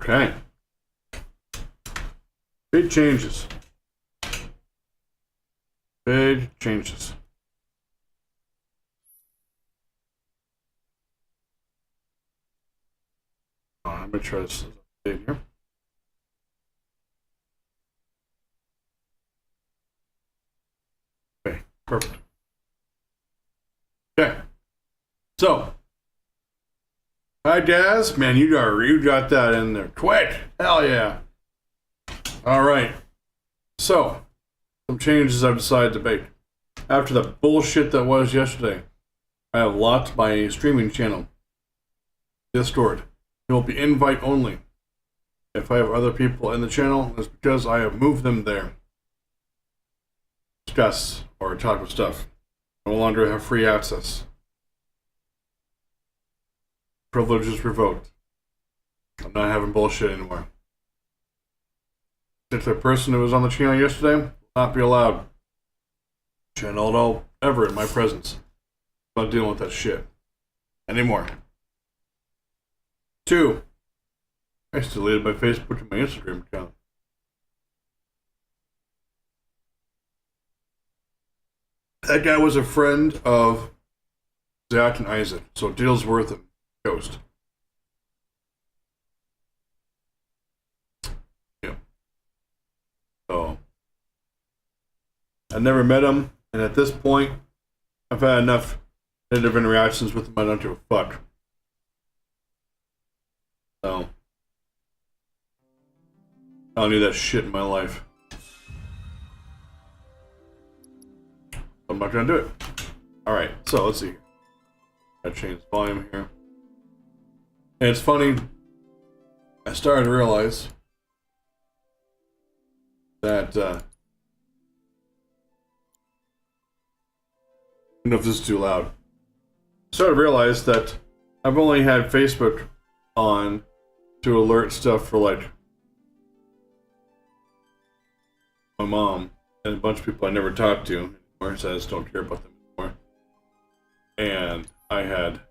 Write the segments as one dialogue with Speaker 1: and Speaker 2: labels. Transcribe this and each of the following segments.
Speaker 1: Okay. Big changes. Big changes. I'm gonna try this update here. Okay, perfect. Okay. So, hi Daz, man, you got that in there quick. Hell yeah. All right. So, some changes I've decided to make after the bullshit that was yesterday. I have locked my streaming channel, Discord. It will be invite only. If I have other people in the channel, it's because I have moved them there. Discuss or talk with stuff. No longer have free access. Privileges revoked. I'm not having bullshit anymore. If the person who was on the channel yesterday will not be allowed channel at all ever in my presence. I'm not dealing with that shit anymore. 2. I just deleted my Facebook and my Instagram account. That guy was a friend of Zach and Isaac, so deal's worth it. Ghost. Yeah. So, I never met him, and at this point, I've had enough negative interactions with him. I don't give a fuck. So, I don't need that shit in my life. I'm not gonna do it. Alright, so let's see. I changed volume here. And it's funny, I started to realize that, I don't know if this is too loud. I started to realize that I've only had Facebook on to alert stuff for like my mom and a bunch of people I never talked to anymore, so I just don't care about them anymore. And I had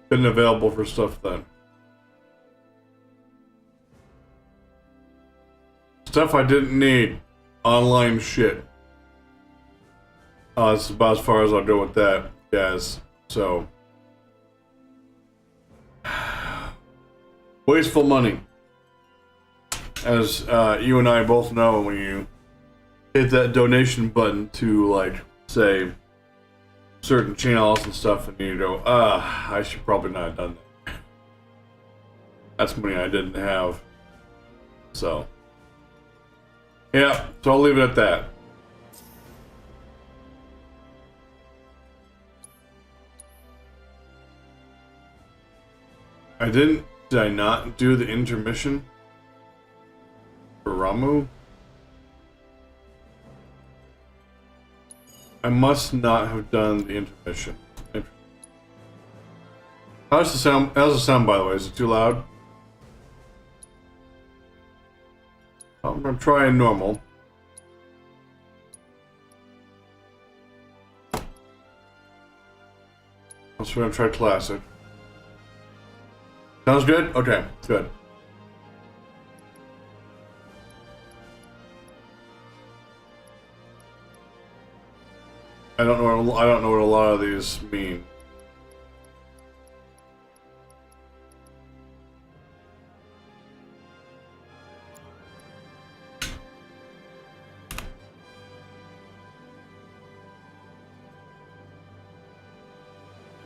Speaker 1: been available for stuff then. Stuff I didn't need. Online shit. That's about as far as I'll go with that, guys. So, wasteful money. As you and I both know, when you hit that donation button to, like, say, certain channels and stuff, and you go, I should probably not have done that. That's money I didn't have. So, yeah, so I'll leave it at that. Did I not do the intermission for Ramu? I must not have done the intermission. How's the sound, by the way? Is it too loud? I'm gonna try normal. Also, we're gonna try classic. Sounds good? Okay, good. I don't know what a lot of these mean.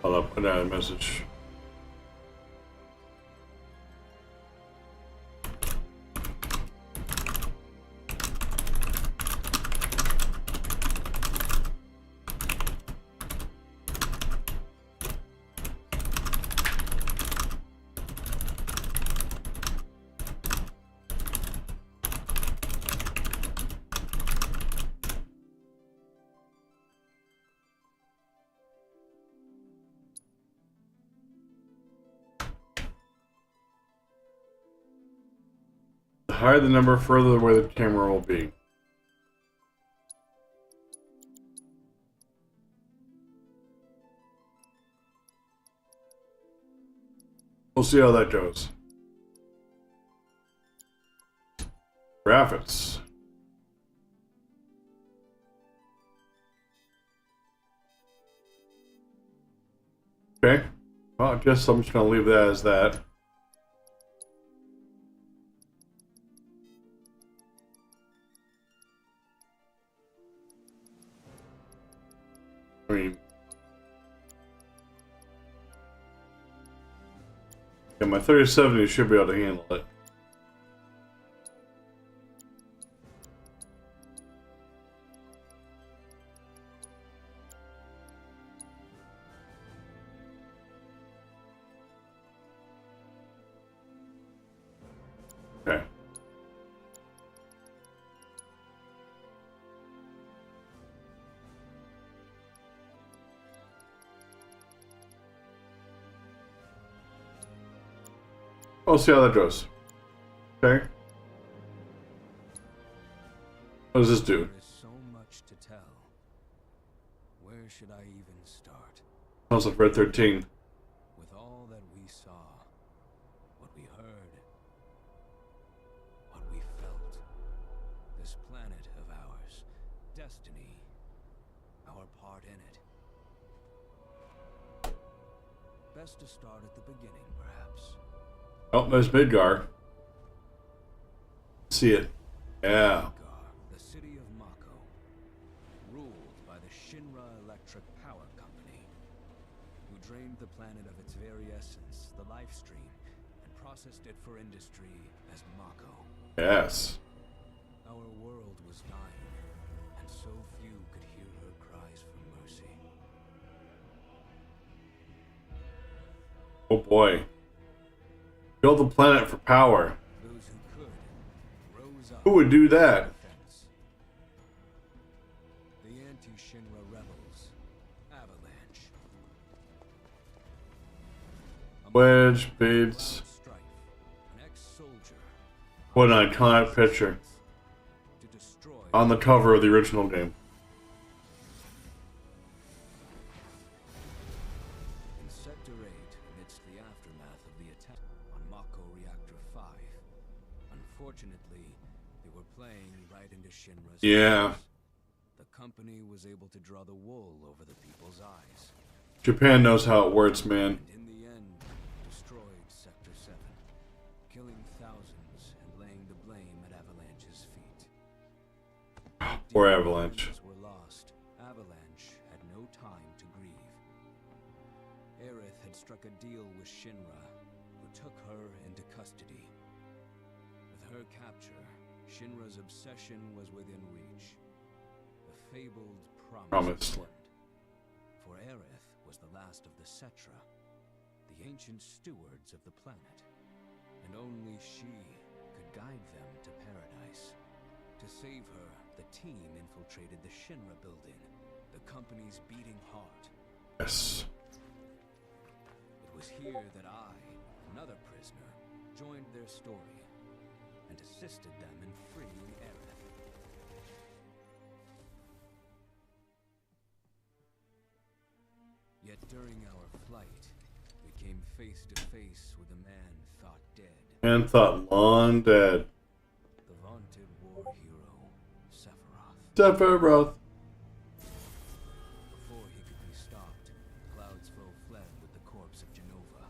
Speaker 1: I'll put out a message. higher the number, further away the camera will be. We'll see how that goes. Graphics. Okay. Well, I guess I'm just going to leave that as that. I mean, yeah, my 3070 should be able to handle it. Okay. We'll see how that goes. Okay. What does this do?
Speaker 2: There is so much to tell. Where should I even start?
Speaker 1: Sounds like Red 13.
Speaker 2: With all that we saw, what we heard, what we felt, this planet of ours, destiny, our part in it. Best to start at the beginning, perhaps.
Speaker 1: Oh, there's Midgar. See it. Yeah.
Speaker 2: Midgar, the city of Mako, ruled by the Shinra Electric Power Company, who drained the planet of its very essence, the life stream, and processed it for industry as Mako.
Speaker 1: Yes.
Speaker 2: Our world was dying, and so few could hear her cries for mercy.
Speaker 1: Oh boy. Build the planet for power.
Speaker 2: Those who could rose up.
Speaker 1: Who would do that?
Speaker 2: Defense. The anti-Shinra rebels, Avalanche.
Speaker 1: Wedge, Bates.
Speaker 2: Strife, an ex-soldier.
Speaker 1: What an iconic picture.
Speaker 2: To destroy
Speaker 1: On the cover of the original game.
Speaker 2: in Sector 8 amidst the aftermath of the attack on Mako Reactor 5. Unfortunately, they were playing right into Shinra's
Speaker 1: Yeah.
Speaker 2: hands. The company was able to draw the wool over the people's eyes,
Speaker 1: Japan knows how it works, man.
Speaker 2: and in the end, destroyed Sector 7, killing thousands and laying the blame at Avalanche's feet.
Speaker 1: Poor
Speaker 2: Dear
Speaker 1: Avalanche.
Speaker 2: friends were lost. Avalanche had no time to grieve. Aerith had struck a deal with Shinra, who took her into custody. With her capture, Shinra's obsession was within reach. The fabled Promised Land. For Aerith was the last of the Cetra, the ancient stewards of the planet, and only she could guide them to paradise. To save her, the team infiltrated the Shinra building, the company's beating heart.
Speaker 1: Yes.
Speaker 2: It was here that I, another prisoner, joined their story and assisted them in freeing Aerith. Yet during our flight, we came face to face with a man thought dead.
Speaker 1: And thought long dead.
Speaker 2: The vaunted war hero, Sephiroth.
Speaker 1: Sephiroth.
Speaker 2: Before he could be stopped, Cloudsfoe fled with the corpse of Genova,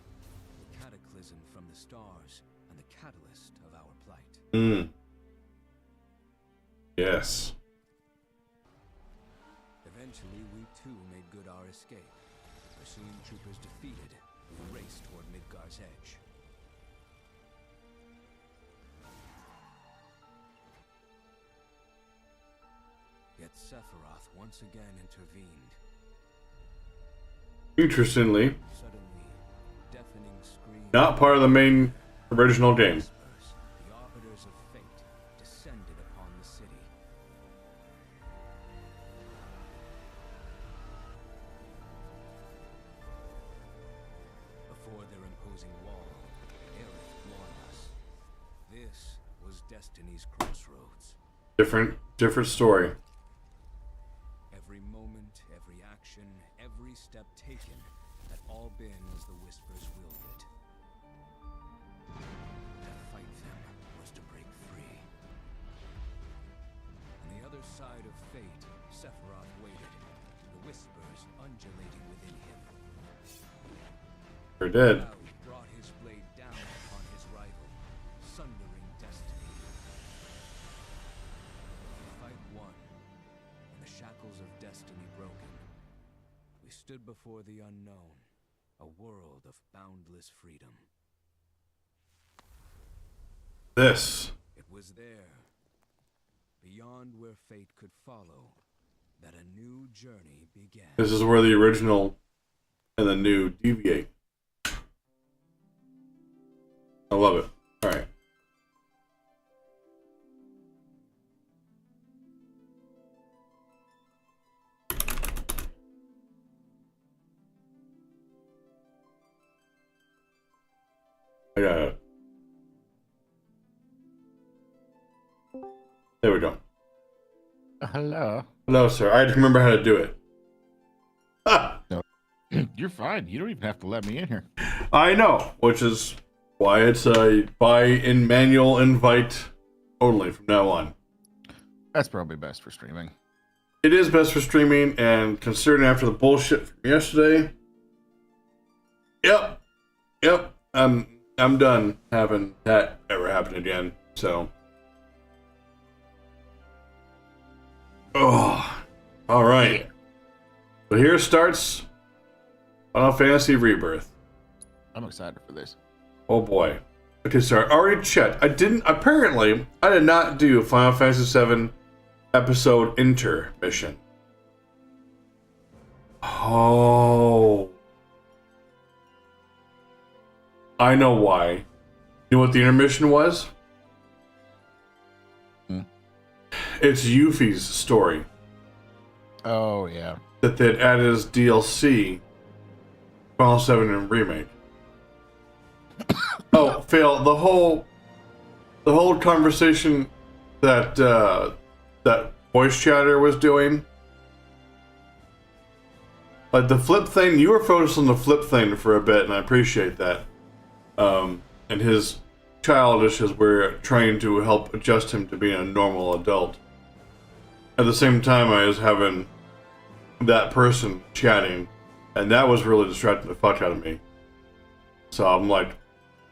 Speaker 2: the cataclysm from the stars, and the catalyst of our plight.
Speaker 1: Yes.
Speaker 2: Eventually, we too made good our escape. Pursuing troopers defeated, we raced toward Midgar's edge. Yet Sephiroth once again intervened.
Speaker 1: Interestingly,
Speaker 2: Suddenly, deafening screams.
Speaker 1: not part of the main original game.
Speaker 2: Whispers, the arbiters of fate descended upon the city. Before their imposing wall, Aerith warned us. This was destiny's crossroads.
Speaker 1: Different story.
Speaker 2: Every moment, every action, every step taken had all been as the Whispers willed it. To fight them was to break free. On the other side of fate, Sephiroth waited, the Whispers undulating within him.
Speaker 1: They're dead.
Speaker 2: Cloud brought his blade down upon his rival, sundering destiny. The fight won, and the shackles of destiny broken. We stood before the unknown, a world of boundless freedom.
Speaker 1: This.
Speaker 2: It was there, beyond where fate could follow, that a new journey began.
Speaker 1: This is where the original and the new deviate. I love it. All right. I got it. There we go.
Speaker 3: Hello.
Speaker 1: Hello, sir. I had to remember how to do it. Ah,
Speaker 3: You're fine. You don't even have to let me in here.
Speaker 1: I know, which is why it's a in manual invite only from now on.
Speaker 3: That's probably best for streaming.
Speaker 1: It is best for streaming, and considering after the bullshit from yesterday, yep, I'm done having that ever happen again. So, oh, all right. So here starts Final Fantasy Rebirth.
Speaker 3: I'm excited for this.
Speaker 1: Oh boy. Okay, so I already checked. I did not do Final Fantasy VII episode intermission. Oh. I know why. You know what the intermission was? It's Yuffie's story
Speaker 3: Oh, yeah.
Speaker 1: that they'd added as DLC Final 7 and Remake. Oh, Phil, the whole conversation that that voice chatter was doing, like the flip thing, you were focused on the flip thing for a bit, and I appreciate that. And his childish as we're trying to help adjust him to being a normal adult. At the same time, I was having that person chatting, and that was really distracting the fuck out of me. So I'm like,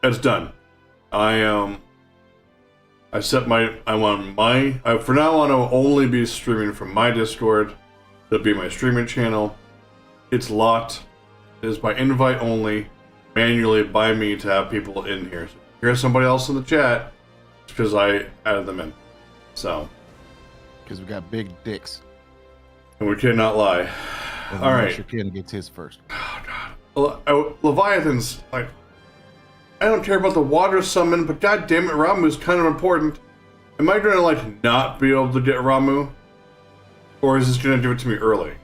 Speaker 1: it's done. I set my, for now on, I'll only be streaming from my Discord. It'll be my streaming channel. It's locked. It is by invite only, manually by me to have people in here. So if you hear somebody else in the chat, it's because I added them in. So.
Speaker 3: Because we got big dicks.
Speaker 1: And we cannot lie.
Speaker 3: And
Speaker 1: All right.
Speaker 3: Ken gets his first.
Speaker 1: Oh, God. Leviathan's like, I don't care about the water summon, but god damn it, Ramu's kind of important. Am I gonna like not be able to get Ramu? Or is this gonna give it to me early?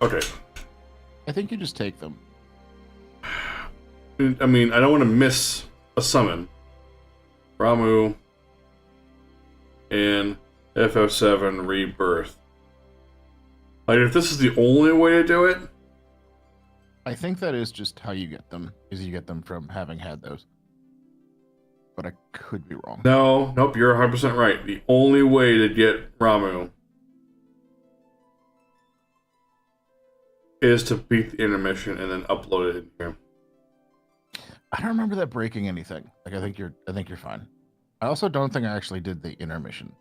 Speaker 1: Okay.
Speaker 3: I think you just take them.
Speaker 1: I mean, I don't want to miss a summon. Ramu and FF7 Rebirth. Like, if this is the only way to do it,
Speaker 3: I think that is just how you get them, is you get them from having had those. But I could be wrong.
Speaker 1: nope, you're 100% right. The only way to get Ramu is to beat the intermission and then upload it in here.
Speaker 3: I don't remember that breaking anything. Like I think you're fine. I also don't think I actually did the intermission.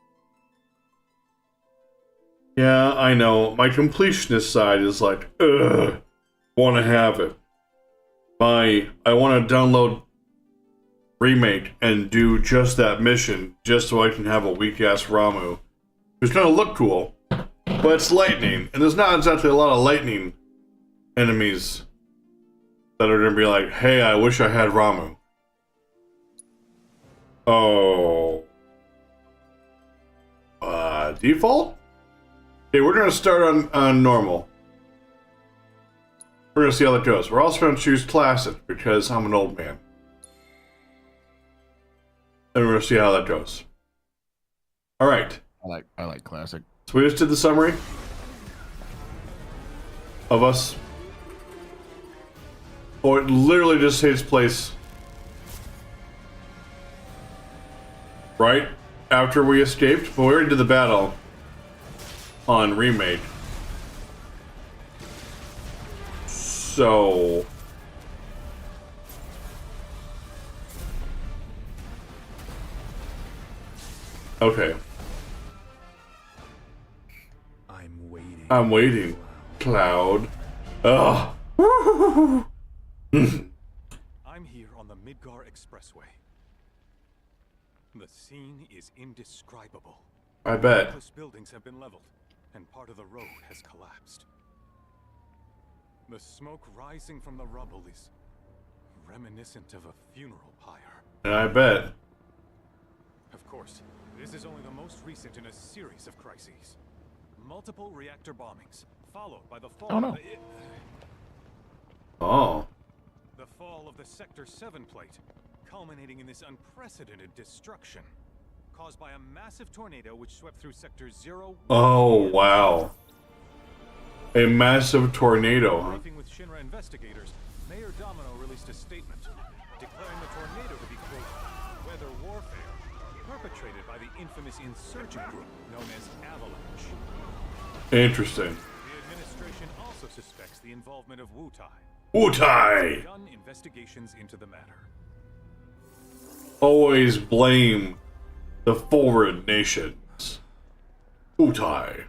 Speaker 1: Yeah, I know. My completionist side is like, ugh, want to have it. I want to download Remake and do just that mission, just so I can have a weak-ass Ramu. It's gonna look cool, but it's lightning, and there's not exactly a lot of lightning enemies that are gonna be like, hey, I wish I had Ramu. Oh. Default? Okay, we're gonna start on normal. We're gonna see how that goes. We're also gonna choose classic because I'm an old man. and we're gonna see how that goes. All right.
Speaker 3: I like classic.
Speaker 1: So we just did the summary of us. Oh, it literally just takes place right after we escaped, but we already did the battle on Remake. So okay. I'm waiting. Cloud. Ugh.
Speaker 4: I'm here on the Midgar Expressway. The scene is indescribable.
Speaker 1: I bet.
Speaker 4: Countless buildings have been leveled, and part of the road has collapsed. The smoke rising from the rubble is reminiscent of a funeral pyre.
Speaker 1: And I bet.
Speaker 4: Of course, this is only the most recent in a series of crises. Multiple reactor bombings, followed by the fall of
Speaker 1: Oh.
Speaker 4: the fall of the Sector 7 plate, culminating in this unprecedented destruction, caused by a massive tornado which swept through Sector 0.
Speaker 1: Oh, wow. A massive tornado, huh?
Speaker 4: Briefing with Shinra investigators, Mayor Domino released a statement declaring the tornado to be, quote, weather warfare, perpetrated by the infamous insurgent group known as Avalanche.
Speaker 1: Interesting.
Speaker 4: The administration also suspects the involvement of Wutai.
Speaker 1: Wutai!
Speaker 4: Begun investigations into the matter.
Speaker 1: Always blame the forward nations. Wutai.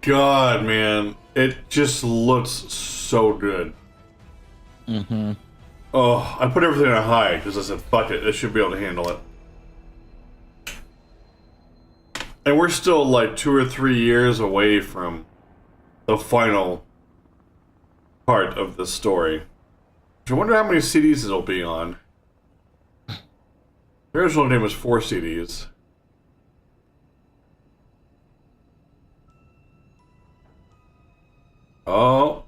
Speaker 1: God, man. It just looks so good.
Speaker 3: Mm-hmm.
Speaker 1: Oh, I put everything on high because I said, fuck it, it should be able to handle it. And we're still like 2 or 3 years away from the final part of the story. I wonder how many CDs it'll be on. The original game was 4 CDs. Oh.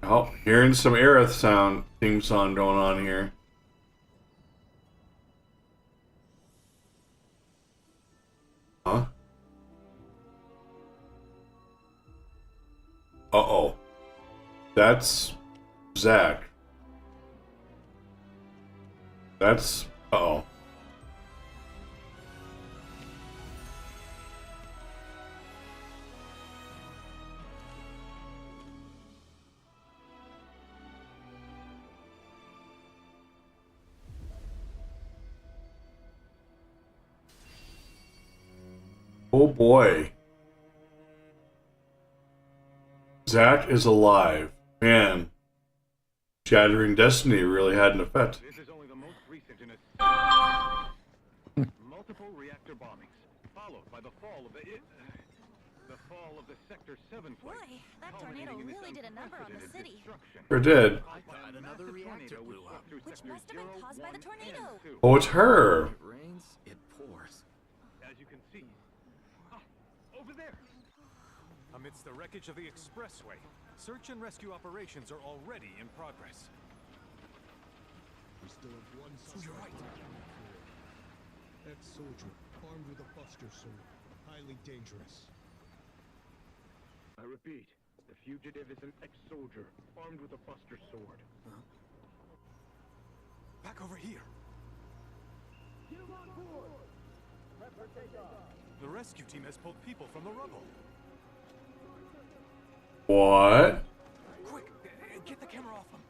Speaker 1: Oh, hearing some Aerith theme song going on here. Huh? Uh-oh. That's Zach. That's... Uh-oh. Oh boy. Zach is alive. Man. Shattering Destiny really had an effect.
Speaker 4: This is only the most recent in a multiple reactor bombings, followed by the fall of the Sector 7
Speaker 5: Boy,
Speaker 4: plate.
Speaker 5: that tornado really did a number on the city.
Speaker 1: Sure did.
Speaker 4: I thought another reactor blew up.
Speaker 5: Which must have been caused by the tornado.
Speaker 1: Oh, it's her.
Speaker 2: It rains, it pours.
Speaker 4: As you can see. Over there. Amidst the wreckage of the expressway, search and rescue operations are already in progress.
Speaker 6: We still have one
Speaker 4: You're right.
Speaker 6: ex-soldier armed with a buster sword. Highly dangerous.
Speaker 7: I repeat, the fugitive is an ex-soldier armed with a buster sword.
Speaker 4: Back over here. The rescue team has pulled people from the rubble.
Speaker 1: What?
Speaker 4: Quick, get the camera off them.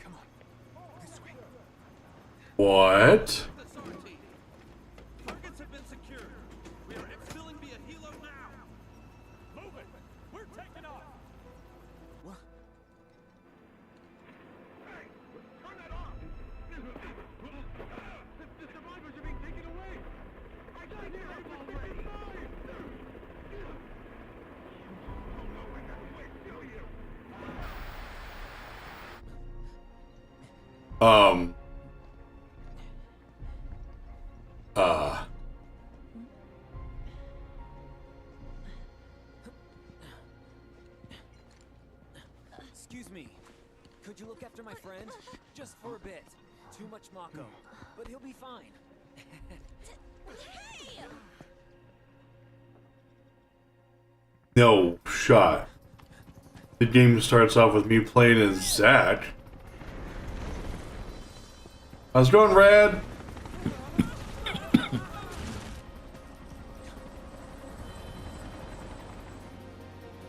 Speaker 4: Come on, this way.
Speaker 1: What?
Speaker 8: Targets have been secured. We are exfilling via helo now.
Speaker 4: Move it. We're taking off.
Speaker 2: What?
Speaker 7: Hey! Turn that off! The survivors are being taken away! I got here already! Oh no, I got to wait, do you?
Speaker 2: Excuse me. Could you look after my friend? Just for a bit. Too much Mako, but he'll be fine.
Speaker 5: Hey!
Speaker 1: No shot. The game starts off with me playing as Zach. How's it going, Rad?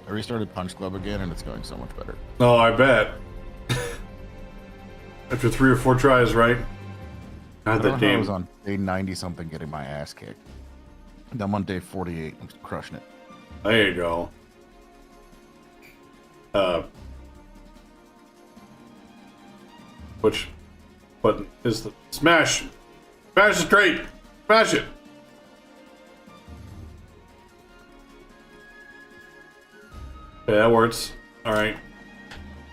Speaker 3: I restarted Punch Club again, and it's going so much better.
Speaker 1: Oh, I bet. After 3 or 4 tries, right? I had
Speaker 3: I
Speaker 1: that
Speaker 3: don't know how I
Speaker 1: game.
Speaker 3: was on day 90 something getting my ass kicked. And I'm on day 48. I'm crushing it.
Speaker 1: There you go. Which button is the smash? Smash is great. Smash it. Okay, that works. All right.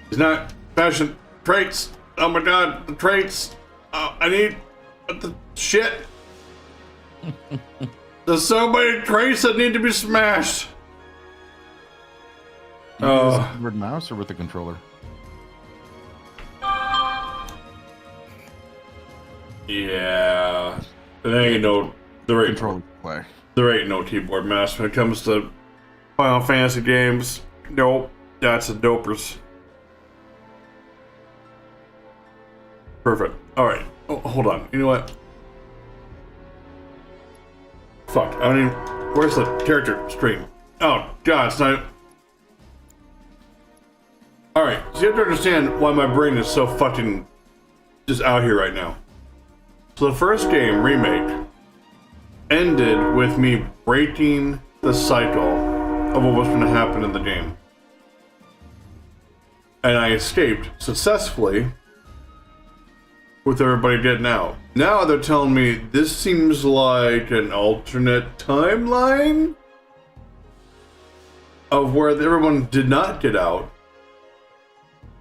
Speaker 1: He's not smashing traits. Oh my god, the traits. I need what the shit. There's so many traits that need to be smashed.
Speaker 3: You use the keyboard mouse or with the controller?
Speaker 1: Yeah. There ain't no
Speaker 3: Controller play.
Speaker 1: there ain't no keyboard mouse when it comes to Final Fantasy games. Nope. That's the dopers. Perfect. Alright. Oh, hold on. You know what? Fuck. I don't even. Where's the character stream? Oh, God. It's not. Alright. So you have to understand why my brain is so fucking just out here right now. So the first game, Remake, ended with me breaking the cycle of what was going to happen in the game. And I escaped successfully with everybody getting out. Now they're telling me this seems like an alternate timeline of where everyone did not get out.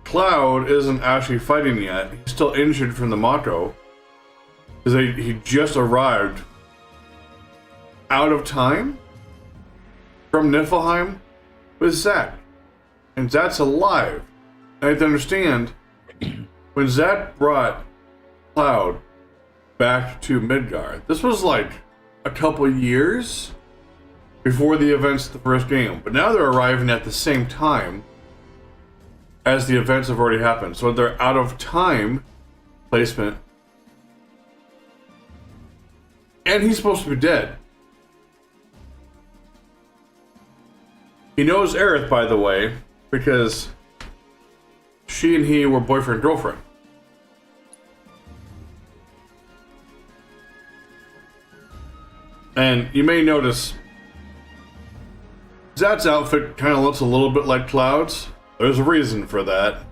Speaker 1: Cloud isn't actually fighting yet. He's still injured from the Mako. Because he just arrived out of time from Niflheim with Zack. And Zack's alive. I have to understand, when Zack brought Cloud back to Midgard, this was like a couple years before the events of the first game. But now they're arriving at the same time as the events have already happened. So they're out of time placement. And he's supposed to be dead. He knows Aerith, by the way, because she and he were boyfriend and girlfriend. And you may notice Zat's outfit kind of looks a little bit like Cloud's. There's a reason for that.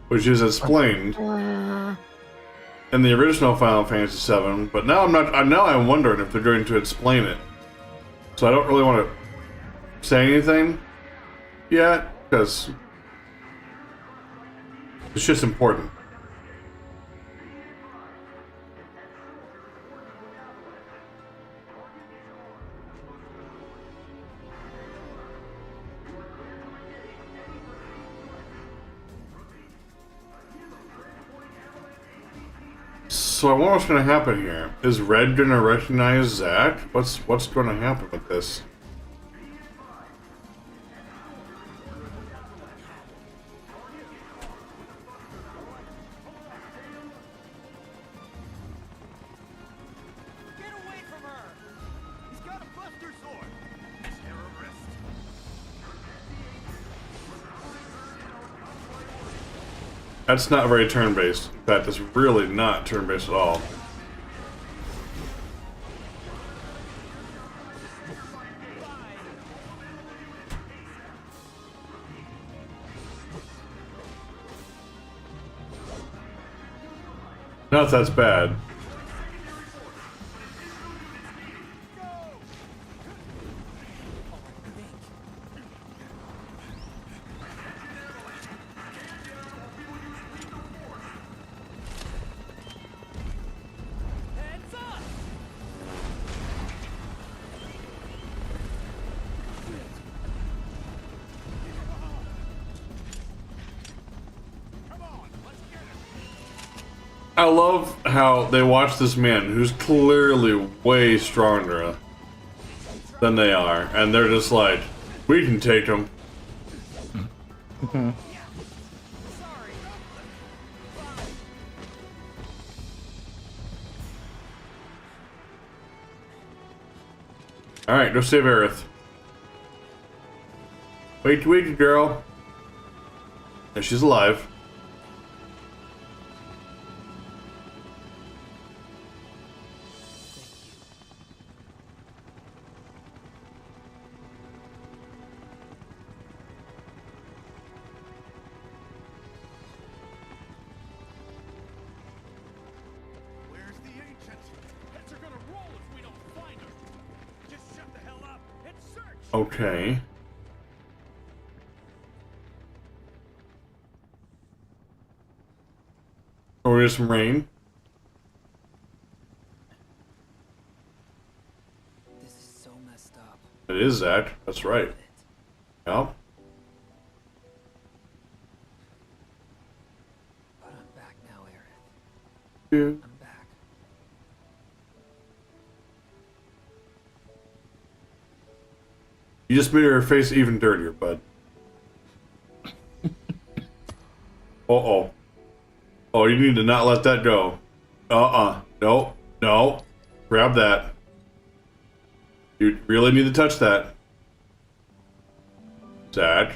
Speaker 1: Which is explained in the original Final Fantasy VII, but now I'm wondering if they're going to explain it. So I don't really want to say anything yet, because it's just important. So I wonder what's going to happen here. Is Red going to recognize Zack? What's going to happen with this?
Speaker 8: Get away from her! He's got a buster sword! Terrorist!
Speaker 1: That's not very turn-based. In fact, it's really not turn-based at all. Not if that's bad.
Speaker 8: Heads up!
Speaker 1: I love how they watch this man who's clearly way stronger than they are, and they're just like, we can take him. Alright, go save Aerith. Wait, girl. And she's alive.
Speaker 8: Where's the ancient? Heads are gonna roll if we don't find her. Just shut the hell up and search.
Speaker 1: Okay. Oh, there's some rain.
Speaker 2: This is so messed up.
Speaker 1: It is that. That's right. Yep.
Speaker 2: But I'm back now, Aerith.
Speaker 1: Yeah.
Speaker 2: I'm back.
Speaker 1: You just made her face even dirtier, bud. Uh-oh. Oh, you need to not let that go. No. No. Grab that. You really need to touch that. Zach.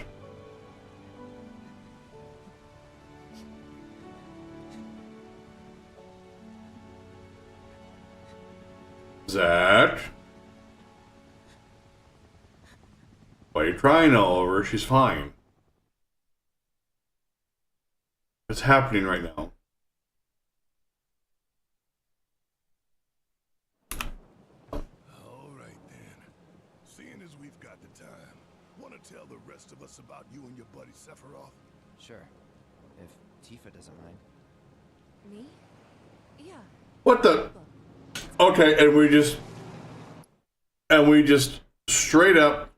Speaker 1: Zach. Why are you crying all over? She's fine. What's happening right now?
Speaker 8: All right then. Seeing as we've got the time, want to tell the rest of us about you and your buddy Sephiroth?
Speaker 9: Sure. If Tifa doesn't mind.
Speaker 5: Me? Yeah.
Speaker 1: What the? Okay, and we just straight up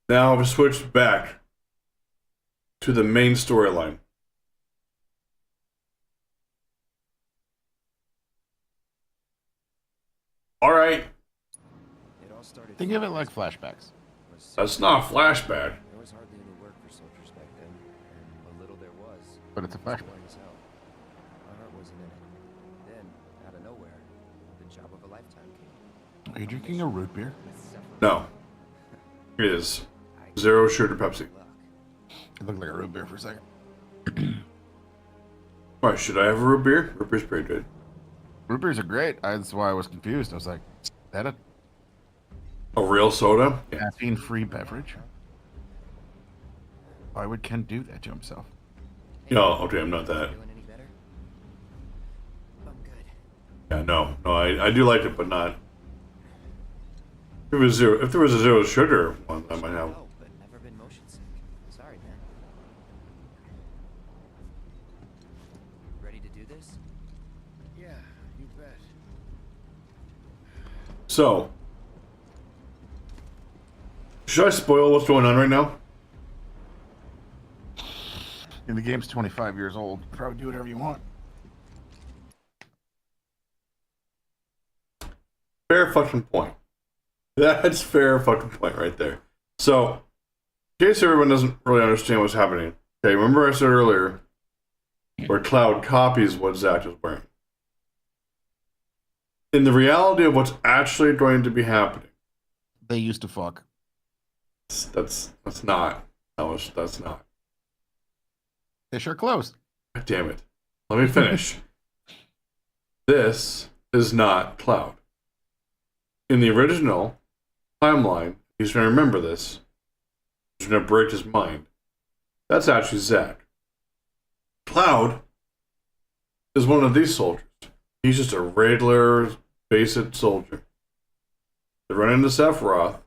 Speaker 1: now have switched back to the main storyline. All right,
Speaker 2: It all started.
Speaker 3: Think of it like flashbacks.
Speaker 1: that's not a flashback.
Speaker 2: There was hardly any work for soldiers back then, and what little there was.
Speaker 3: But it's a flashback.
Speaker 2: boring as hell. My heart wasn't in it. Then, out of nowhere, the job of a lifetime came.
Speaker 3: Are you drinking a root beer?
Speaker 2: With Sephiroth.
Speaker 1: No, it is zero sugar Pepsi.
Speaker 2: Luck.
Speaker 3: It looked like a root beer for a second.
Speaker 1: All right, should I have a root beer? Root beer's pretty good.
Speaker 3: Root beers are great. That's why I was confused. I was like, is that a
Speaker 1: A real soda? Yeah.
Speaker 3: caffeine-free beverage? Why would Ken do that to himself?
Speaker 1: No, okay, I'm not that.
Speaker 2: Feeling any better? I'm good.
Speaker 1: Yeah, no, I do like it, but not. If there was a zero sugar one, I might have.
Speaker 2: Oh, but never been motion sick. Sorry, man. Ready to do this?
Speaker 8: Yeah, you bet.
Speaker 1: So, should I spoil what's going on right now?
Speaker 3: And the game's 25 years old. Probably do whatever you want.
Speaker 1: Fair fucking point. That's fair fucking point right there. So, in case everyone doesn't really understand what's happening, okay, remember I said earlier where Cloud copies what Zack is wearing. In the reality of what's actually going to be happening,
Speaker 3: They used to fuck.
Speaker 1: that's not. That's not.
Speaker 3: They sure close.
Speaker 1: God damn it. Let me finish. This is not Cloud. In the original timeline, he's going to remember this. He's going to break his mind. That's actually Zack. Cloud is one of these soldiers. He's just a regular, basic soldier. They run into Sephiroth.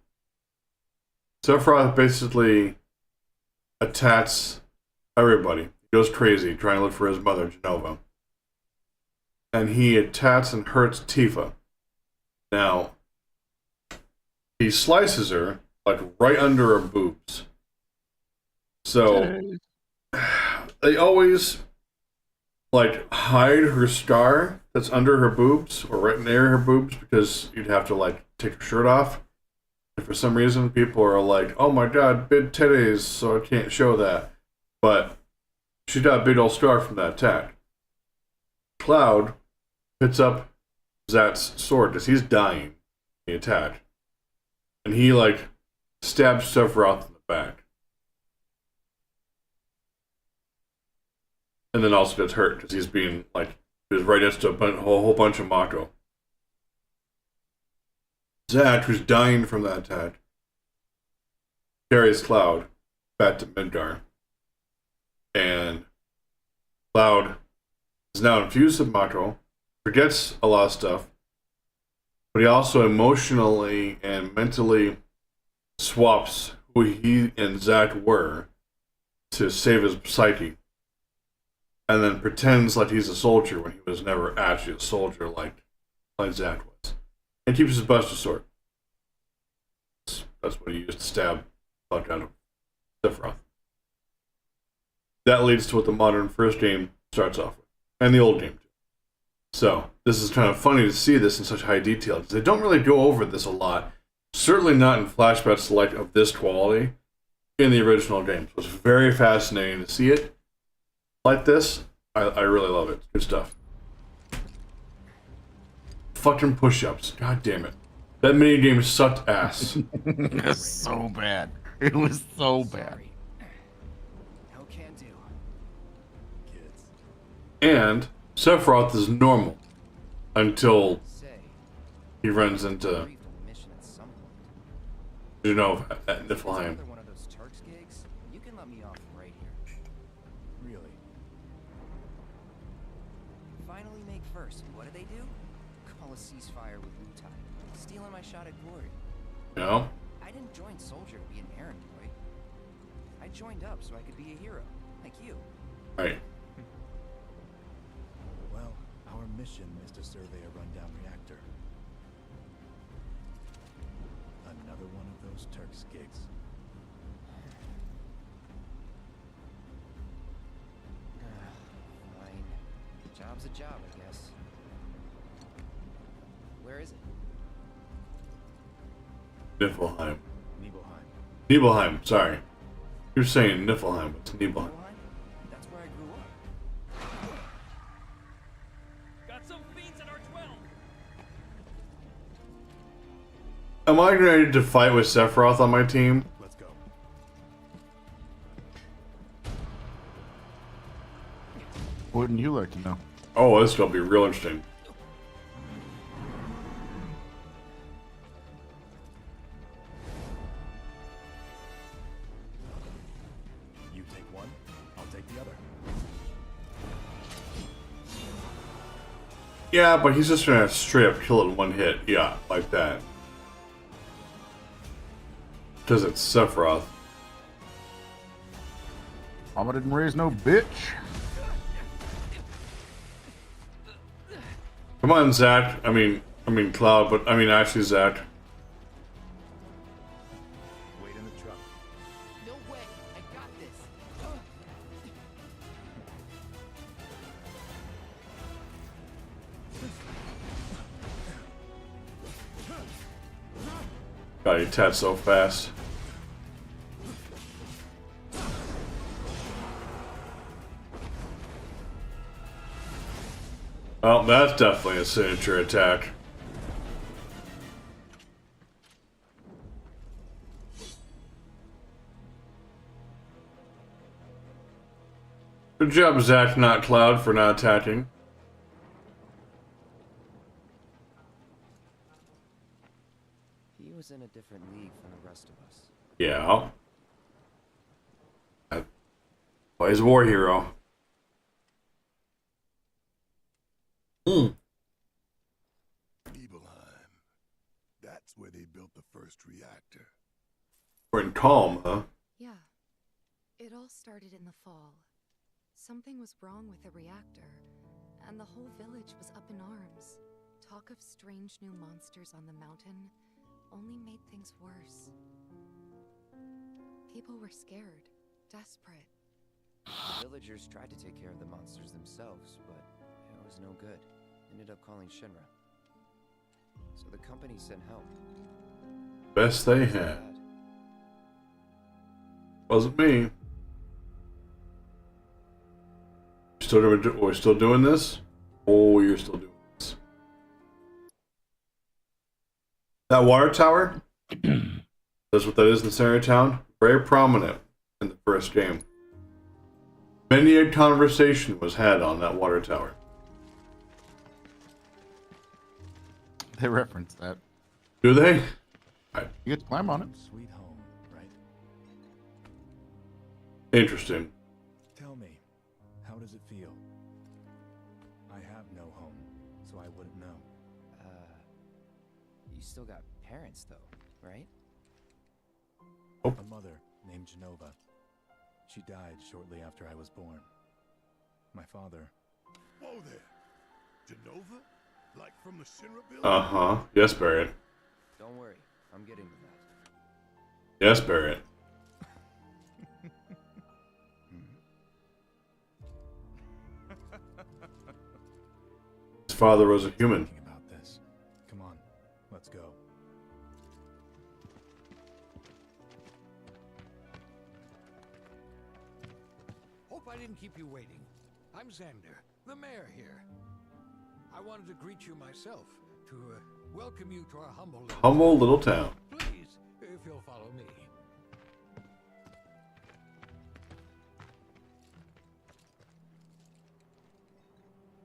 Speaker 1: Sephiroth basically attacks everybody. He goes crazy trying to look for his mother, Genova. And he attacks and hurts Tifa. Now, he slices her, like, right under her boobs. So, they always like hide her scar that's under her boobs or right near her boobs because you'd have to like take her shirt off. And for some reason, people are like, "Oh my god, big titties," so I can't show that. But she got a big old scar from that attack. Cloud picks up Zat's sword because he's dying in the attack, and he like stabs Sephiroth in the back. And then also gets hurt because he's being like he was right next to a whole bunch of Mako. Zat, who's dying from that attack, carries Cloud back to Midgar, and Cloud is now infused with Mako, forgets a lot of stuff, but he also emotionally and mentally swaps who he and Zat were to save his psyche. And then pretends like he's a soldier when he was never actually a soldier like Zack was. And keeps his Buster Sword. That's what he used to stab the fuck out of Sephiroth. That leads to what the modern first game starts off with. And the old game too. So, this is kind of funny to see this in such high detail, because they don't really go over this a lot. Certainly not in flashbacks like of this quality in the original games. It was very fascinating to see it like this. I really love it. It's good stuff. Fucking push-ups. God damn it. That minigame sucked ass.
Speaker 3: It was so bad. It was so bad.
Speaker 9: Sorry. No can do.
Speaker 8: Kids.
Speaker 1: And Sephiroth is normal until
Speaker 9: Say,
Speaker 1: he runs into,
Speaker 9: briefed on the mission at some point.
Speaker 1: you know, at
Speaker 9: If it's
Speaker 1: Niflheim.
Speaker 9: another one of those Turks gigs, you can let me off right here.
Speaker 8: Really?
Speaker 9: Finally make first. What did they do? Call a ceasefire with Wutai. Stealing my shot at glory.
Speaker 1: You know?
Speaker 9: I didn't join Soldier to be an errand boy. I joined up so I could be a hero, like you.
Speaker 1: Right.
Speaker 8: Well, our mission is to survey a rundown reactor. Another one of those Turks gigs.
Speaker 9: Fine. Job's a job, I guess. Where is it?
Speaker 1: Niflheim.
Speaker 8: Nibelheim.
Speaker 1: Nibelheim, sorry. You're saying Niflheim, but it's Nibelheim.
Speaker 9: Nibelheim? That's where I grew up.
Speaker 2: Got some fiends in our 12.
Speaker 1: Am I ready to fight with Sephiroth on my team?
Speaker 8: Let's go.
Speaker 3: Wouldn't you like to know?
Speaker 1: Oh, this is gonna be real interesting.
Speaker 8: You take one, I'll take the other.
Speaker 1: Yeah, but he's just gonna straight up kill it in one hit. Yeah, like that. Because it's Sephiroth.
Speaker 3: Mama didn't raise no bitch.
Speaker 1: Come on, Zach. I mean Cloud, but I mean actually Zach.
Speaker 8: Wait in the truck.
Speaker 9: No way! I got this!
Speaker 1: God, he tapped so fast. Well, that's definitely a signature attack. Good job, Zach, not Cloud, for not attacking.
Speaker 9: He was in a different league from the rest of us.
Speaker 1: Yeah. Well, he's a war hero.
Speaker 8: Nibelheim. That's where they built the first reactor.
Speaker 1: We're in Calm, huh?
Speaker 5: Yeah. It all started in the fall. Something was wrong with the reactor, and the whole village was up in arms. Talk of strange new monsters on the mountain only made things worse. People were scared, desperate.
Speaker 9: The villagers tried to take care of the monsters themselves, but it was no good. Ended up calling Shinra. So the company sent help.
Speaker 1: Best they had. Wasn't me. We're still doing this? Oh, you're still doing this. That water tower? That's what that is in the center of town. Very prominent in the first game. Many a conversation was had on that water tower.
Speaker 3: They reference that.
Speaker 1: Do they?
Speaker 3: You get to climb on it.
Speaker 4: Sweet home, right?
Speaker 1: Interesting.
Speaker 4: Tell me, how does it feel? I have no home, so I wouldn't know.
Speaker 9: You still got parents, though, right?
Speaker 4: A mother named Genova. She died shortly after I was born. My father...
Speaker 8: Whoa there. Genova? Like from the Shinra building?
Speaker 1: Uh-huh. Yes, Barrett.
Speaker 9: Don't worry, I'm getting to that.
Speaker 1: Yes, Barrett. His father was a human.
Speaker 4: Thinking about this. Come on, let's go.
Speaker 10: Hope I didn't keep you waiting. I'm Xander, the mayor here. I wanted to greet you myself, to welcome you to our
Speaker 1: Humble little town.
Speaker 10: Please, if you'll follow me.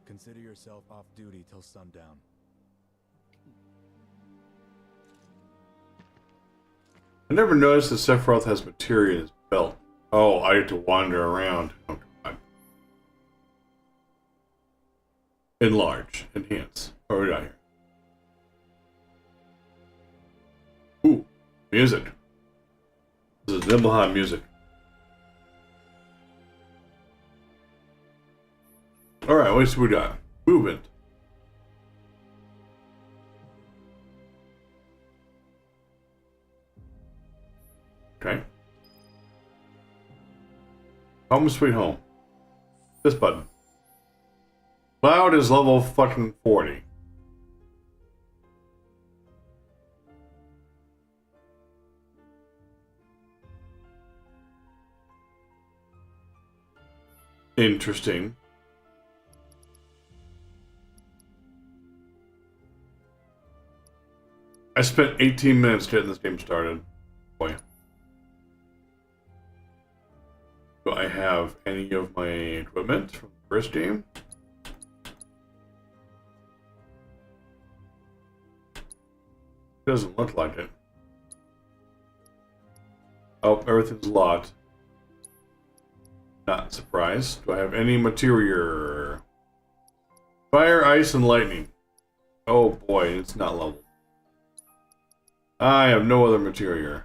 Speaker 4: Consider yourself off duty till sundown.
Speaker 1: I never noticed that Sephiroth has materia in his belt. Oh, I get to wander around. Oh, God. Enlarge. Enhance. What do we got here? Ooh. Music. This is Nibelheim music. Alright, what else we got? Movement. Okay. Home sweet home. This button. Cloud is level fucking 40. Interesting. I spent 18 minutes getting this game started. Boy. Do I have any of my equipment from the first game? Doesn't look like it. Oh, everything's locked. Not surprised. Do I have any materia? Fire, ice, and lightning. Oh boy, it's not leveled. I have no other materia.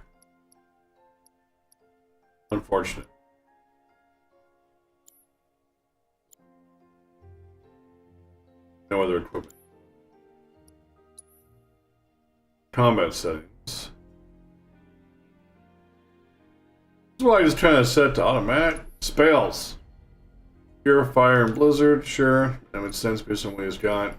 Speaker 1: Unfortunate. No other equipment. Combat settings. This is why I just trying to set to automatic. Spells. Pure Fire and Blizzard, sure. That makes sense based on what he's got.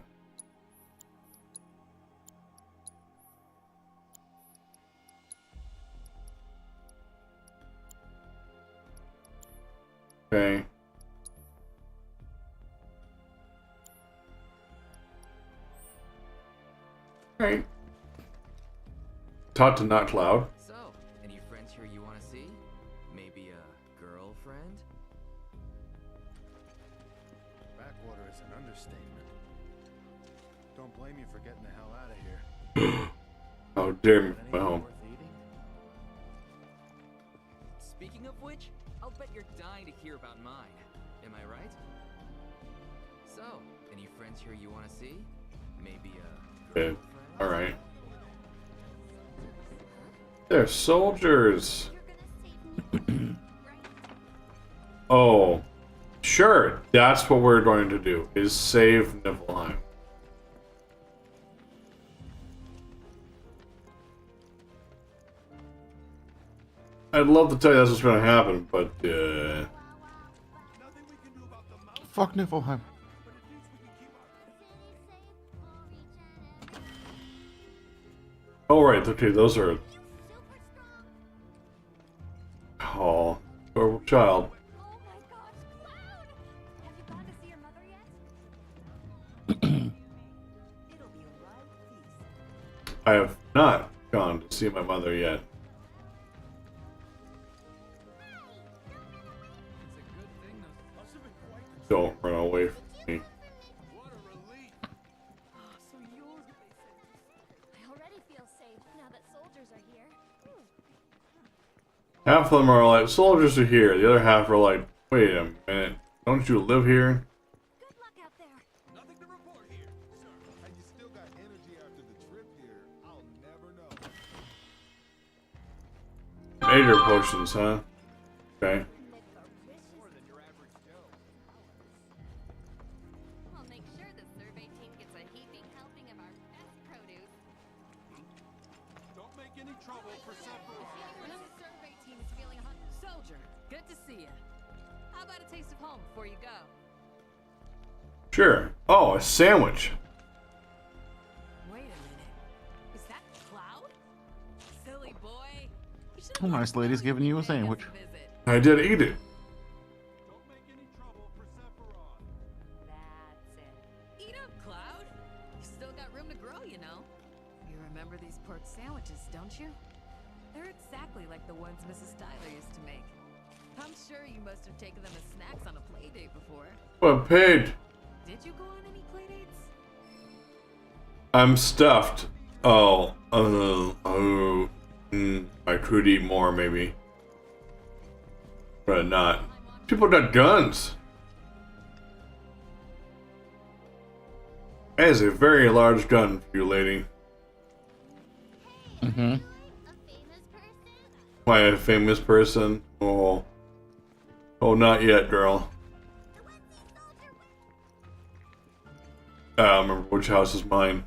Speaker 1: Okay. Alright. Taught to not cloud.
Speaker 9: So, any friends here you want to see? Maybe a girlfriend?
Speaker 6: Backwater is an understatement. Don't blame you for getting the hell out of here.
Speaker 1: How dare me from my home.
Speaker 9: Speaking of which, I'll bet you're dying to hear about mine. Am I right? So, any friends here you want to see? Maybe a
Speaker 1: Okay.
Speaker 9: girlfriend?
Speaker 1: Alright. They're soldiers. Oh. Sure. That's what we're going to do, is save Nibelheim. I'd love to tell you that's what's going to happen, but,
Speaker 3: Fuck Niflheim.
Speaker 1: Oh, right. Okay, those are... Oh, poor child.
Speaker 5: Oh my gosh, Cloud! Have you gone to see your mother yet? It'll be a right feast.
Speaker 1: I have not gone to see my mother yet. Don't run away from me.
Speaker 5: So yours, they said. I already feel safe now that soldiers are here.
Speaker 1: Half of them are like, soldiers are here. The other half are like, wait a minute. Don't you live here?
Speaker 5: Good luck out there.
Speaker 6: Nothing to report here, sir. And you still got energy after the trip here. I'll never know.
Speaker 1: Major potions, huh? Okay.
Speaker 6: More than your average Joe.
Speaker 5: I'll make sure the survey team gets a heaping helping of our best produce.
Speaker 6: Don't make any trouble for Sephiroth.
Speaker 5: The survey team is feeling hot.
Speaker 11: Soldier, good to see you. How about a taste of home before you go?
Speaker 1: Sure. Oh, a sandwich.
Speaker 11: Wait a minute. Is that Cloud? Silly boy. You should've
Speaker 3: Oh, nice
Speaker 11: gone
Speaker 3: lady's
Speaker 11: to
Speaker 3: giving you a
Speaker 11: Vegas
Speaker 3: sandwich.
Speaker 11: visit.
Speaker 1: I did eat it.
Speaker 6: Don't make any trouble for Sephiroth.
Speaker 11: That's it. Eat up, Cloud. You still got room to grow, you know. You remember these pork sandwiches, don't you? They're exactly like the ones Mrs. Tyler used to make. I'm sure you must have taken them as snacks on a play date before.
Speaker 1: What paid?
Speaker 11: Did you go on any play dates?
Speaker 1: I'm stuffed. Oh, I could eat more, maybe. But not. People got guns. That is a very large gun for you, lady.
Speaker 3: Mm-hmm.
Speaker 5: A famous person?
Speaker 1: Why, a famous person? Oh. Oh, not yet, girl. I don't remember which house is mine.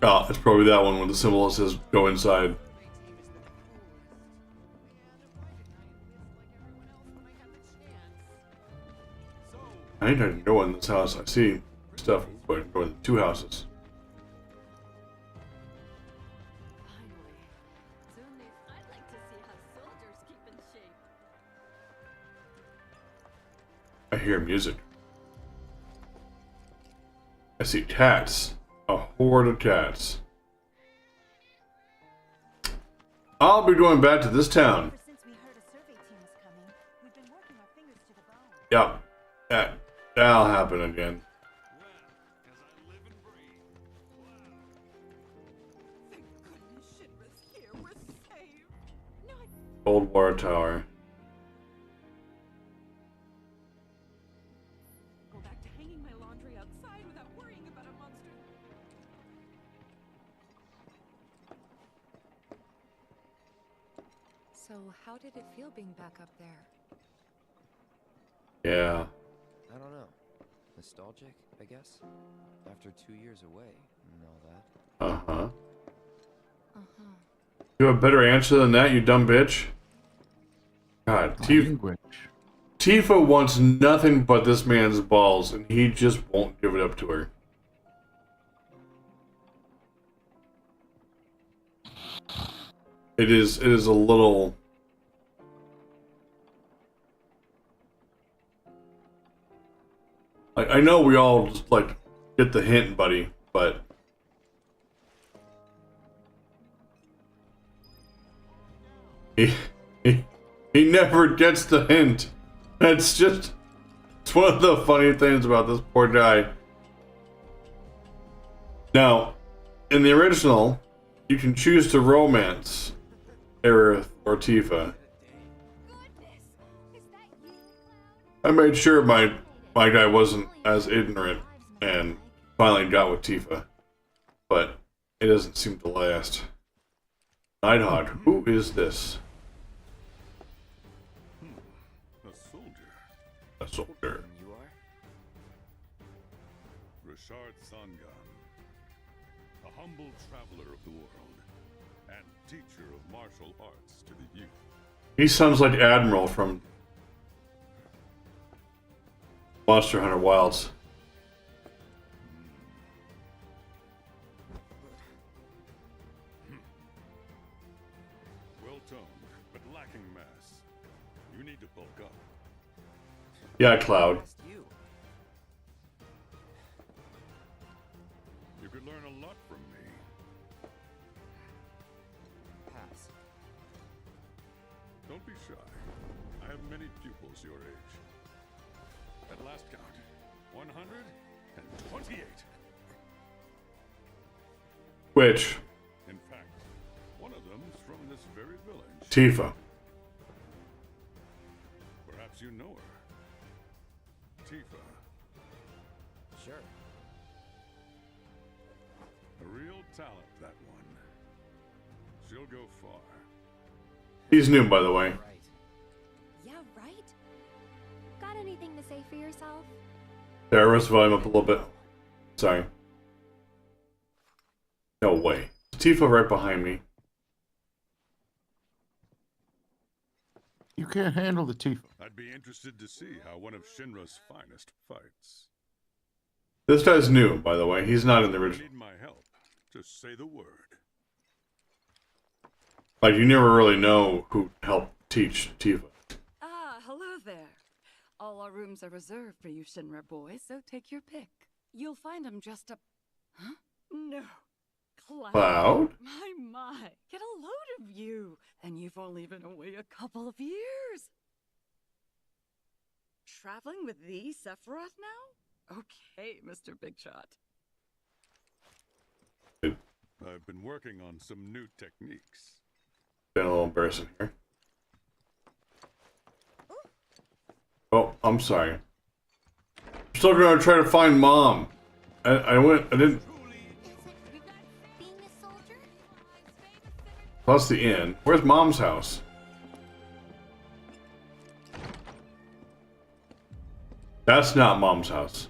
Speaker 1: Oh, it's probably that one with the symbol that says go inside. I think I can go in this house. I see stuff, but I can go in 2 houses.
Speaker 11: Finally. I'd like to see how soldiers keep in shape.
Speaker 1: I hear music. I see cats. A horde of cats. I'll be going back to this town.
Speaker 5: Ever since we heard a survey team was coming, we've been working our fingers to the bone.
Speaker 1: Yep. That'll happen again.
Speaker 11: Thank goodness Shinra's here. We're saved. No,
Speaker 1: Old War Tower.
Speaker 11: go back to hanging my laundry outside without worrying about a monster.
Speaker 5: So, how did it feel being back up there?
Speaker 1: Yeah.
Speaker 12: I don't know. Nostalgic, I guess? After 2 years away and all that.
Speaker 1: Uh-huh.
Speaker 5: Uh-huh.
Speaker 1: You have a better answer than that, you dumb bitch? God,
Speaker 3: Language.
Speaker 1: Tifa wants nothing but this man's balls, and he just won't give it up to her. It is a little... I know we all just, like, get the hint, buddy, but... He never gets the hint. It's just... It's one of the funny things about this poor guy. Now, in the original, you can choose to romance Aerith or Tifa. I made sure my guy wasn't as ignorant and finally got with Tifa. But it doesn't seem to last. Nighthawk, who is this?
Speaker 8: A soldier.
Speaker 1: A soldier.
Speaker 12: You are?
Speaker 8: Richard Sangan. A humble traveler of the world. And teacher of martial arts to the youth.
Speaker 1: He sounds like Admiral from Monster Hunter Wilds.
Speaker 8: Well toned, but lacking mass. You need to bulk up.
Speaker 1: Yeah, Cloud.
Speaker 9: Just you.
Speaker 8: You could learn a lot from me.
Speaker 9: Pass.
Speaker 8: Don't be shy. I have many pupils your age. At last count, 128.
Speaker 1: Which?
Speaker 8: In fact, one of them's from this very village.
Speaker 1: Tifa.
Speaker 8: Perhaps you know her. Tifa,
Speaker 9: Sure.
Speaker 8: a real talent, that one. She'll go far.
Speaker 1: He's new, by the way.
Speaker 9: Right.
Speaker 13: Yeah, right? Got anything to say for yourself?
Speaker 1: There, rest the volume up a little bit. Sorry. No way. Tifa right behind me.
Speaker 3: You can't handle the Tifa.
Speaker 8: I'd be interested to see how one of Shinra's finest fights.
Speaker 1: This guy's new, by the way. He's not in the
Speaker 8: You
Speaker 1: original.
Speaker 8: need my help. Just say the word.
Speaker 1: Like, you never really know who helped teach Tifa.
Speaker 14: Ah, hello there. All our rooms are reserved for you Shinra boys, so take your pick. You'll find them just up... Huh? No.
Speaker 1: Cloud?
Speaker 14: My. Get a load of you. And you've only been away a couple of years. Traveling with the Sephiroth now? Okay, Mr. Big Shot.
Speaker 8: I've been working on some new techniques.
Speaker 1: Been a little embarrassing here. Oh, I'm sorry. I'm still gonna try to find Mom. I didn't. Plus the inn. Where's Mom's house? That's not Mom's house.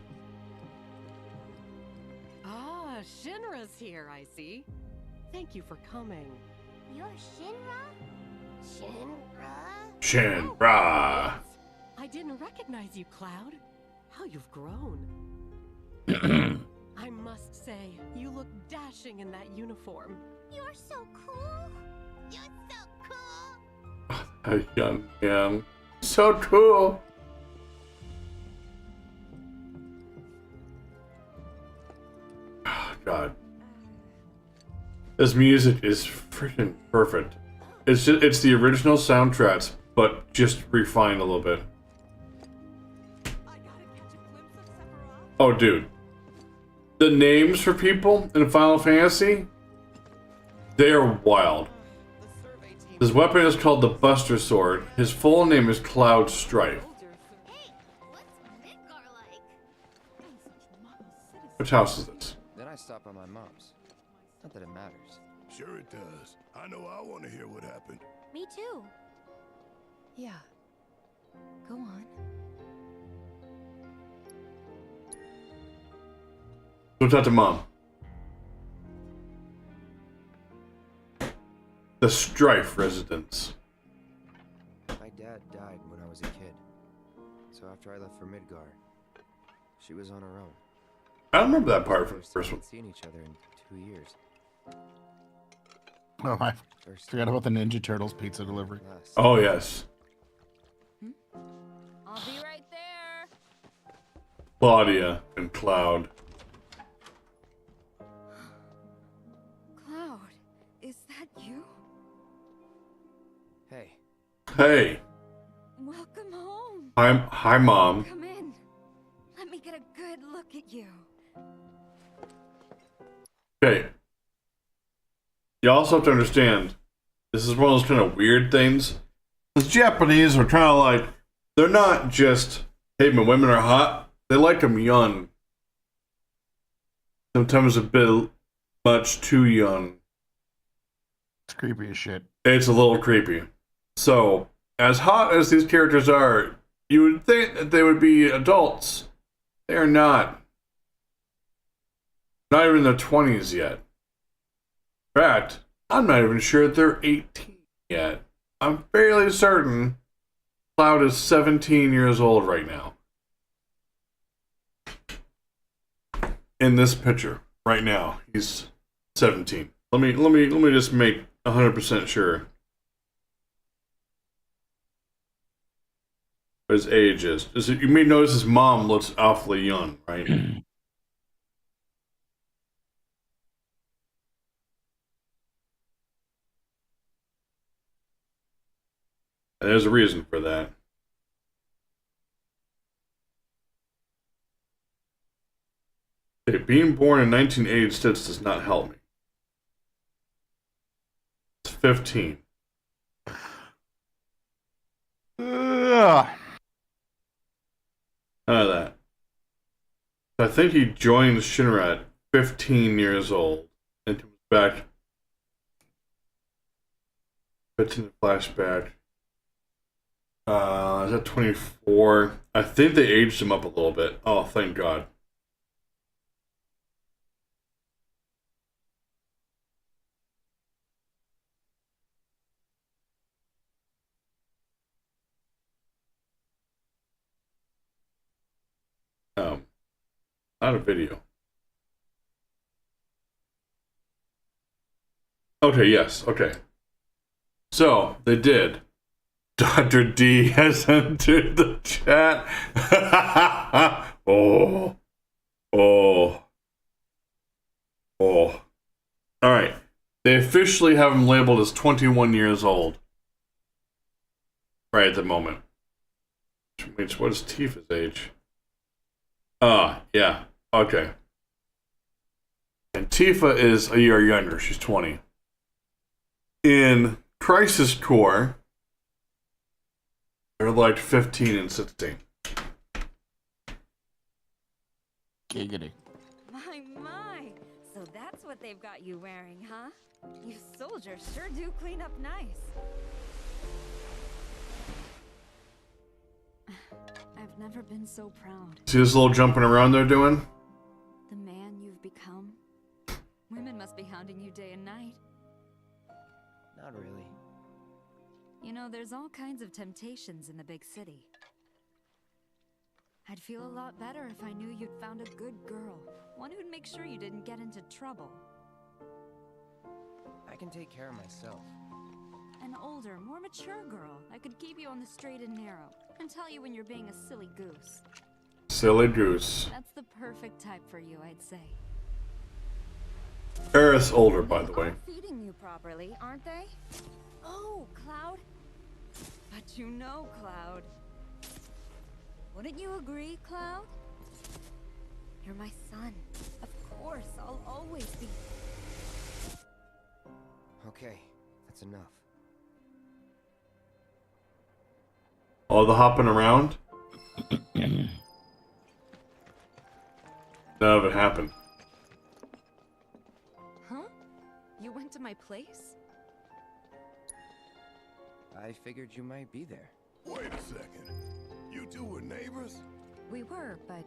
Speaker 15: Ah, Shinra's here, I see. Thank you for coming.
Speaker 13: You're Shinra? Shinra?
Speaker 1: Shinra.
Speaker 15: I didn't recognize you, Cloud. How you've grown. I must say, you look dashing in that uniform.
Speaker 13: You're so cool. You're so cool.
Speaker 1: I young am. So cool. Oh, God. This music is freaking perfect. It's the original soundtracks, but just refined a little bit. Oh, dude. The names for people in Final Fantasy, they are wild. His weapon is called the Buster Sword. His full name is Cloud Strife. Which house is this?
Speaker 12: Then I stop by my mom's. Not that it matters.
Speaker 8: Sure it does. I know I want to hear what happened.
Speaker 13: Me too.
Speaker 5: Yeah. Go on.
Speaker 1: Go talk to Mom. The Strife residence.
Speaker 12: My dad died when I was a kid. So after I left for Midgar, she was on her own.
Speaker 1: I don't remember that part from the first one.
Speaker 12: We'd seen each other in 2 years.
Speaker 3: Oh, I forgot about the Ninja Turtles pizza delivery.
Speaker 1: Oh, yes.
Speaker 11: I'll be right there.
Speaker 1: Claudia and Cloud.
Speaker 14: Cloud, is that you?
Speaker 12: Hey.
Speaker 1: Hey.
Speaker 14: Welcome home.
Speaker 1: Hi, Mom.
Speaker 14: Come in. Let me get a good look at you.
Speaker 1: Okay. You also have to understand, this is one of those kind of weird things. The Japanese are kind of like, they're not just, hey, when women are hot, they like them young. Sometimes a bit much too young.
Speaker 3: It's creepy as shit.
Speaker 1: It's a little creepy. So, as hot as these characters are, you would think that they would be adults. They are not. Not even in their 20s yet. In fact, I'm not even sure that they're 18 yet. I'm fairly certain Cloud is 17 years old right now. in this picture right now, he's 17. Let me just make 100% sure. His age is. You may notice his mom looks awfully young, right? And there's a reason for that. Okay, being born in 1986 does not help me. It's 15. None of that. I think he joined Shinra at 15 years old and comes back. 15 flashback. Is that 24? I think they aged him up a little bit. Oh, thank God. Not a video. Okay, yes, okay. So, they did. Dr. D has entered the chat. Oh. Alright. They officially have him labeled as 21 years old. Right at the moment. Which means, what is Tifa's age? Yeah. Okay. And Tifa is a year younger. She's 20. In Crisis Core, they're like 15 and 16.
Speaker 3: Giggity.
Speaker 11: My. So that's what they've got you wearing, huh? You soldiers sure do clean up nice. I've never been so proud.
Speaker 1: See this little jumping around they're doing?
Speaker 11: The man you've become. Women must be hounding you day and night.
Speaker 12: Not really.
Speaker 11: You know, there's all kinds of temptations in the big city. I'd feel a lot better if I knew you'd found a good girl. One who'd make sure you didn't get into trouble.
Speaker 12: I can take care of myself.
Speaker 11: An older, more mature girl. I could keep you on the straight and narrow. And tell you when you're being a silly goose.
Speaker 1: Silly goose.
Speaker 11: That's the perfect type for you, I'd say.
Speaker 1: Aerith's older, by the way.
Speaker 11: Feeding you properly, aren't they? Oh, Cloud. But you know, Cloud. Wouldn't you agree, Cloud? You're my son. Of course, I'll always be.
Speaker 12: Okay, that's enough.
Speaker 1: All the hopping around? None of it happened.
Speaker 5: Huh? You went to my place?
Speaker 12: I figured you might be there.
Speaker 8: Wait a second. You two were neighbors?
Speaker 5: We were, but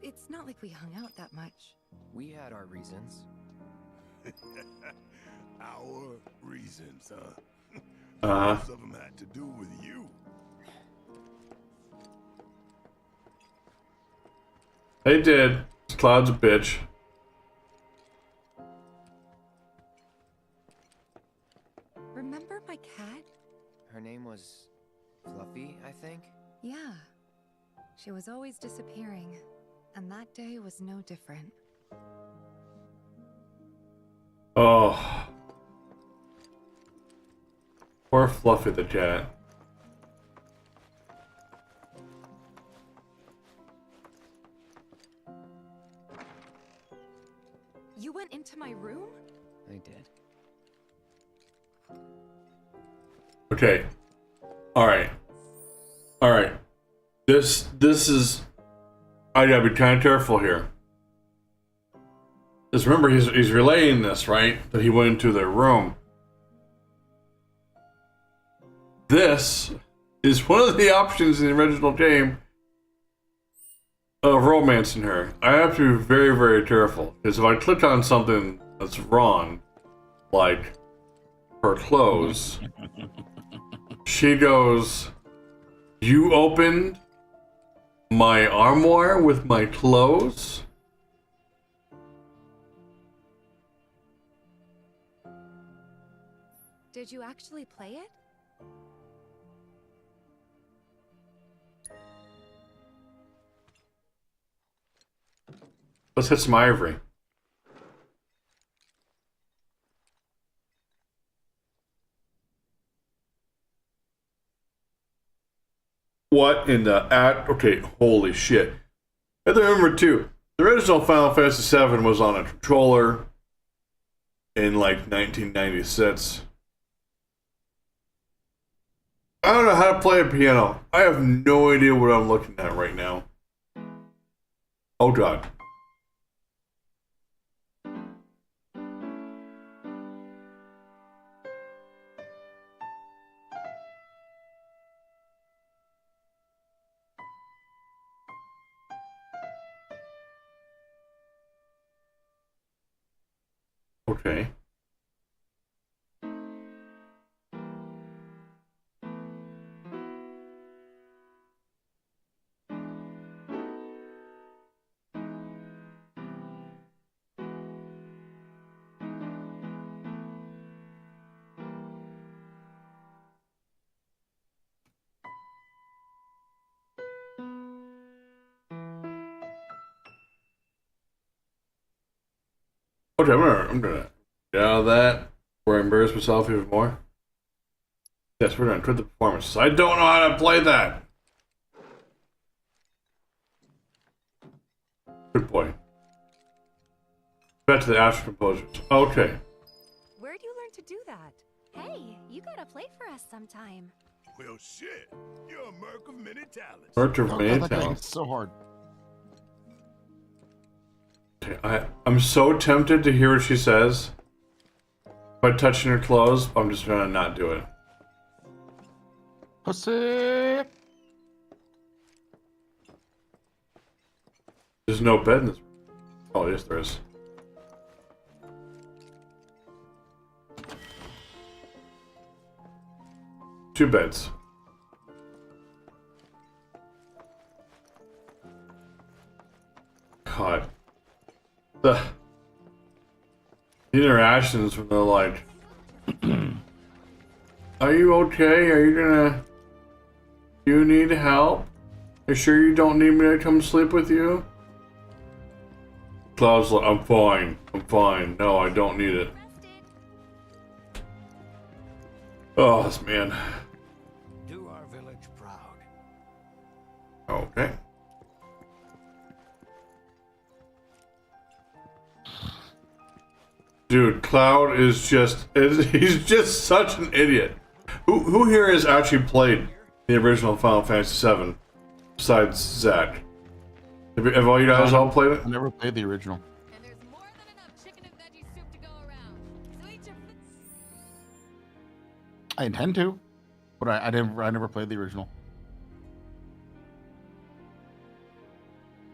Speaker 5: it's not like we hung out that much.
Speaker 12: We had our reasons.
Speaker 8: Our reasons, huh?
Speaker 1: Uh-huh.
Speaker 8: Most of them had to do with you.
Speaker 1: They did. Cloud's a bitch.
Speaker 5: Remember my cat?
Speaker 12: Her name was Fluffy, I think?
Speaker 5: Yeah. She was always disappearing, and that day was no different.
Speaker 1: Oh. Poor Fluffy the cat.
Speaker 5: You went into my room?
Speaker 12: I did.
Speaker 1: Okay. Alright. Alright. This is... I gotta be kind of careful here. Because remember, he's relaying this, right? That he went into their room. This is one of the options in the original game of romancing her. I have to be very, very careful. Because if I click on something that's wrong, like her clothes, she goes, "You opened my armoire with my clothes?"
Speaker 5: Did you actually play it?
Speaker 1: Let's hit some ivory. What in the okay, holy shit. And then remember too, the original Final Fantasy VII was on a controller in like 1996. I don't know how to play a piano. I have no idea what I'm looking at right now. Oh god. Okay. Okay, I'm gonna get out of that before I embarrass myself even more. Yes, we're gonna quit the performance. I don't know how to play that. Good boy. Back to the Astral Composers. Okay.
Speaker 5: Where'd you learn to do that?
Speaker 13: Hey, you gotta play for us sometime.
Speaker 8: Well, shit. You're a merc of many talents.
Speaker 1: Merc of many
Speaker 3: that guy
Speaker 1: talents.
Speaker 3: is so hard.
Speaker 1: Okay, I'm so tempted to hear what she says. By touching her clothes, I'm just gonna not do it.
Speaker 3: Pussy.
Speaker 1: There's no bed in this room. Oh, yes, there is. Two beds. God. The interactions when they're like, are you okay? Are you gonna... Do you need help? Are you sure you don't need me to come sleep with you? Cloud's like, I'm fine. I'm fine. No, I don't need it. Oh, this man.
Speaker 10: Do our village proud.
Speaker 1: Okay. Dude, Cloud is just, he's just such an idiot. Who here has actually played the original Final Fantasy VII besides Zach? Have all you guys all played it?
Speaker 3: I never played the original.
Speaker 11: And there's more than enough chicken and veggie soup to go around. So eat your
Speaker 3: I intend to, but I never played the original.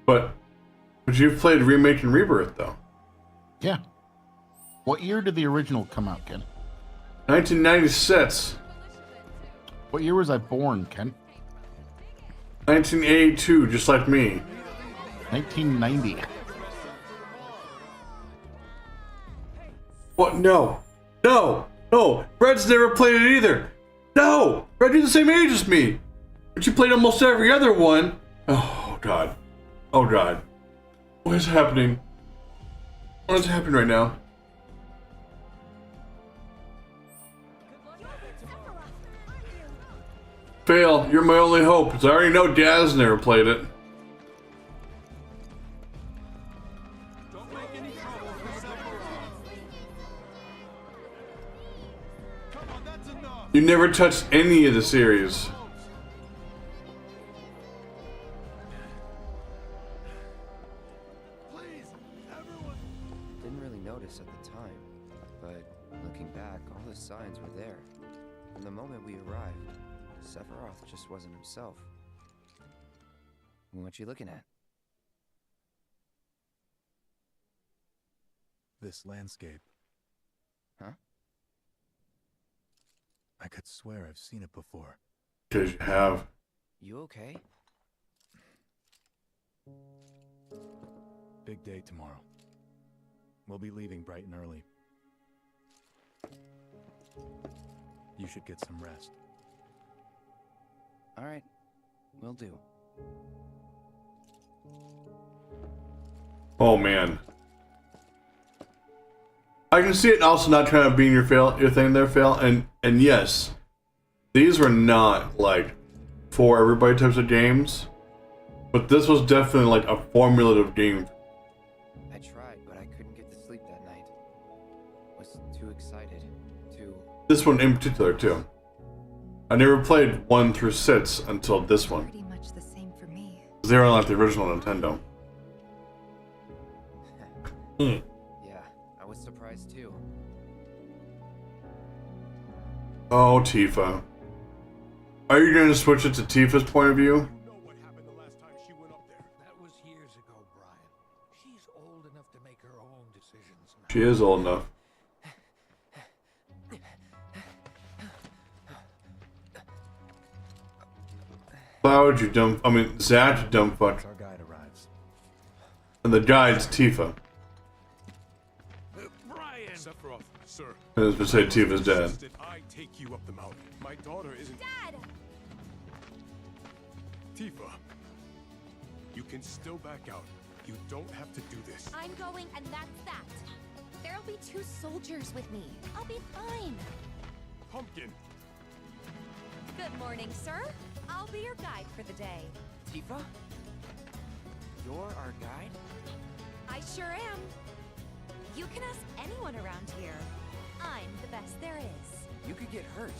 Speaker 1: But you've played Remake and Rebirth, though.
Speaker 3: Yeah. What year did the original come out, Ken?
Speaker 1: 1996.
Speaker 3: What year was I born, Ken?
Speaker 1: 1982, just like me.
Speaker 3: 1990.
Speaker 1: What? No. No. No. Red's never played it either. No. Red, you're the same age as me. But you played almost every other one. Oh, God. Oh, God. What is happening? What is happening right now? Fail. You're my only hope. Because I already know Daz never played it. You never touched any of the series.
Speaker 12: Didn't really notice at the time, but looking back, all the signs were there. From the moment we arrived, Sephiroth just wasn't himself. What you looking at?
Speaker 6: This landscape.
Speaker 12: Huh?
Speaker 6: I could swear I've seen it before.
Speaker 1: Because you have.
Speaker 12: You okay?
Speaker 6: Big day tomorrow. We'll be leaving bright and early.
Speaker 4: You should get some rest.
Speaker 12: All right, will do.
Speaker 1: Oh man. I can see it also not trying to be in your thing there, Phil. And yes, these were not like for everybody types of games, but this was definitely like a formulative game.
Speaker 12: I tried, but I couldn't get to sleep that night. Was too excited.
Speaker 1: This one in particular too. I never played 1 through 6 until this one.
Speaker 5: Pretty much the same for me.
Speaker 1: They were on like the original Nintendo.
Speaker 12: Yeah, I was surprised too.
Speaker 1: Oh, Tifa. Are you going to switch it to Tifa's point of view?
Speaker 10: That was years ago, Brian. She's old enough to make her own decisions now.
Speaker 1: She is old enough. Cloud, you dumb... I mean, Zach, you dumb fuck.
Speaker 4: Our guide arrives.
Speaker 1: And the guide's Tifa.
Speaker 8: Brian! Sephiroth, sir.
Speaker 1: I was going to say Tifa's dad.
Speaker 8: I take you up the mountain. My daughter isn't...
Speaker 13: Dad!
Speaker 8: Tifa. You can still back out. You don't have to do this.
Speaker 13: I'm going, and that's that. There'll be 2 soldiers with me. I'll be fine.
Speaker 8: Pumpkin.
Speaker 13: Good morning, sir. I'll be your guide for the day.
Speaker 12: Tifa? You're our guide?
Speaker 13: I sure am. You can ask anyone around here. I'm the best there is.
Speaker 12: You could get hurt.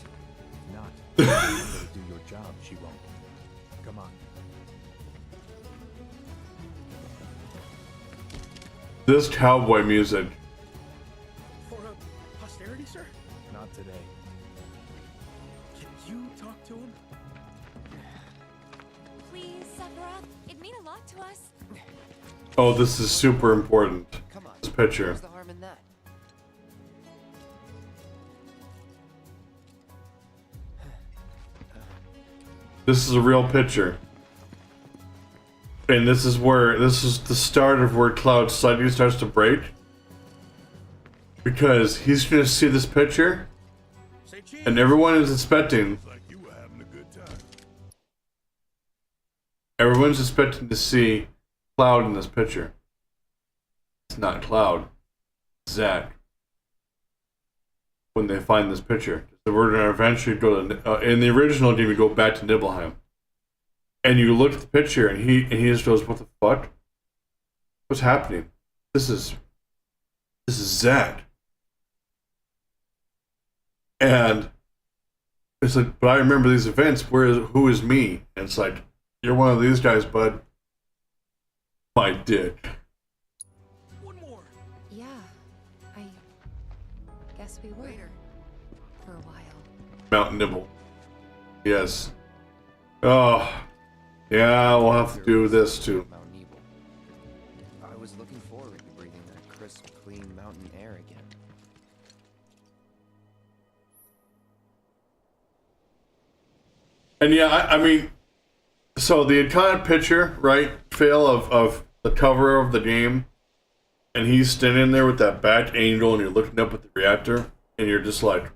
Speaker 4: Not. If you do your job, she won't. Come on.
Speaker 1: This cowboy music.
Speaker 6: For posterity, sir?
Speaker 4: Not today.
Speaker 6: Can you talk to him?
Speaker 13: Please, Sephiroth. It'd mean a lot to us.
Speaker 1: Oh, this is super important.
Speaker 12: Come on.
Speaker 1: This picture.
Speaker 12: What's the harm in that?
Speaker 1: This is a real picture. And this is the start of where Cloud's psyche starts to break. Because he's gonna see this picture, and everyone is expecting. Everyone's expecting to see Cloud in this picture. It's not Cloud. It's Zack. When they find this picture, so we're gonna eventually go to. In the original game, you go back to Nibelheim, and you look at the picture, and he just goes, "What the fuck? What's happening? This is Zack." And it's like, but I remember these events. Who is me? And it's like, you're one of these guys, bud. My dick.
Speaker 5: Yeah, I guess we were. For a while.
Speaker 1: Mount Nibble. Yes. Oh. Yeah, we'll have to do this too.
Speaker 12: Mount Nibble. I was looking forward to breathing that crisp, clean mountain air again.
Speaker 1: And yeah, I mean, so the iconic picture, right, Phil, of the cover of the game, and he's standing there with that back angle, and you're looking up at the reactor, and you're just like,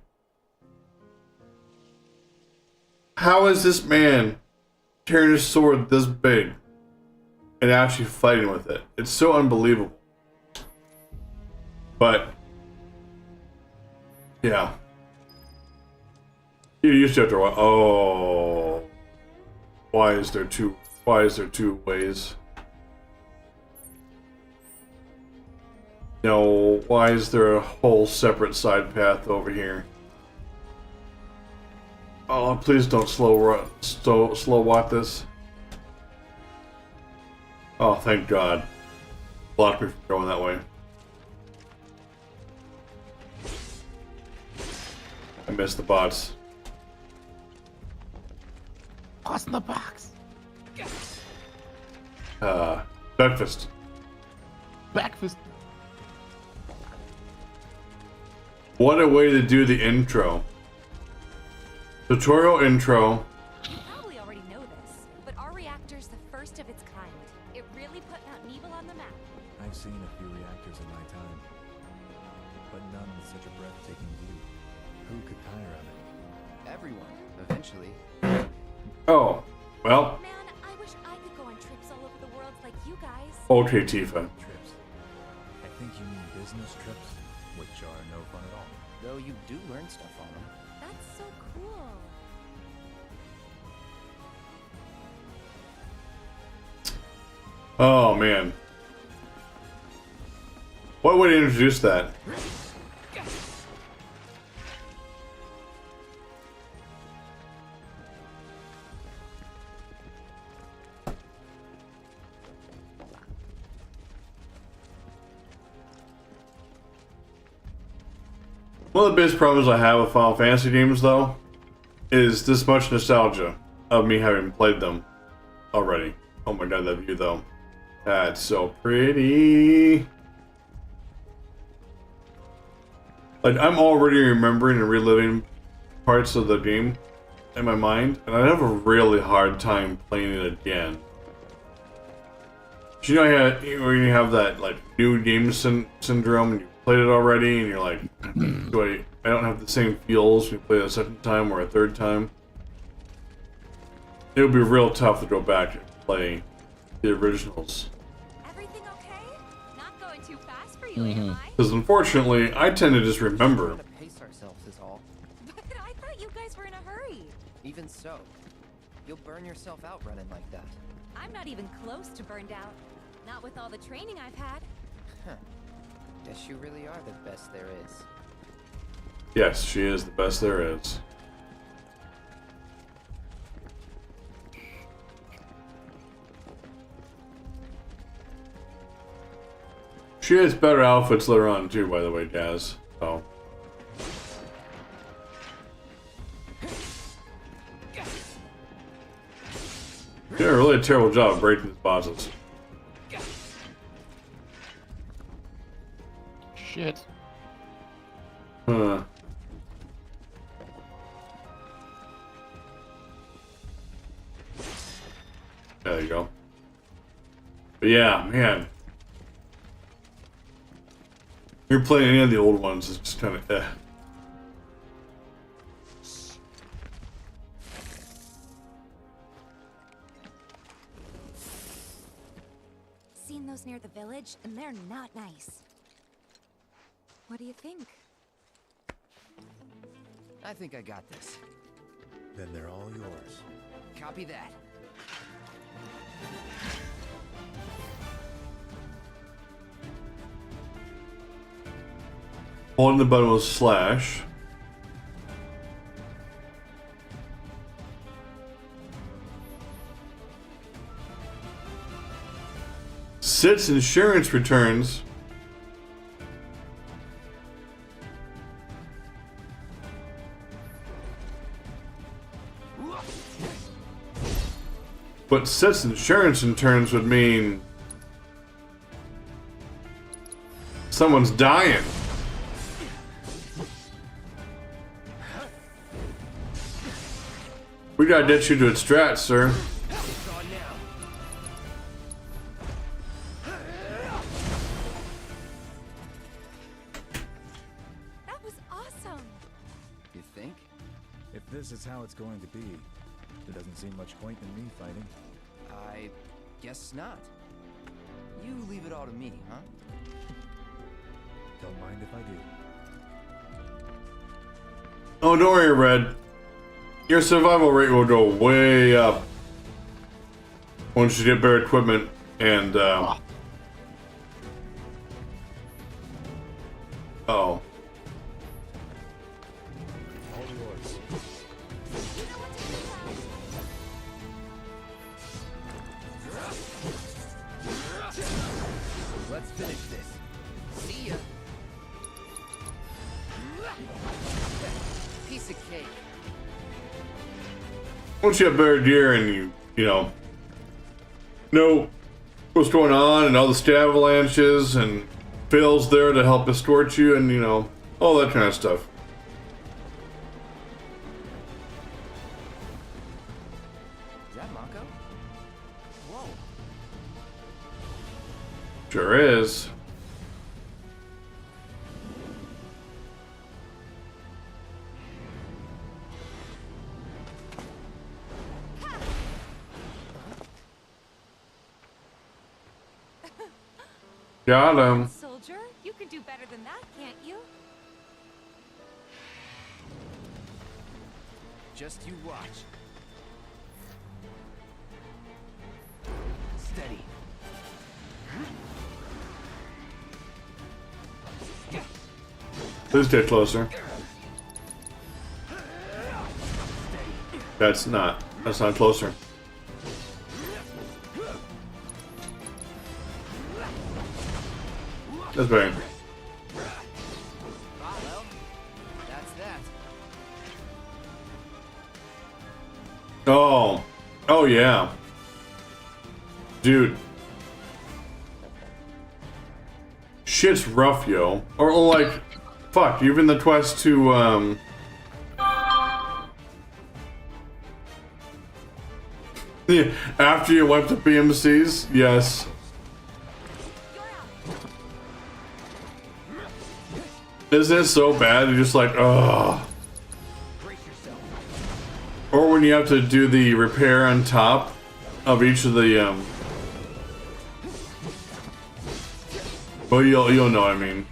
Speaker 1: how is this man carrying a sword this big and actually fighting with it? It's so unbelievable. But, yeah. You used to have to. Oh, why is there two ways? No, why is there a whole separate side path over here? Oh, please don't slow walk this. Oh, thank God. Block me from going that way. I missed the bots.
Speaker 3: Toss in the box.
Speaker 1: Breakfast.
Speaker 3: Breakfast.
Speaker 1: What a way to do the intro. Tutorial intro.
Speaker 13: You probably already know this, but our reactor's the first of its kind. It really put Mount Nibble on the map.
Speaker 4: I've seen a few reactors in my time, but none with such a breathtaking view. Who could tire of it?
Speaker 12: Everyone, eventually.
Speaker 1: Oh, well.
Speaker 13: Man, I wish I could go on trips all over the world like you guys.
Speaker 1: Okay, Tifa.
Speaker 4: Trips. I think you mean business trips, which are no fun at all.
Speaker 12: Though you do learn stuff on them.
Speaker 13: That's so cool.
Speaker 1: Oh, man. What would introduce that? One of the biggest problems I have with Final Fantasy games, though, is this much nostalgia of me having played them already. Oh my god, that view, though. That's so pretty. Like, I'm already remembering and reliving parts of the game in my mind, and I have a really hard time playing it again. You know, when you have that, like, new game syndrome, and you played it already, and you're like, I don't have the same feels when you play it a second time or a third time. It would be real tough to go back and play the originals.
Speaker 13: Everything okay? Not going too fast for you, am I?
Speaker 1: Because unfortunately, I tend to just remember.
Speaker 12: Pace ourselves is all.
Speaker 13: But I thought you guys were in a hurry.
Speaker 12: Even so, you'll burn yourself out running like that.
Speaker 13: I'm not even close to burned out. Not with all the training I've had.
Speaker 12: Huh. Guess you really are the best there is.
Speaker 1: Yes, she is the best there is. She has better outfits later on too, by the way, Jazz. So. She did a really terrible job of breaking these bosses.
Speaker 3: Shit.
Speaker 1: Huh. There you go. But yeah, man. You're playing any of the old ones, it's just kind of eh.
Speaker 13: Seen those near the village, and they're not nice. What do you think?
Speaker 12: I think I got this.
Speaker 6: Then they're all yours.
Speaker 12: Copy that.
Speaker 1: Holding the button with slash. Sits insurance returns. But sits insurance returns would mean someone's dying. We gotta ditch you to its strat, sir.
Speaker 13: That was awesome.
Speaker 12: You think?
Speaker 4: If this is how it's going to be, there doesn't seem much point in me fighting.
Speaker 12: I guess not. You leave it all to me, huh?
Speaker 4: Don't mind if I do.
Speaker 1: Oh, don't worry, Red. Your survival rate will go way up once you get better equipment and, oh.
Speaker 4: All yours.
Speaker 12: Let's finish this. See ya. Piece of cake.
Speaker 1: Once you have better gear and you know what's going on and all the stab avalanches and Phil's there to help distort you and, all that kind of stuff.
Speaker 12: Is that Mako? Whoa.
Speaker 1: Sure is. Got him.
Speaker 13: Soldier, you can do better than that, can't you?
Speaker 12: Just you watch. Steady.
Speaker 1: Please get closer. That's not closer. That's better.
Speaker 12: Well, that's that.
Speaker 1: Oh yeah. Dude. Shit's rough, yo. Or like, fuck, even the quest to, yeah, after you wipe the BMCs, yes. Isn't it so bad? You're just like, ugh. Or when you have to do the repair on top of each of the, well, you'll know what I mean.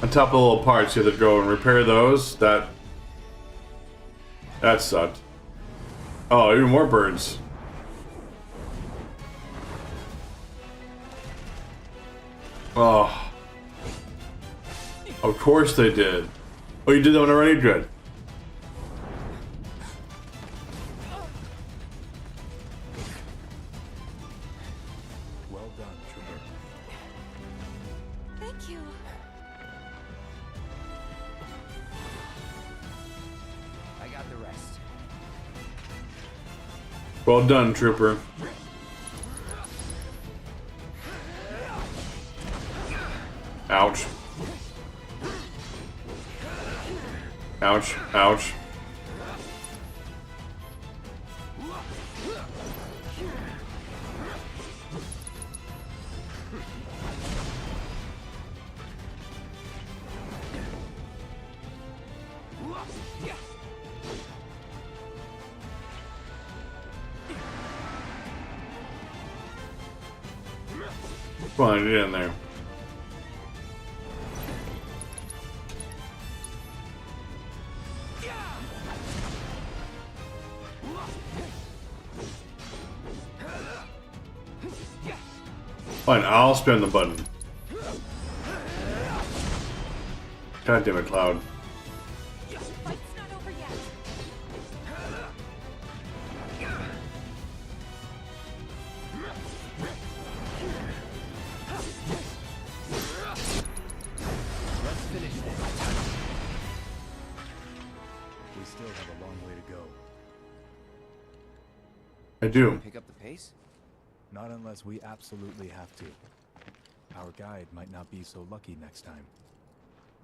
Speaker 1: On top of the little parts, you have to go and repair those. That sucked. Oh, even more birds. Oh. Of course they did. Oh, you did that one already? Good.
Speaker 4: Well done, Trooper.
Speaker 13: Thank you.
Speaker 12: I got the rest.
Speaker 1: Well done, Trooper. Ouch. Ouch, ouch. Come on, get in there. Fine, I'll spin the button. God damn it, Cloud.
Speaker 13: Fight's not over yet.
Speaker 12: Let's finish this.
Speaker 6: We still have a long way to go.
Speaker 1: I do.
Speaker 12: Pick up the pace?
Speaker 4: Not unless we absolutely have to. Our guide might not be so lucky next time.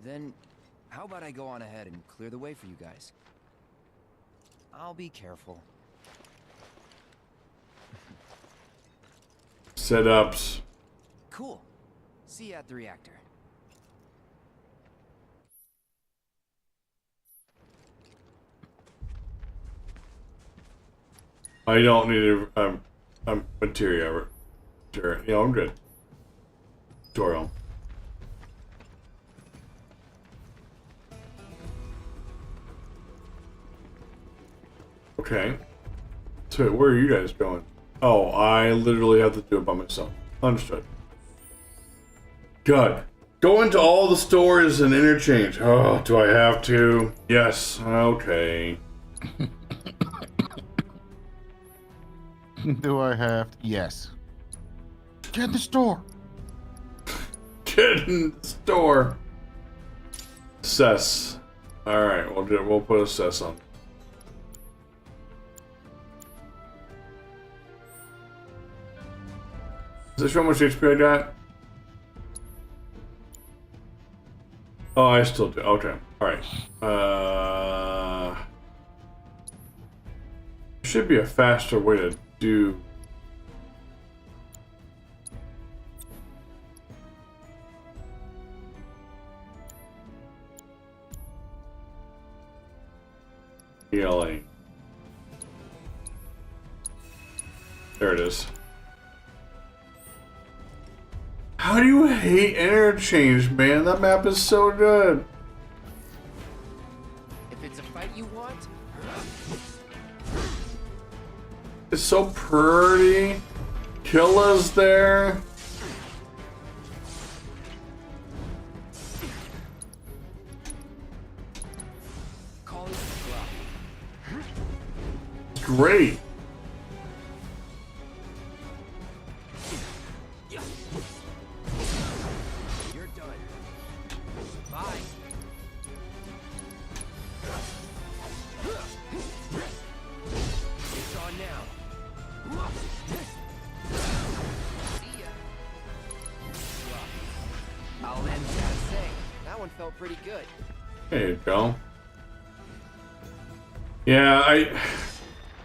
Speaker 12: Then, how about I go on ahead and clear the way for you guys? I'll be careful.
Speaker 1: Setups.
Speaker 12: Cool. See you at the reactor.
Speaker 1: I don't need a material. Sure. Yeah, I'm good. Tutorial. Okay. So where are you guys going? Oh, I literally have to do it by myself. Understood. Good. Go into all the stores and interchange. Oh, do I have to? Yes. Okay.
Speaker 3: Do I have to? Yes. Get in the store.
Speaker 1: Get in the store. Assess. Alright, we'll put assess on. Does this show how much HP I got? Oh, I still do. Okay. Alright. Should be a faster way to do. ELA. this. How do you hate interchange, man? That map is so good.
Speaker 12: If it's a fight you want,
Speaker 1: It's so pretty. Killa's there.
Speaker 12: call it a bluff.
Speaker 1: Great.
Speaker 12: You're done. Bye. It's on now. See ya. I'll end gotta say, that one felt pretty good.
Speaker 1: There you go. Yeah, I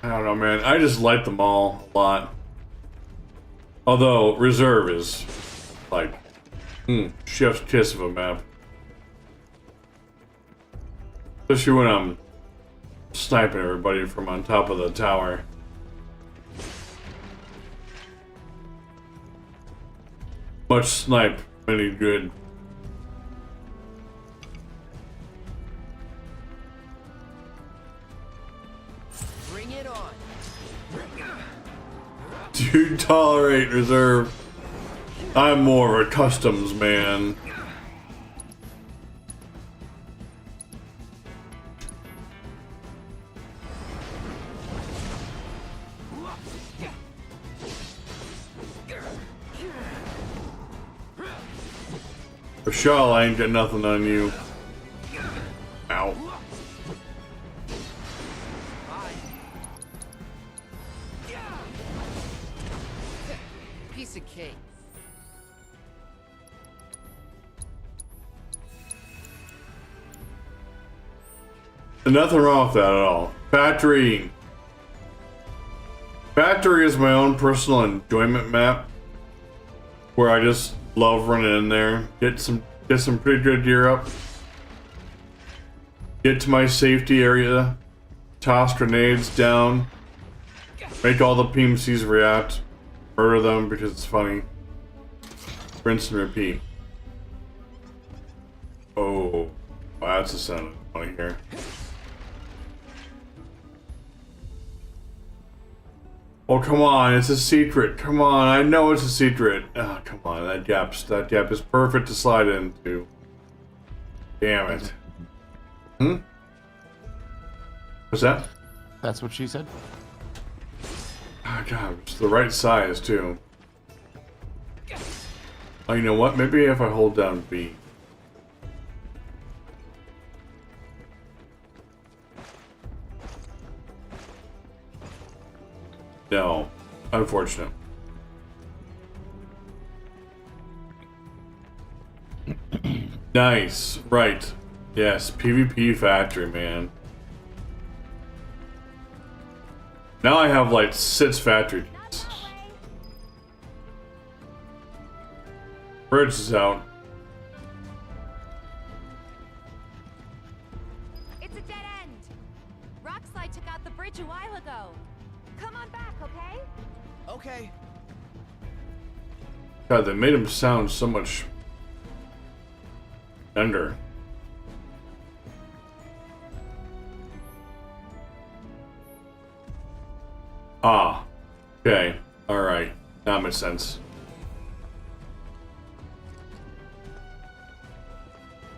Speaker 1: don't know, man. I just like them all a lot. Although Reserve is like chef's kiss of a map. Especially when I'm sniping everybody from on top of the tower. Much snipe, many good.
Speaker 12: Bring it on.
Speaker 1: Do you tolerate Reserve? I'm more of a customs man. Rashal, I ain't got nothing on you. Ow.
Speaker 12: Piece of cake.
Speaker 1: There's nothing wrong with that at all. Factory. Factory is my own personal enjoyment map, where I just love running in there, get some pretty good gear up, get to my safety area, toss grenades down, make all the PMCs react, murder them because it's funny, rinse and repeat. Oh, wow, that's a sound funny here. Oh, come on, it's a secret. Come on, I know it's a secret. Oh, come on, that gap is perfect to slide into. Damn it. What's that?
Speaker 3: That's what she said.
Speaker 1: Oh, God, it's the right size, too. Oh, you know what? Maybe if I hold down B. No. Unfortunate. Nice. Right. Yes. PvP factory, man. Now I have like 6 factories. Bridge is out.
Speaker 13: It's a dead end. Rockslide took out the bridge a while ago. Come on back, okay?
Speaker 12: Okay.
Speaker 1: God, they made him sound so much younger. Ah. Okay. Alright. That makes sense.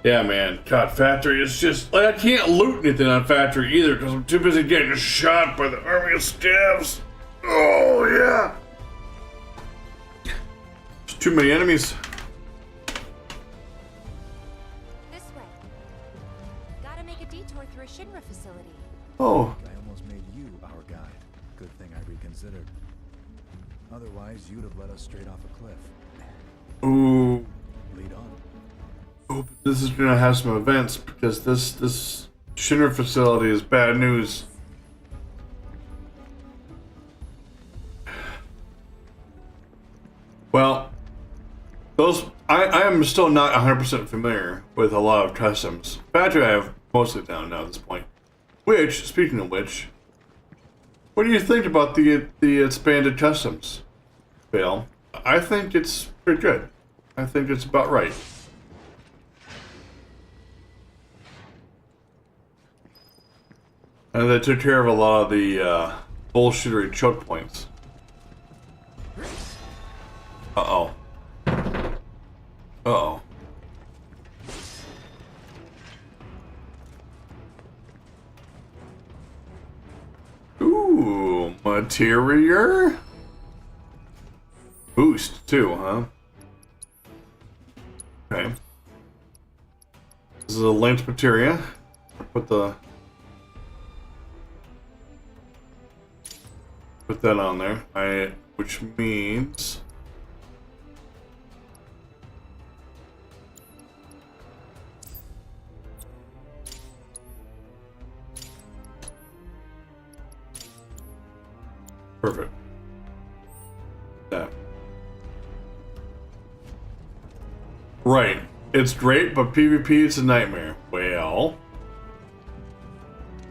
Speaker 1: Yeah, man. God, factory is just... like, I can't loot anything on factory either because I'm too busy getting shot by the army of scavs. Oh, yeah. There's too many enemies.
Speaker 13: This way. Gotta make a detour through a Shinra facility.
Speaker 1: Oh.
Speaker 6: I almost made you our guide. Good thing I reconsidered. Otherwise, you'd have led us straight off a cliff.
Speaker 1: Ooh.
Speaker 6: Lead on.
Speaker 1: Oh, this is gonna have some events because this Shinra facility is bad news. Well, I am still not 100% familiar with a lot of customs. Factory I have mostly down now at this point. Which, speaking of which, What do you think about the expanded customs, Vale? I think it's pretty good. I think it's about right. And they took care of a lot of the bullshittery choke points. Uh-oh. Uh-oh. Ooh, material? Boost, too, huh? Okay. This is a linked materia. Put that on there. Which means perfect. Yeah. Right. It's great, but PvP is a nightmare. Well,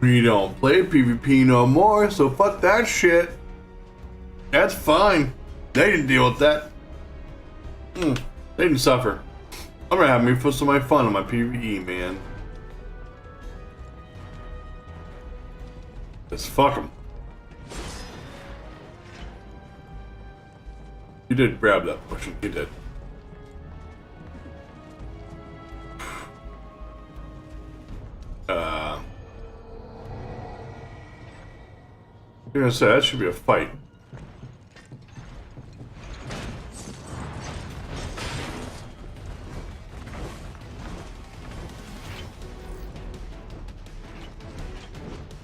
Speaker 1: we don't play PvP no more, so fuck that shit. That's fine. They didn't deal with that. They didn't suffer. I'm gonna have me for some of my fun on my PvE, man. Just fuck them. You did grab that potion. You did. You're gonna say that should be a fight.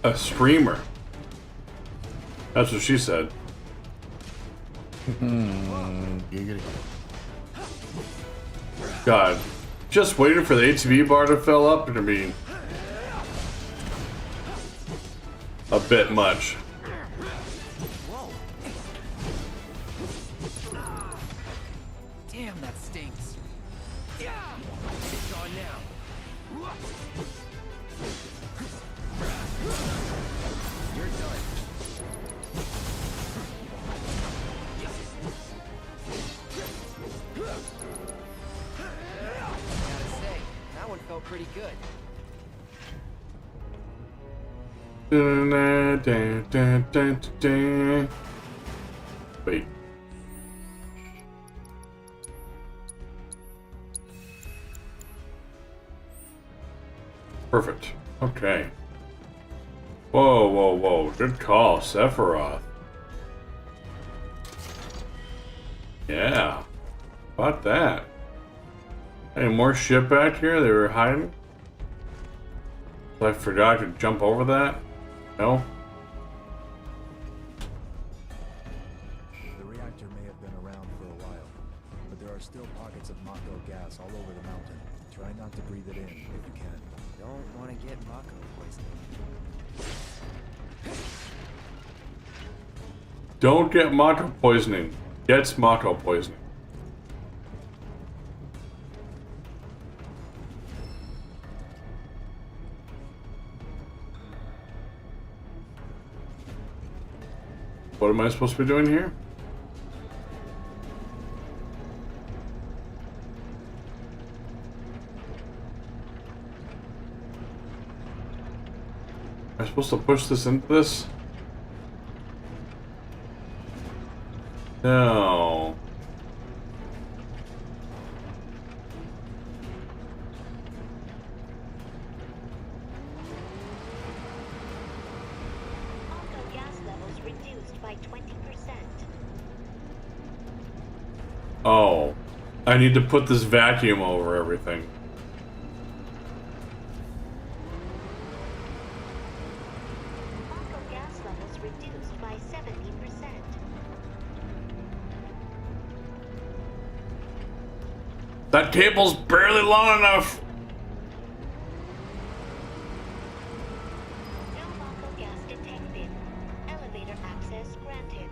Speaker 1: A streamer. That's what she said. God, just waiting for the HV bar to fill up and I mean a bit much.
Speaker 9: Damn, that stinks. It's gone now. You're done. Gotta say, that one felt pretty good.
Speaker 1: Wait. Perfect. Okay. Whoa, whoa, whoa. Good call, Sephiroth. Yeah. About that. Any more shit back here they were hiding? I forgot to jump over that? No?
Speaker 4: The reactor may have been around for a while, but there are still pockets of Mako gas all over the mountain. Try not to breathe it in if you can.
Speaker 12: Don't want to get Mako poisoning.
Speaker 1: Don't get Mako poisoning. Gets Mako poisoning. What am I supposed to be doing here? Am I supposed to push this into this? No. Oh, I need to put this vacuum over everything.
Speaker 13: Gas levels reduced by 70%.
Speaker 1: That cable's barely long enough.
Speaker 13: No Mako gas detected. Elevator access granted.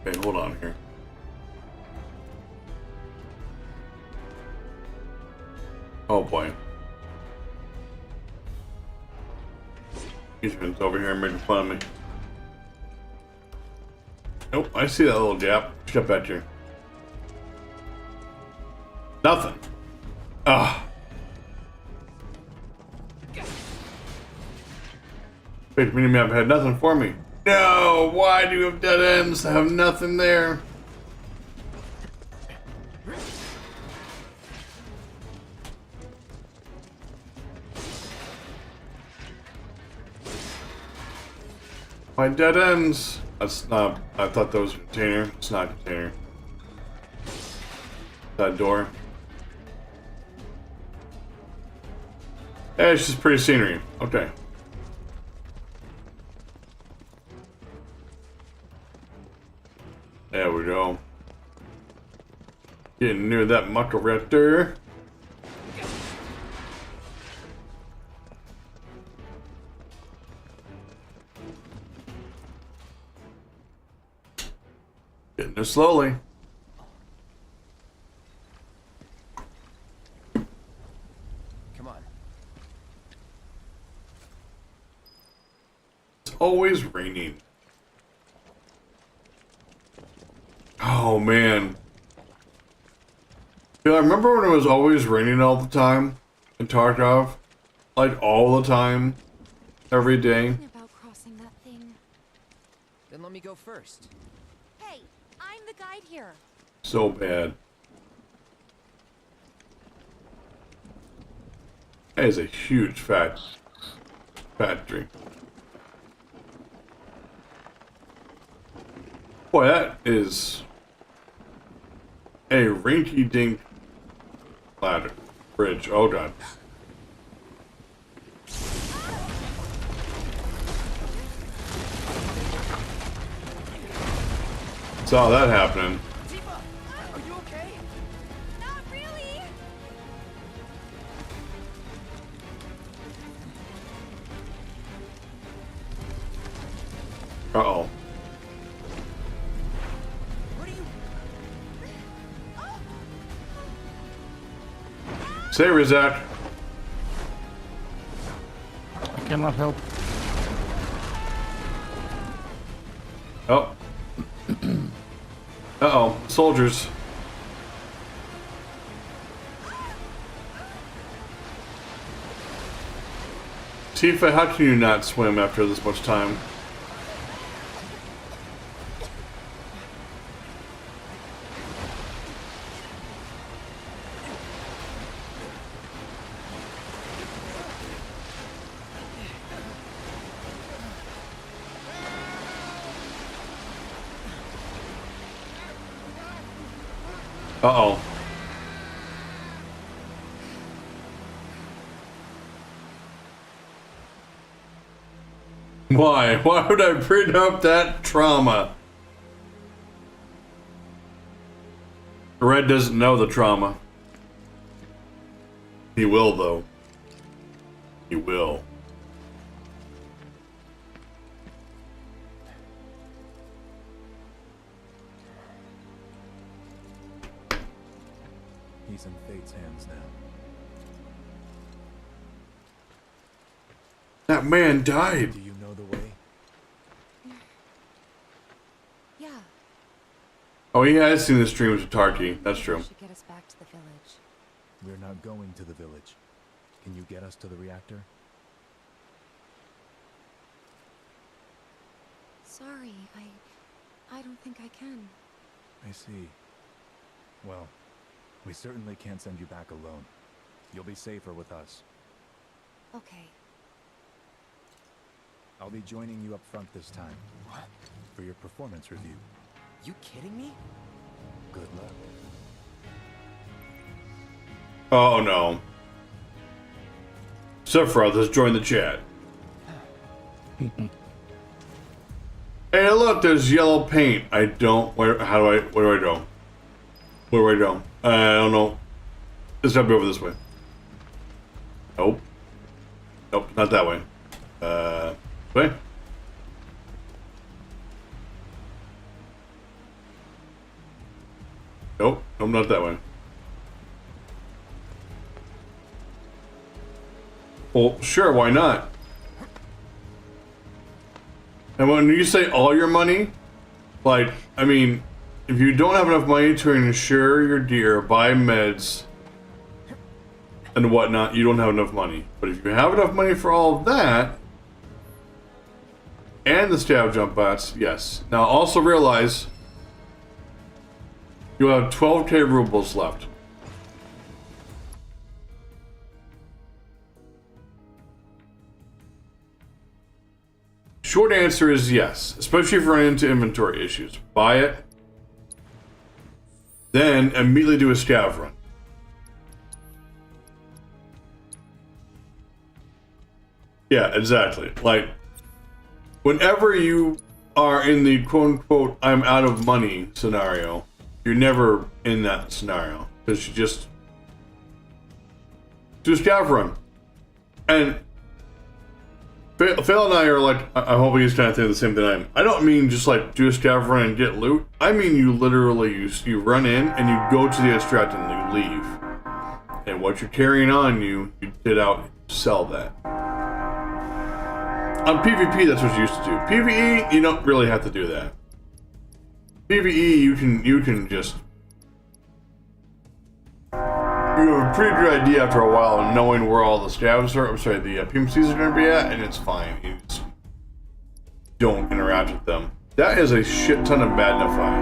Speaker 1: Okay, hold on here. Oh boy. Ethan's over here making fun of me. Nope, I see that little gap. Step back here. Nothing. Ah. Page map had nothing for me. No, why do you have dead ends? I have nothing there. My dead ends. That's not. I thought that was a container. It's not a container. That door. Hey, it's just pretty scenery. Okay. There we go. Getting near that muckle right there. Getting there slowly.
Speaker 12: Come on.
Speaker 1: It's always raining. Oh man. Yeah, I remember when it was always raining all the time in Tarkov? Like all the time. Every day.
Speaker 5: About crossing that thing.
Speaker 12: Then let me go first.
Speaker 13: Hey, I'm the guide here.
Speaker 1: So bad. That is a huge fat tree. Boy, that is a rinky-dink ladder. Bridge. Oh god. Saw that happening.
Speaker 12: Are you okay?
Speaker 13: Not really.
Speaker 1: Uh-oh. Say, Rizak.
Speaker 3: I cannot help.
Speaker 1: Oh. Uh-oh. Soldiers. Tifa, how can you not swim after this much time? Uh-oh. Why? Why would I bring up that trauma? Red doesn't know the trauma. He will, though. He will.
Speaker 4: He's in Fate's hands now.
Speaker 1: That man died.
Speaker 4: Do you know the way?
Speaker 5: Yeah.
Speaker 1: Oh, he has seen the streams of Tarky. That's true.
Speaker 5: Should get us back to the village.
Speaker 4: We're not going to the village. Can you get us to the reactor?
Speaker 5: Sorry, I don't think I can.
Speaker 4: I see. Well, we certainly can't send you back alone. You'll be safer with us.
Speaker 5: Okay.
Speaker 4: I'll be joining you up front this time.
Speaker 12: What?
Speaker 4: For your performance review.
Speaker 12: You kidding me?
Speaker 4: Good luck.
Speaker 1: Oh, no. Sephiroth has joined the chat. Hey, look, there's yellow paint. I don't... Where do I go? Where do I go? I don't know. It's gotta be over this way. Nope. Nope, not that way. Way? Nope, nope, not that way. Well, sure, why not? And when you say all your money, like, I mean, if you don't have enough money to insure your deer, buy meds, and whatnot, you don't have enough money. But if you have enough money for all of that, and the stab jump bots, yes. Now also realize, you have 12k rubles left. Short answer is yes, especially if you run into inventory issues. Buy it, then immediately do a scav run. Yeah, exactly. Like, whenever you are in the quote-unquote I'm out of money scenario, you're never in that scenario. Because you just do a scav run. And Phil and I are like, I hope he's kind of thinking the same thing I am. I don't mean just like do a scav run and get loot. I mean you literally, you run in and you go to the extract and you leave. And what you're carrying on you get out, sell that. On PvP, that's what you used to do. PvE, you don't really have to do that. PvE, you can just... You have a pretty good idea after a while of knowing where all the stabs are, I'm sorry, the PMCs are going to be at, and it's fine. You just don't interact with them. That is a shit ton of magnify.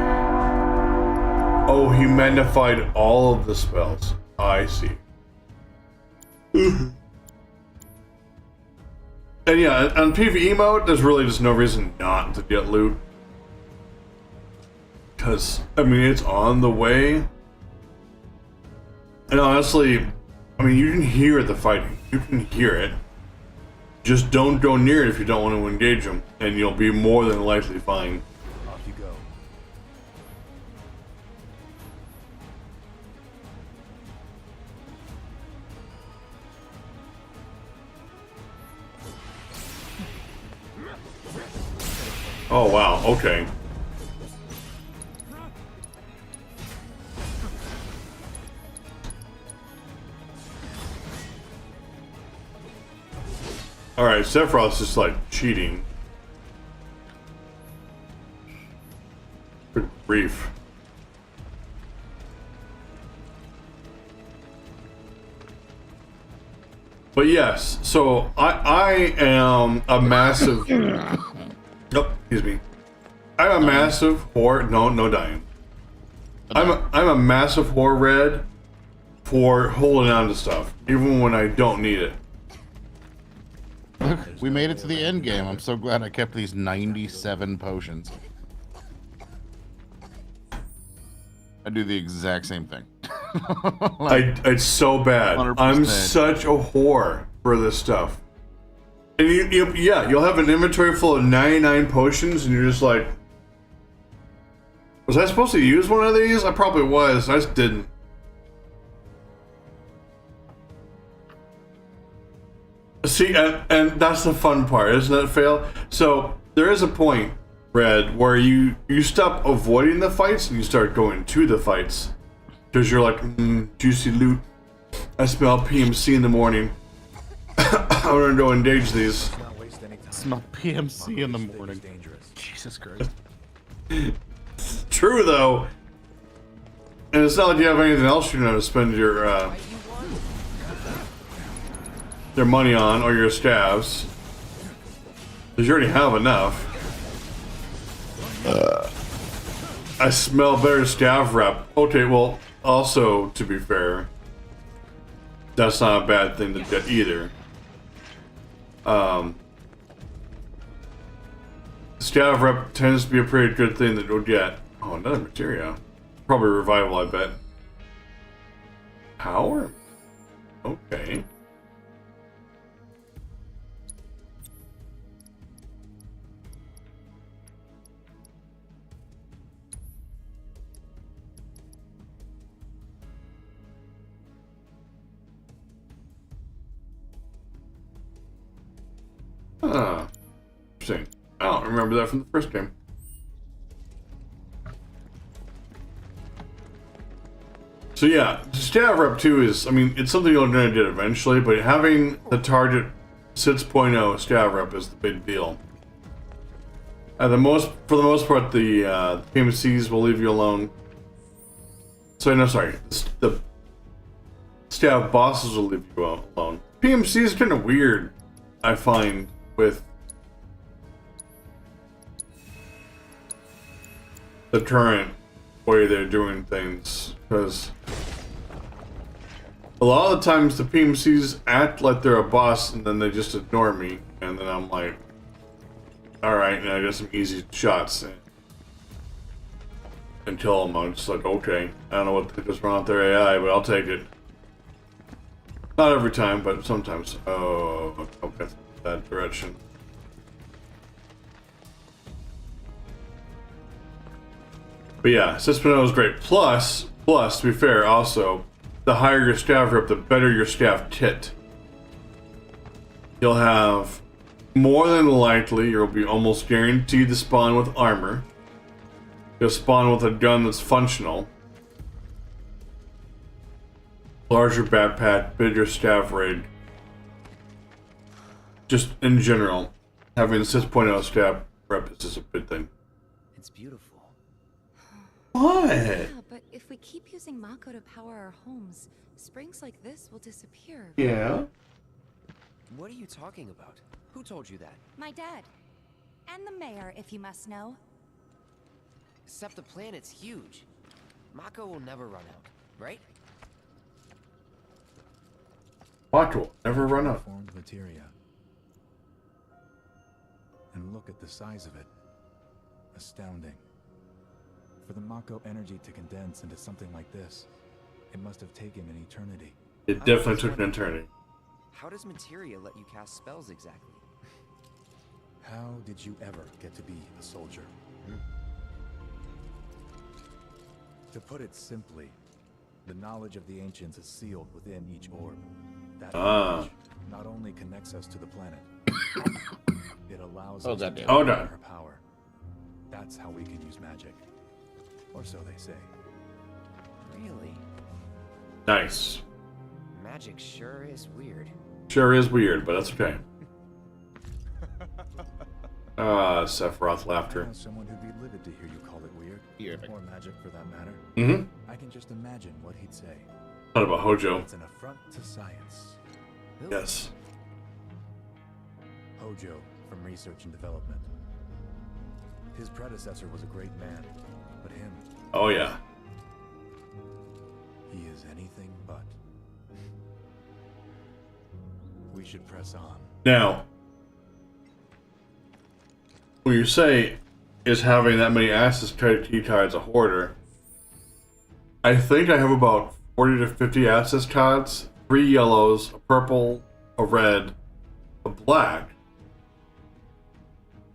Speaker 1: Oh, he magnified all of the spells. I see. And yeah, on PvE mode, there's really just no reason not to get loot. Because, I mean, it's on the way. And honestly, I mean, you can hear the fighting. You can hear it. Just don't go near it if you don't want to engage them. And you'll be more than likely fine.
Speaker 4: Off you go.
Speaker 1: Oh, wow. Okay. Alright, Sephiroth's just like cheating. Good grief. But yes, so I am a massive... Nope, excuse me. I'm a massive whore. No dying. I'm a massive whore red for holding on to stuff, even when I don't need it.
Speaker 3: Look, we made it to the end game. I'm so glad I kept these 97 potions. I do the exact same thing.
Speaker 1: Like, it's so bad.
Speaker 3: 100%.
Speaker 1: I'm such a whore for this stuff. And yeah, you'll have an inventory full of 99 potions, and you're just like, was I supposed to use one of these? I probably was. I just didn't. See, and that's the fun part, isn't it, Fail? So there is a point, Red, where you stop avoiding the fights and you start going to the fights. Because you're like, juicy loot. I smell PMC in the morning. I'm gonna go engage these.
Speaker 3: Smell PMC in the morning. Jesus Christ.
Speaker 1: It's true though. And it's not like you have anything else you're gonna spend your money on or your scavs. Because you already have enough. I smell better scav rep. Okay, well, also, to be fair, that's not a bad thing to get either. Scav rep tends to be a pretty good thing that you'll get. Oh, another materia. Probably revival, I bet. Power? Okay. Huh. Interesting. I don't remember that from the first game. So yeah, scav rep 2 is, I mean, it's something you're going to get eventually, but having the target 6.0 scav rep is the big deal. For the most part, the PMCs will leave you alone. Sorry, no, sorry. The staff bosses will leave you alone. PMC is kind of weird, I find, with the current way they're doing things, because a lot of the times the PMCs act like they're a boss and then they just ignore me, and then I'm like, alright, and I get some easy shots and kill them. I'm just like, okay, I don't know what they just run out their AI, but I'll take it. Not every time, but sometimes. Oh, okay, that direction. But yeah, Cispino is great. Plus, to be fair, also, the higher your staff rep, the better your staff tit. You'll have, more than likely, you'll be almost guaranteed to spawn with armor. You'll spawn with a gun that's functional. Larger backpack, bigger staff rig. Just in general, having a 6.0 staff rep is just a good thing.
Speaker 12: It's beautiful.
Speaker 1: What?
Speaker 5: Yeah, but if we keep using Mako to power our homes, springs like this will disappear.
Speaker 1: Yeah?
Speaker 12: What are you talking about? Who told you that?
Speaker 13: My dad. And the mayor, if you must know.
Speaker 12: Except the planet's huge. Mako will never run out, right?
Speaker 1: Mako will never run out.
Speaker 4: Formed materia. And look at the size of it. Astounding. For the Mako energy to condense into something like this, it must have taken an eternity.
Speaker 1: It definitely took an eternity.
Speaker 12: How does materia let you cast spells exactly?
Speaker 4: How did you ever get to be a soldier? To put it simply, the knowledge of the ancients is sealed within each orb. That knowledge not only connects us to the planet, it allows us to generate our power. That's how we can use magic. Or so they say.
Speaker 12: Really?
Speaker 1: Nice.
Speaker 12: Magic sure is weird.
Speaker 1: Sure is weird, but that's okay. Sephiroth laughter.
Speaker 4: As someone who'd be livid to hear you call it weird, or magic for that matter.
Speaker 1: Mm-hmm.
Speaker 4: I can just imagine what he'd say.
Speaker 1: What about Hojo?
Speaker 4: It's an affront to science.
Speaker 1: Yes.
Speaker 4: Hojo from Research and Development. His predecessor was a great man, but him...
Speaker 1: Oh yeah.
Speaker 4: He is anything but. We should press on.
Speaker 1: Now, when you say, is having that many access cards a hoarder, I think I have about 40 to 50 access cards, 3 yellows, a purple, a red, a black,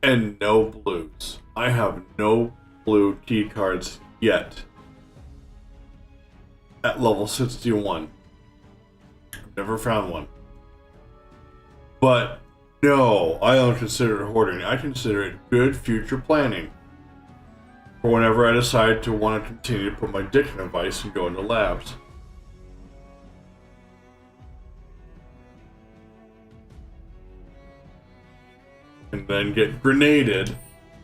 Speaker 1: and no blues. I have no blue key cards yet at level 61. I've never found one. But no, I don't consider it hoarding. I consider it good future planning for whenever I decide to want to continue to put my dick in a vice and go into labs. And then get grenaded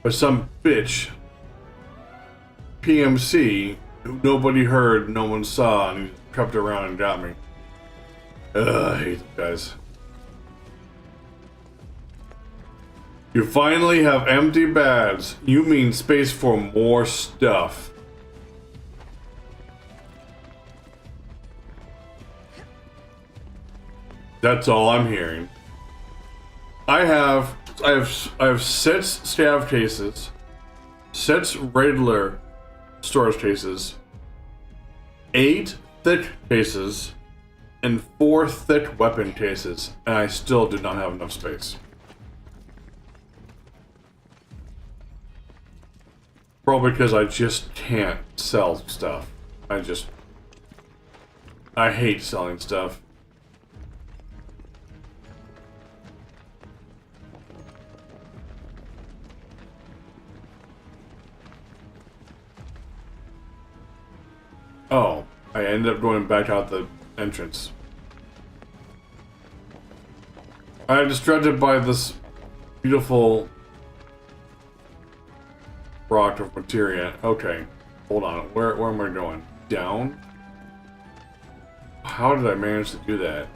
Speaker 1: by some bitch PMC who nobody heard, no one saw, and he crept around and got me. Ugh, I hate these guys. You finally have empty bags. You mean space for more stuff. That's all I'm hearing. I have 6 staff cases, 6 regular storage cases, 8 thick cases, and 4 thick weapon cases, and I still do not have enough space. Probably because I just can't sell stuff. I hate selling stuff. Oh, I ended up going back out the entrance. I'm distracted by this beautiful rock of materia. Okay, hold on. Where am I going? Down? How did I manage to do that?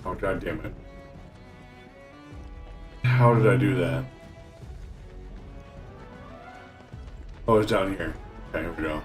Speaker 1: Oh, god damn it. How did I do that? Oh, it's down here. Okay, here we go.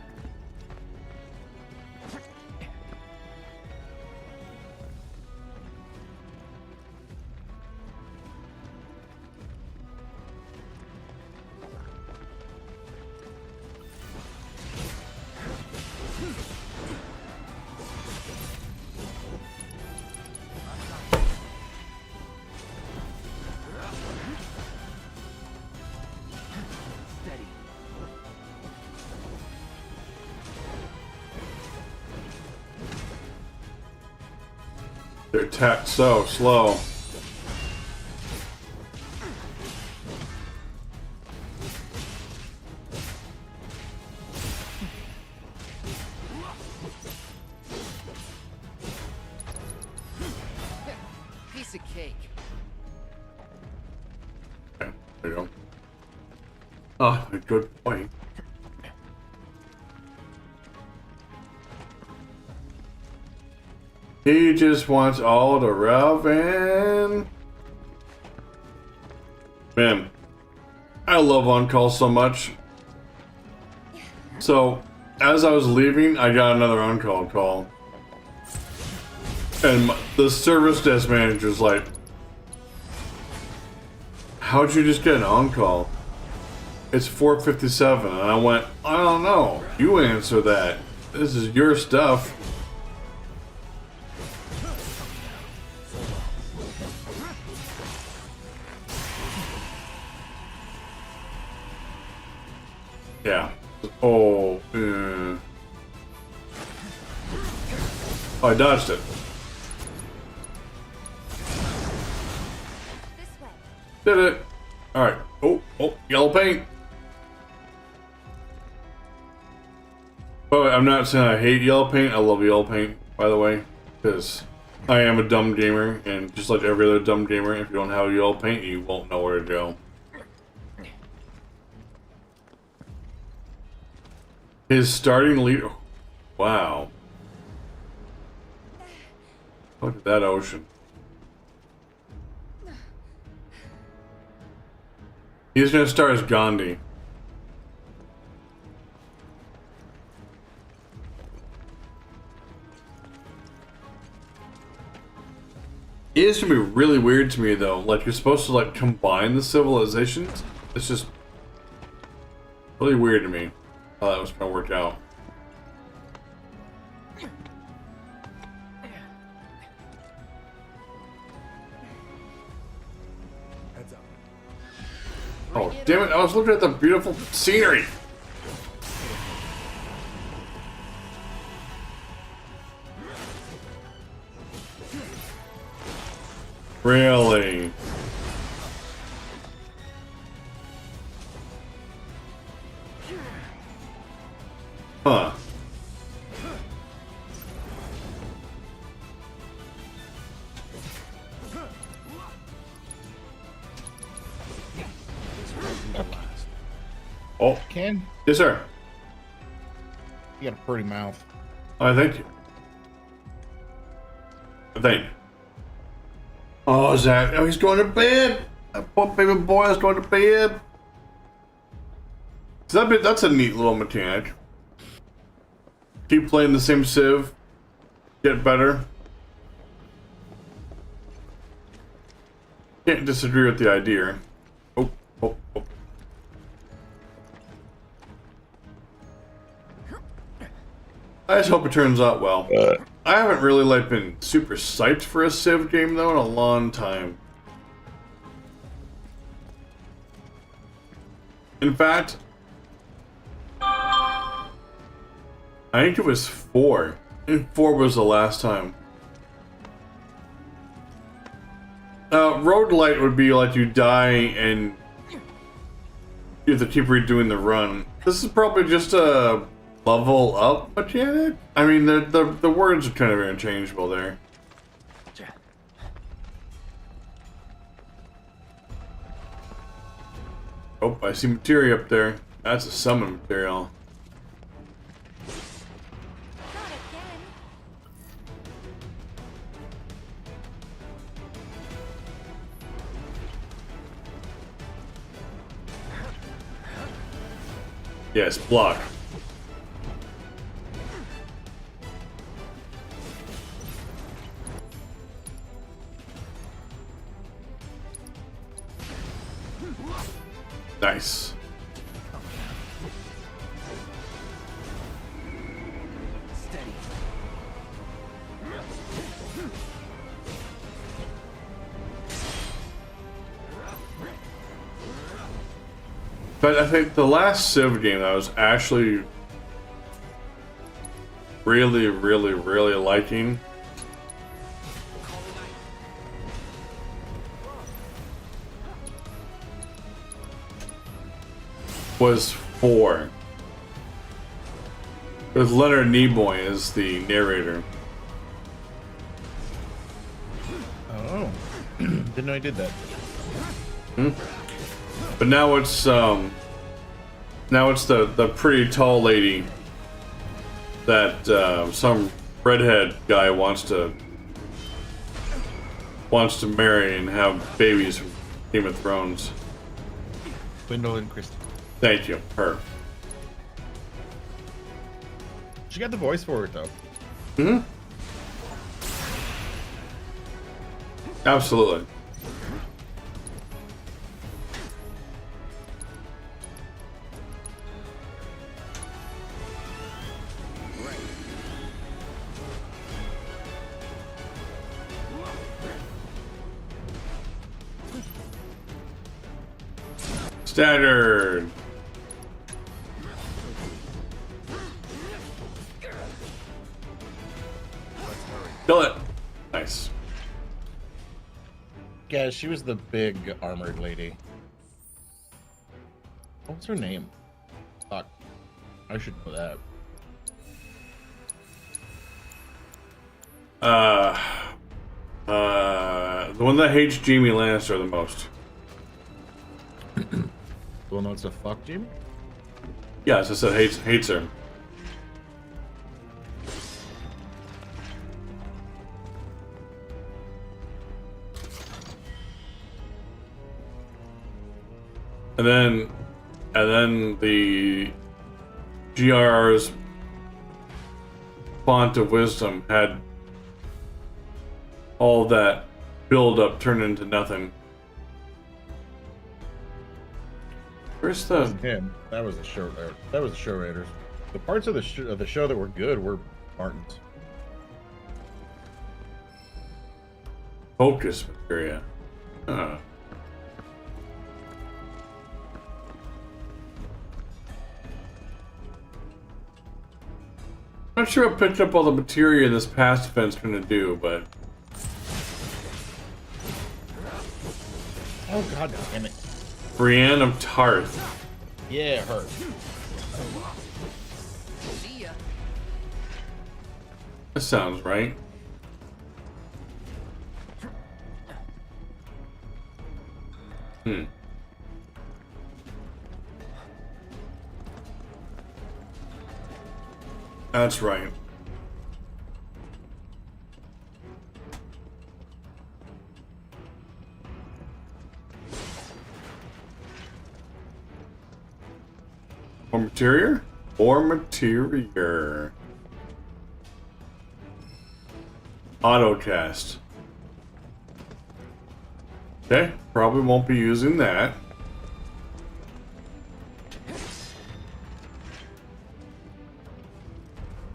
Speaker 1: They're attacked so slow.
Speaker 9: Piece of cake.
Speaker 1: Okay, there you go. Ah, a good point. He just wants all the rev and... Man, I love on call so much. So, as I was leaving, I got another on-call call. And the service desk manager's like, how'd you just get an on-call? It's 4:57. And I went, I don't know. You answer that. This is your stuff. Yeah. Oh, oh, I dodged it. Did it. Alright. Oh, yellow paint. By the way, I'm not saying I hate yellow paint. I love yellow paint, by the way. Because I am a dumb gamer. And just like every other dumb gamer, if you don't have yellow paint, you won't know where to go. His starting lead. Wow. Look at that ocean. He's gonna start as Gandhi. It is gonna be really weird to me though. Like you're supposed to like combine the civilizations. It's just really weird to me. How that was gonna work out. Oh, damn it, I was looking at the beautiful scenery. Really? Huh. Oh,
Speaker 3: Ken?
Speaker 1: Yes, sir.
Speaker 3: You got a pretty mouth.
Speaker 1: Thank you. Thank you. Oh, Zach. Oh, he's going to bed. That poor baby boy is going to bed. So that's a neat little mechanic. Keep playing the same Civ. Get better. Can't disagree with the idea. Oh. I just hope it turns out well. I haven't really like been super psyched for a Civ game though in a long time. In fact, I think it was 4. And 4 was the last time. Roguelite would be like you die and you have to keep redoing the run. This is probably just a level up mechanic? I mean, the words are kind of interchangeable there. Oh, I see materia up there. That's a summon material. Yes, block. Nice.
Speaker 9: Steady.
Speaker 1: But I think the last Civ game that I was actually really liking was 4. With Leonard Nimoy as the narrator.
Speaker 3: Oh, didn't know I did that.
Speaker 1: Hmm? But now it's the pretty tall lady that some redhead guy wants to marry and have babies from Game of Thrones.
Speaker 3: Gwendolyn Christie.
Speaker 1: Thank you, her.
Speaker 3: She got the voice for it though.
Speaker 1: Hmm. Absolutely. Standard. Kill it. Nice.
Speaker 3: Yeah, she was the big armored lady. What's her name? Fuck. I should know that.
Speaker 1: The one that hates Jamie Lannister the most.
Speaker 3: Well, no, it's a fuck, Jim.
Speaker 1: Yeah, as I said, hates her. And then the GRR's font of wisdom had all that build up turned into nothing. Where's the
Speaker 3: him? That was the show. That was the show writers. The parts of the show that were good were Martin's.
Speaker 1: focus materia? Huh. I'm not sure I picked up all the materia this past event's gonna do, but
Speaker 3: Oh god damn it.
Speaker 1: Brienne of Tarth.
Speaker 3: Yeah, her.
Speaker 9: See ya.
Speaker 1: That sounds right. That's right. Or materia? Or materia. Auto cast. Okay, probably won't be using that.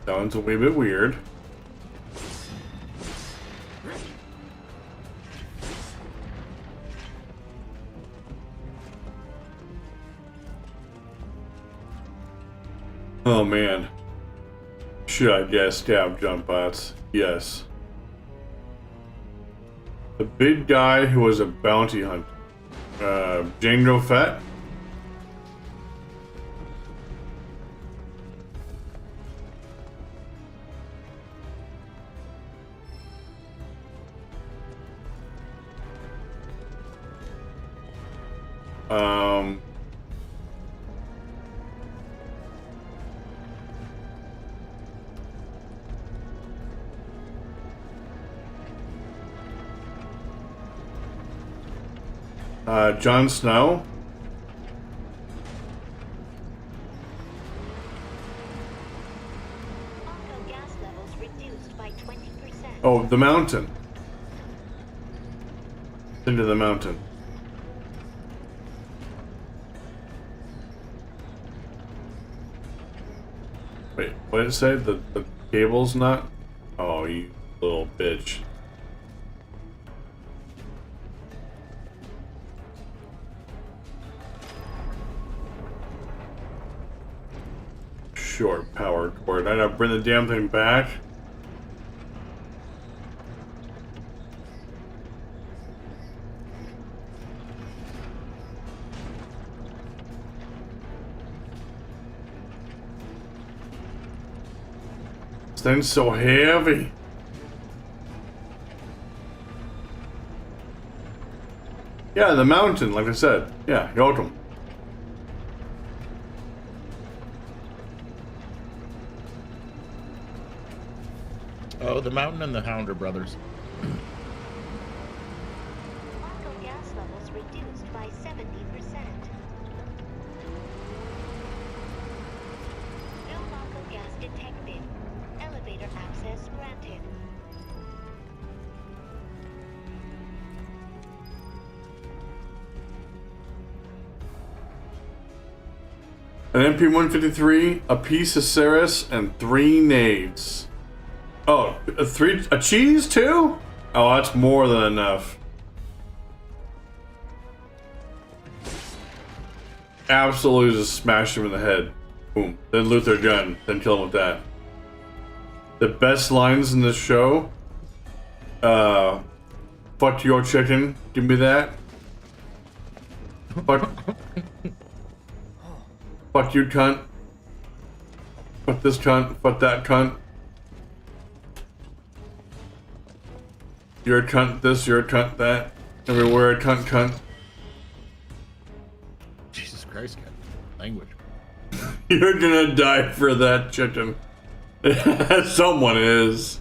Speaker 1: Sounds a wee bit weird. Oh man. Should I guess stab jump bots? Yes. The big guy who was a bounty hunter. Django Fett? Jon Snow.
Speaker 13: Gas levels reduced by 20%.
Speaker 1: Oh, the mountain. Into the mountain. Wait, what did it say? The cable's not? Oh, you little bitch. Short power cord. I gotta bring the damn thing back. This thing's so heavy. Yeah, the mountain, like I said. Yeah, Jotunheim.
Speaker 3: Oh, the mountain and the Hound are brothers.
Speaker 13: Local gas levels reduced by 70%. No local gas detected. Elevator access granted.
Speaker 1: An MP-153, a piece of Ceres, and 3 nades. Oh, a cheese too? Oh, that's more than enough. Absolutely just smash him in the head. Boom. Then loot their gun. Then kill him with that. The best lines in this show. Fuck your chicken. Give me that. Fuck. Fuck you, cunt. Fuck this cunt. Fuck that cunt. You're a cunt this, you're a cunt that. Everywhere a cunt cunt.
Speaker 3: Jesus Christ, God. Language.
Speaker 1: You're gonna die for that chicken. Someone is.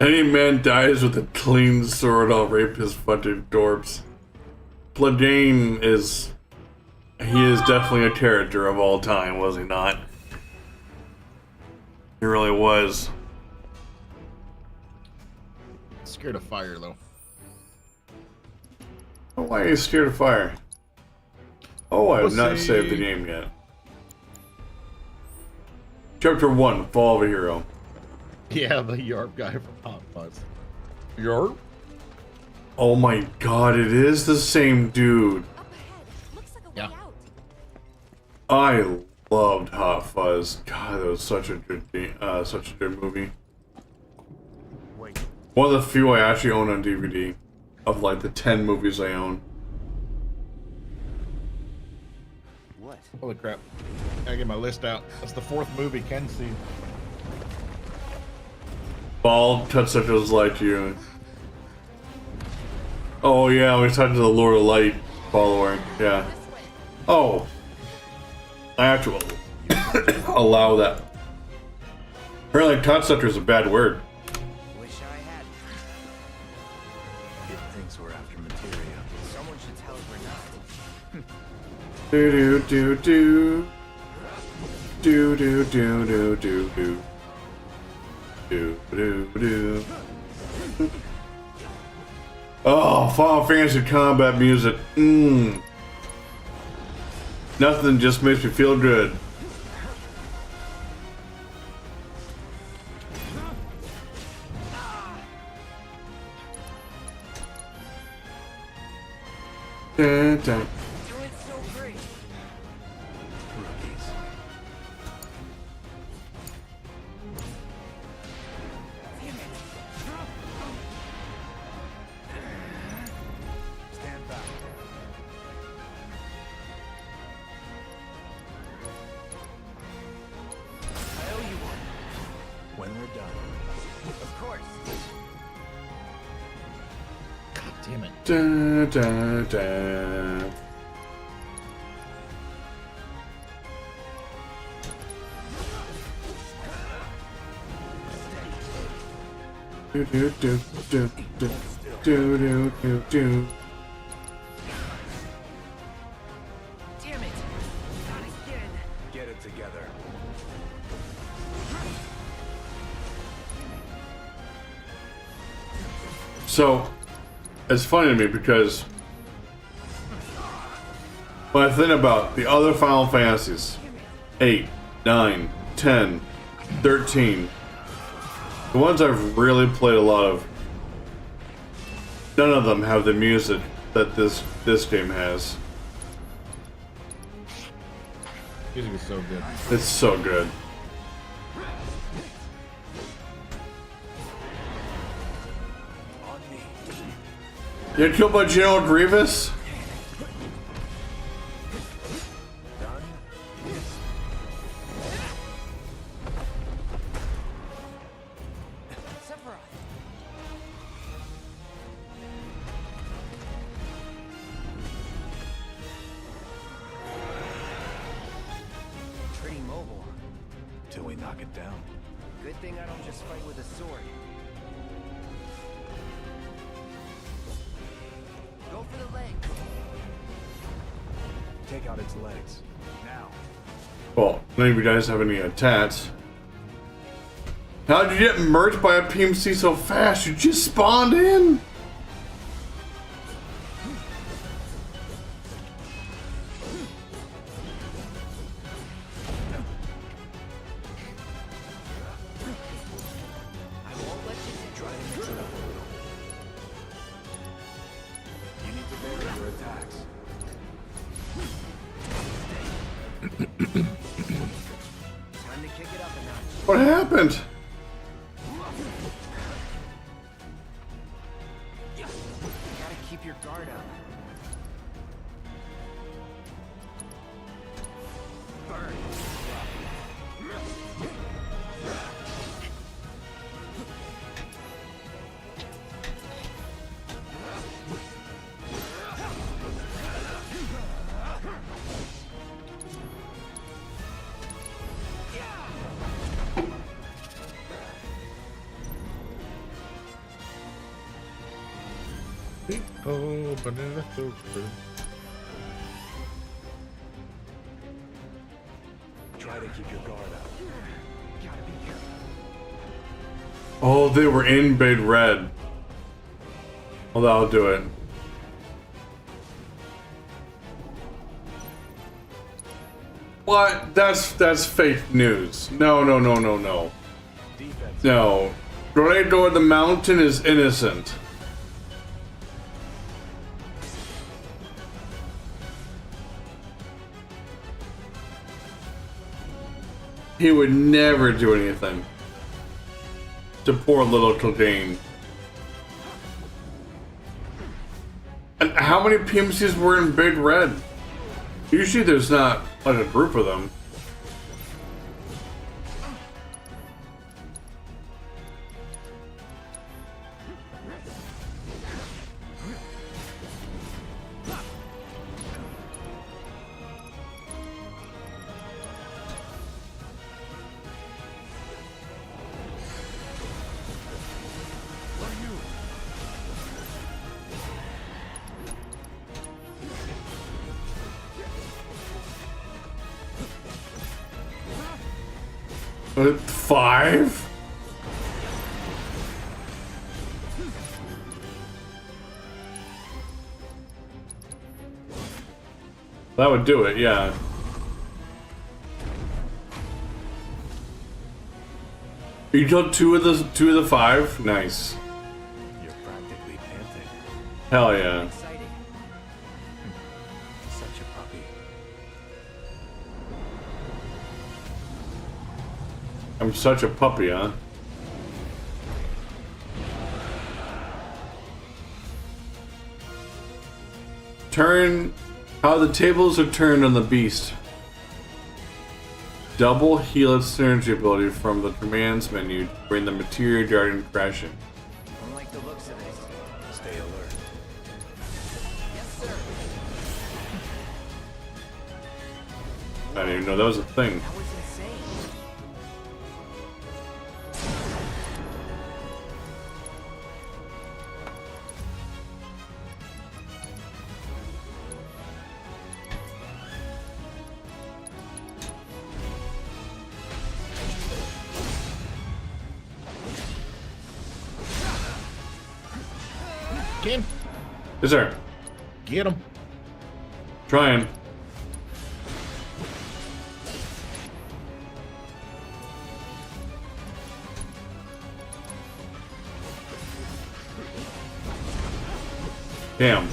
Speaker 1: Any man dies with a clean sword, I'll rape his fucking corpse. Clegane is... He is definitely a character of all time, was he not? He really was.
Speaker 3: Scared of fire, though.
Speaker 1: Why are you scared of fire? Oh, I have not
Speaker 3: Pussy.
Speaker 1: saved the game yet. Chapter 1, Fall of a Hero.
Speaker 3: Yeah, the Yarp guy from Hot Fuzz. Yarp?
Speaker 1: Oh my god, it is the same dude.
Speaker 3: Yeah.
Speaker 1: I loved Hot Fuzz. God, that was such a good game, such a good movie. One of the few I actually own on DVD. Of like the 10 movies I own.
Speaker 12: What?
Speaker 3: Holy crap. Gotta get my list out. That's the 4th movie Ken's seen.
Speaker 1: Bald Tutsuckers like you. Oh yeah, we're talking to the Lord of Light follower. Yeah. Oh. I have to allow that. Apparently Tutsucker is a bad word.
Speaker 12: Wish I had.
Speaker 4: It thinks we're after materia.
Speaker 12: Someone should tell it we're not.
Speaker 1: Do do do do. Do do do do do do. Do do do. Oh, Final Fantasy combat music. Nothing just makes me feel good. Dun, dun.
Speaker 12: Doing so great.
Speaker 4: Rookies. Stand back. I owe you one. When we're done.
Speaker 12: Of course.
Speaker 3: God damn it.
Speaker 1: Dun, dun, dun. Do do do do do do do do do.
Speaker 9: Damn it! Not again!
Speaker 4: Get it together.
Speaker 1: So, it's funny to me because when I think about the other Final Fantasies, 8, 9, 10, 13, the ones I've really played a lot of, none of them have the music that this game has.
Speaker 3: Music is so good.
Speaker 1: It's so good. You got killed by General Grievous?
Speaker 12: Pretty mobile.
Speaker 4: Till we knock it down.
Speaker 12: Good thing I don't just fight with a sword. Go for the legs.
Speaker 4: Take out its legs. Now.
Speaker 1: Well, none of you guys have any tats. How did you get merged by a PMC so fast? You just spawned in?
Speaker 12: I won't let you try to mix it up a little.
Speaker 4: You need to vary your attacks.
Speaker 12: Time to kick it up a notch.
Speaker 1: What happened?
Speaker 12: Gotta keep your guard up. Burn.
Speaker 3: Oh, but it's over.
Speaker 4: Try to keep your guard up.
Speaker 12: Gotta be careful.
Speaker 1: Oh, they were in Big Red. Well, that'll do it. What? That's fake news. No.
Speaker 4: Defense.
Speaker 1: No. Grenade Door the Mountain is innocent. He would never do anything to poor little Kildane. And how many PMCs were in Big Red? Usually there's not like a group of them. Five? That would do it, yeah. You killed two of the five? Nice.
Speaker 4: You're practically panting.
Speaker 1: Hell yeah.
Speaker 12: Exciting.
Speaker 4: Such a puppy.
Speaker 1: I'm such a puppy, huh? Turn how the tables are turned on the beast. Double heal its synergy ability from the commands menu to bring the materia guardian crashing.
Speaker 12: I don't like the looks of this.
Speaker 4: Stay alert.
Speaker 12: Yes, sir.
Speaker 1: I didn't even know that was a thing.
Speaker 12: That was insane.
Speaker 3: Ken,
Speaker 1: Yes, sir.
Speaker 3: get him.
Speaker 1: Trying. Damn.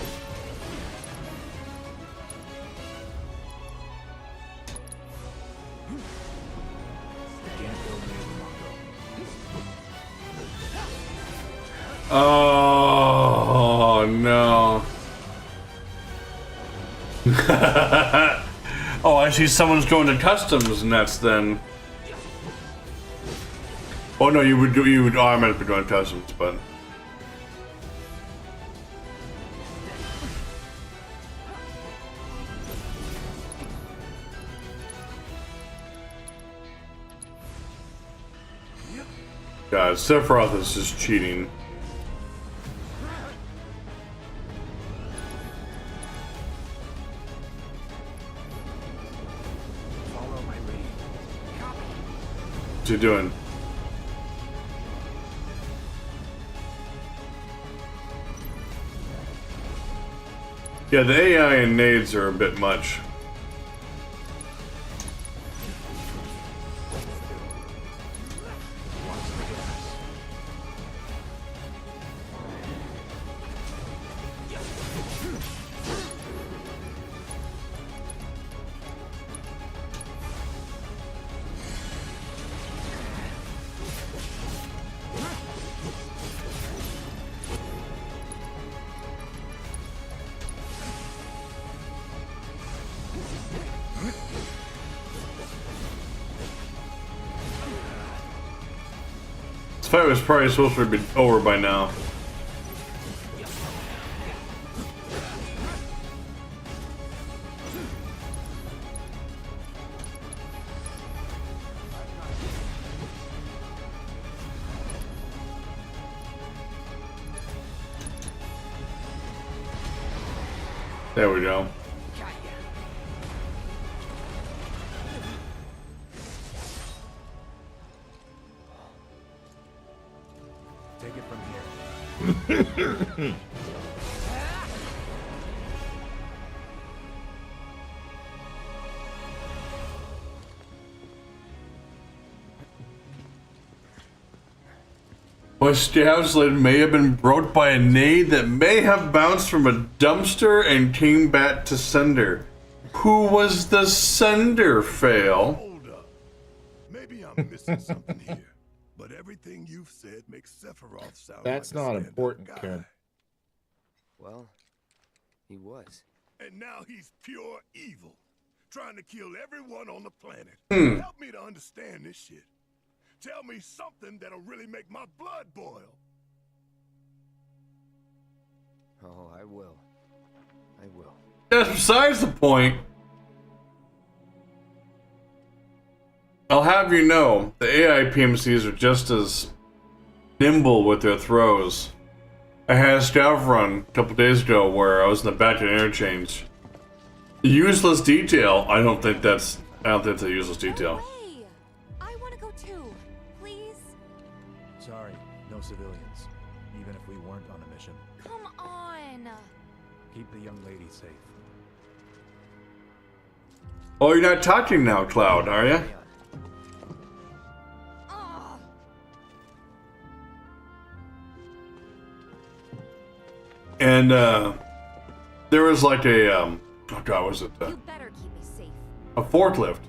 Speaker 1: Oh no. Oh, I see someone's going to customs nets then. Oh no, you would automatically be doing customs, but God, Sephiroth is just cheating.
Speaker 4: Follow my lead.
Speaker 1: What's he doing? Yeah, the AI and nades are a bit much. This fight was probably supposed to be over by now. There we go.
Speaker 4: Take it from here.
Speaker 1: My stabs lid may have been broke by a nade that may have bounced from a dumpster and came back to sender. Who was the sender, Fail?
Speaker 8: Hold up. Maybe I'm missing something here. But everything you've said makes Sephiroth sound
Speaker 3: That's
Speaker 8: like a
Speaker 3: not
Speaker 8: stand-up
Speaker 3: important,
Speaker 8: guy.
Speaker 3: Ken.
Speaker 12: Well, he was.
Speaker 8: And now he's pure evil, trying to kill everyone on the planet. Help me to understand this shit. Tell me something that'll really make my blood boil.
Speaker 12: Oh, I will. I will.
Speaker 1: That's besides the point. I'll have you know, the AI PMCs are just as nimble with their throws. I had a staff run a couple days ago where I was in the back of an interchange. Useless detail. I don't think that's a useless detail.
Speaker 13: Hey, I want to go too. Please?
Speaker 4: Sorry, no civilians. Even if we weren't on a mission.
Speaker 13: Come on.
Speaker 4: Keep the young lady safe.
Speaker 1: Oh, you're not talking now, Cloud, are you? And there was like a oh god, what was it?
Speaker 13: You better keep me safe.
Speaker 1: A forklift,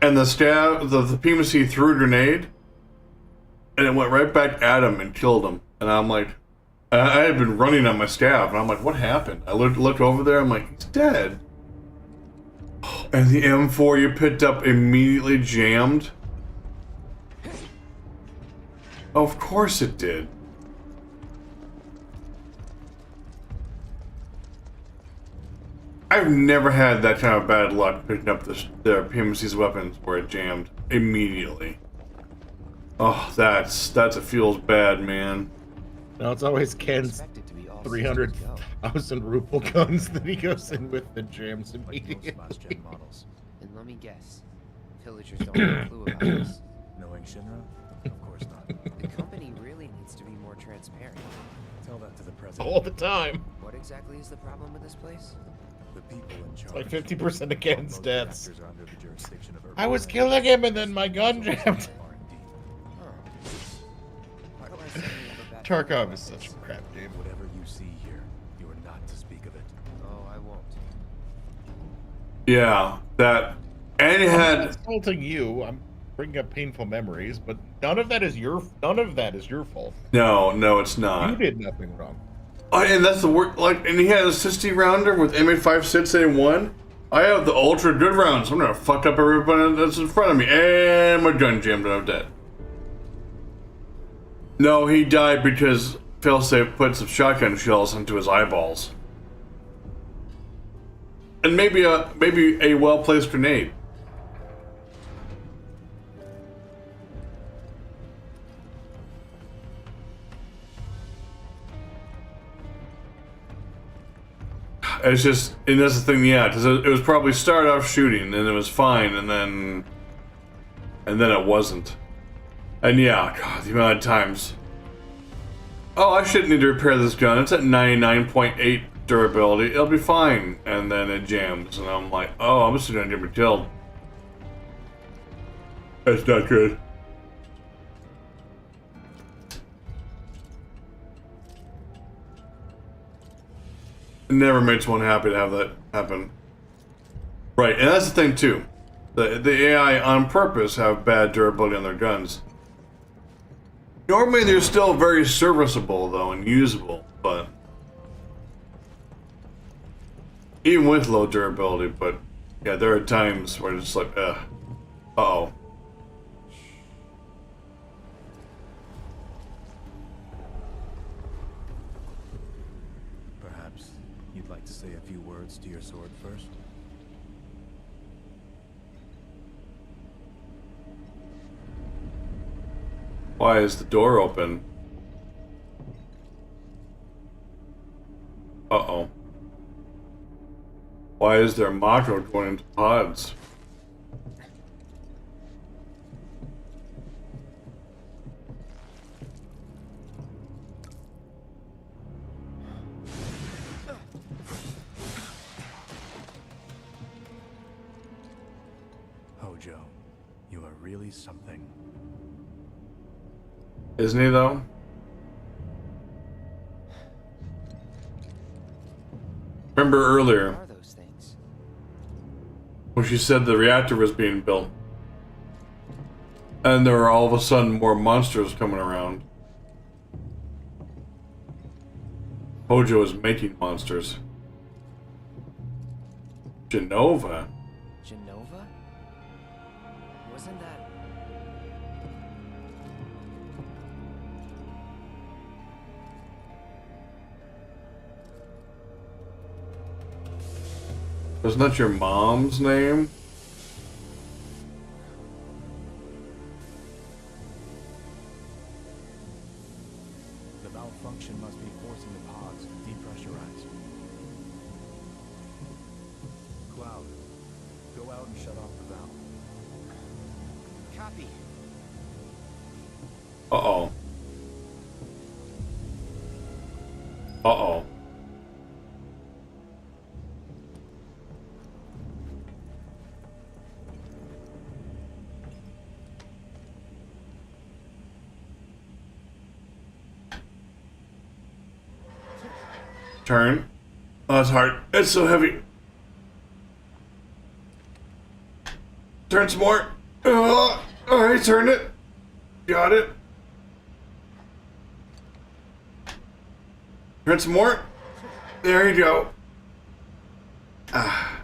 Speaker 1: and the PMC threw a grenade, and it went right back at him and killed him. And I'm like, I had been running on my staff, and I'm like, what happened? I looked over there. I'm like, he's dead. And the M4 you picked up immediately jammed. Of course it did. I've never had that kind of bad luck picking up the PMC's weapons where it jammed immediately. Oh, that's a feels bad, man.
Speaker 3: No, it's always Ken's 300,000 ruble guns that he goes in with the jams immediately.
Speaker 12: And let me guess, villagers don't have a clue about this.
Speaker 4: Knowing Shinra? Of course not.
Speaker 12: The company really needs to be more transparent.
Speaker 4: president.
Speaker 3: all the time.
Speaker 12: What exactly is the problem with this place?
Speaker 4: The people in charge.
Speaker 3: Like 50% of Ken's
Speaker 4: Most
Speaker 3: deaths.
Speaker 4: reactors are under the jurisdiction of
Speaker 3: I was
Speaker 4: Earth.
Speaker 3: killing him and then my gun jammed.
Speaker 12: Why do I suddenly have a bad
Speaker 3: Tarkov is such a crap dude.
Speaker 4: Whatever you see here, you are not to speak of it.
Speaker 12: Oh, I won't.
Speaker 1: Yeah, that. And it
Speaker 3: I'm
Speaker 1: had.
Speaker 3: not insulting you. I'm bringing up painful memories, but none of that is your fault.
Speaker 1: No, it's not.
Speaker 3: You did nothing wrong.
Speaker 1: Oh, and that's the work. Like, and he had a 60 rounder with M856A1. I have the ultra good rounds. I'm gonna fuck up everybody that's in front of me, and my gun jammed, and I'm dead. No, he died because Failsafe put some shotgun shells into his eyeballs, and maybe a well placed grenade. It's just, and that's the thing, yeah, because it was probably started off shooting, and it was fine, and then it wasn't. And yeah, God, the amount of times. Oh, I shouldn't need to repair this gun. It's at 99.8 durability. It'll be fine. And then it jams, and I'm like, oh, I'm just gonna get me killed. That's not good. It never makes one happy to have that happen. Right, and that's the thing too. The AI on purpose have bad durability on their guns. Normally they're still very serviceable though and usable, but even with low durability, but yeah, there are times where it's like, uh-oh.
Speaker 4: Perhaps you'd like to say a few words to your sword first?
Speaker 1: Why is the door open? Uh-oh. Why is there module going into pods?
Speaker 4: Hojo, you are really something.
Speaker 1: Isn't he though? Remember earlier
Speaker 12: What are those things?
Speaker 1: when she said the reactor was being built, and there were all of a sudden more monsters coming around. Hojo is making monsters. Genova.
Speaker 12: Genova? Wasn't that...
Speaker 1: Wasn't that your mom's name?
Speaker 4: The malfunction must be forcing the pods to depressurize. Cloud, go out and shut off the valve.
Speaker 12: Copy.
Speaker 1: Uh-oh. Uh-oh. Turn. Oh, it's hard. It's so heavy. Turn some more. Alright, turn it. Got it. Turn some more. There you go. Ah.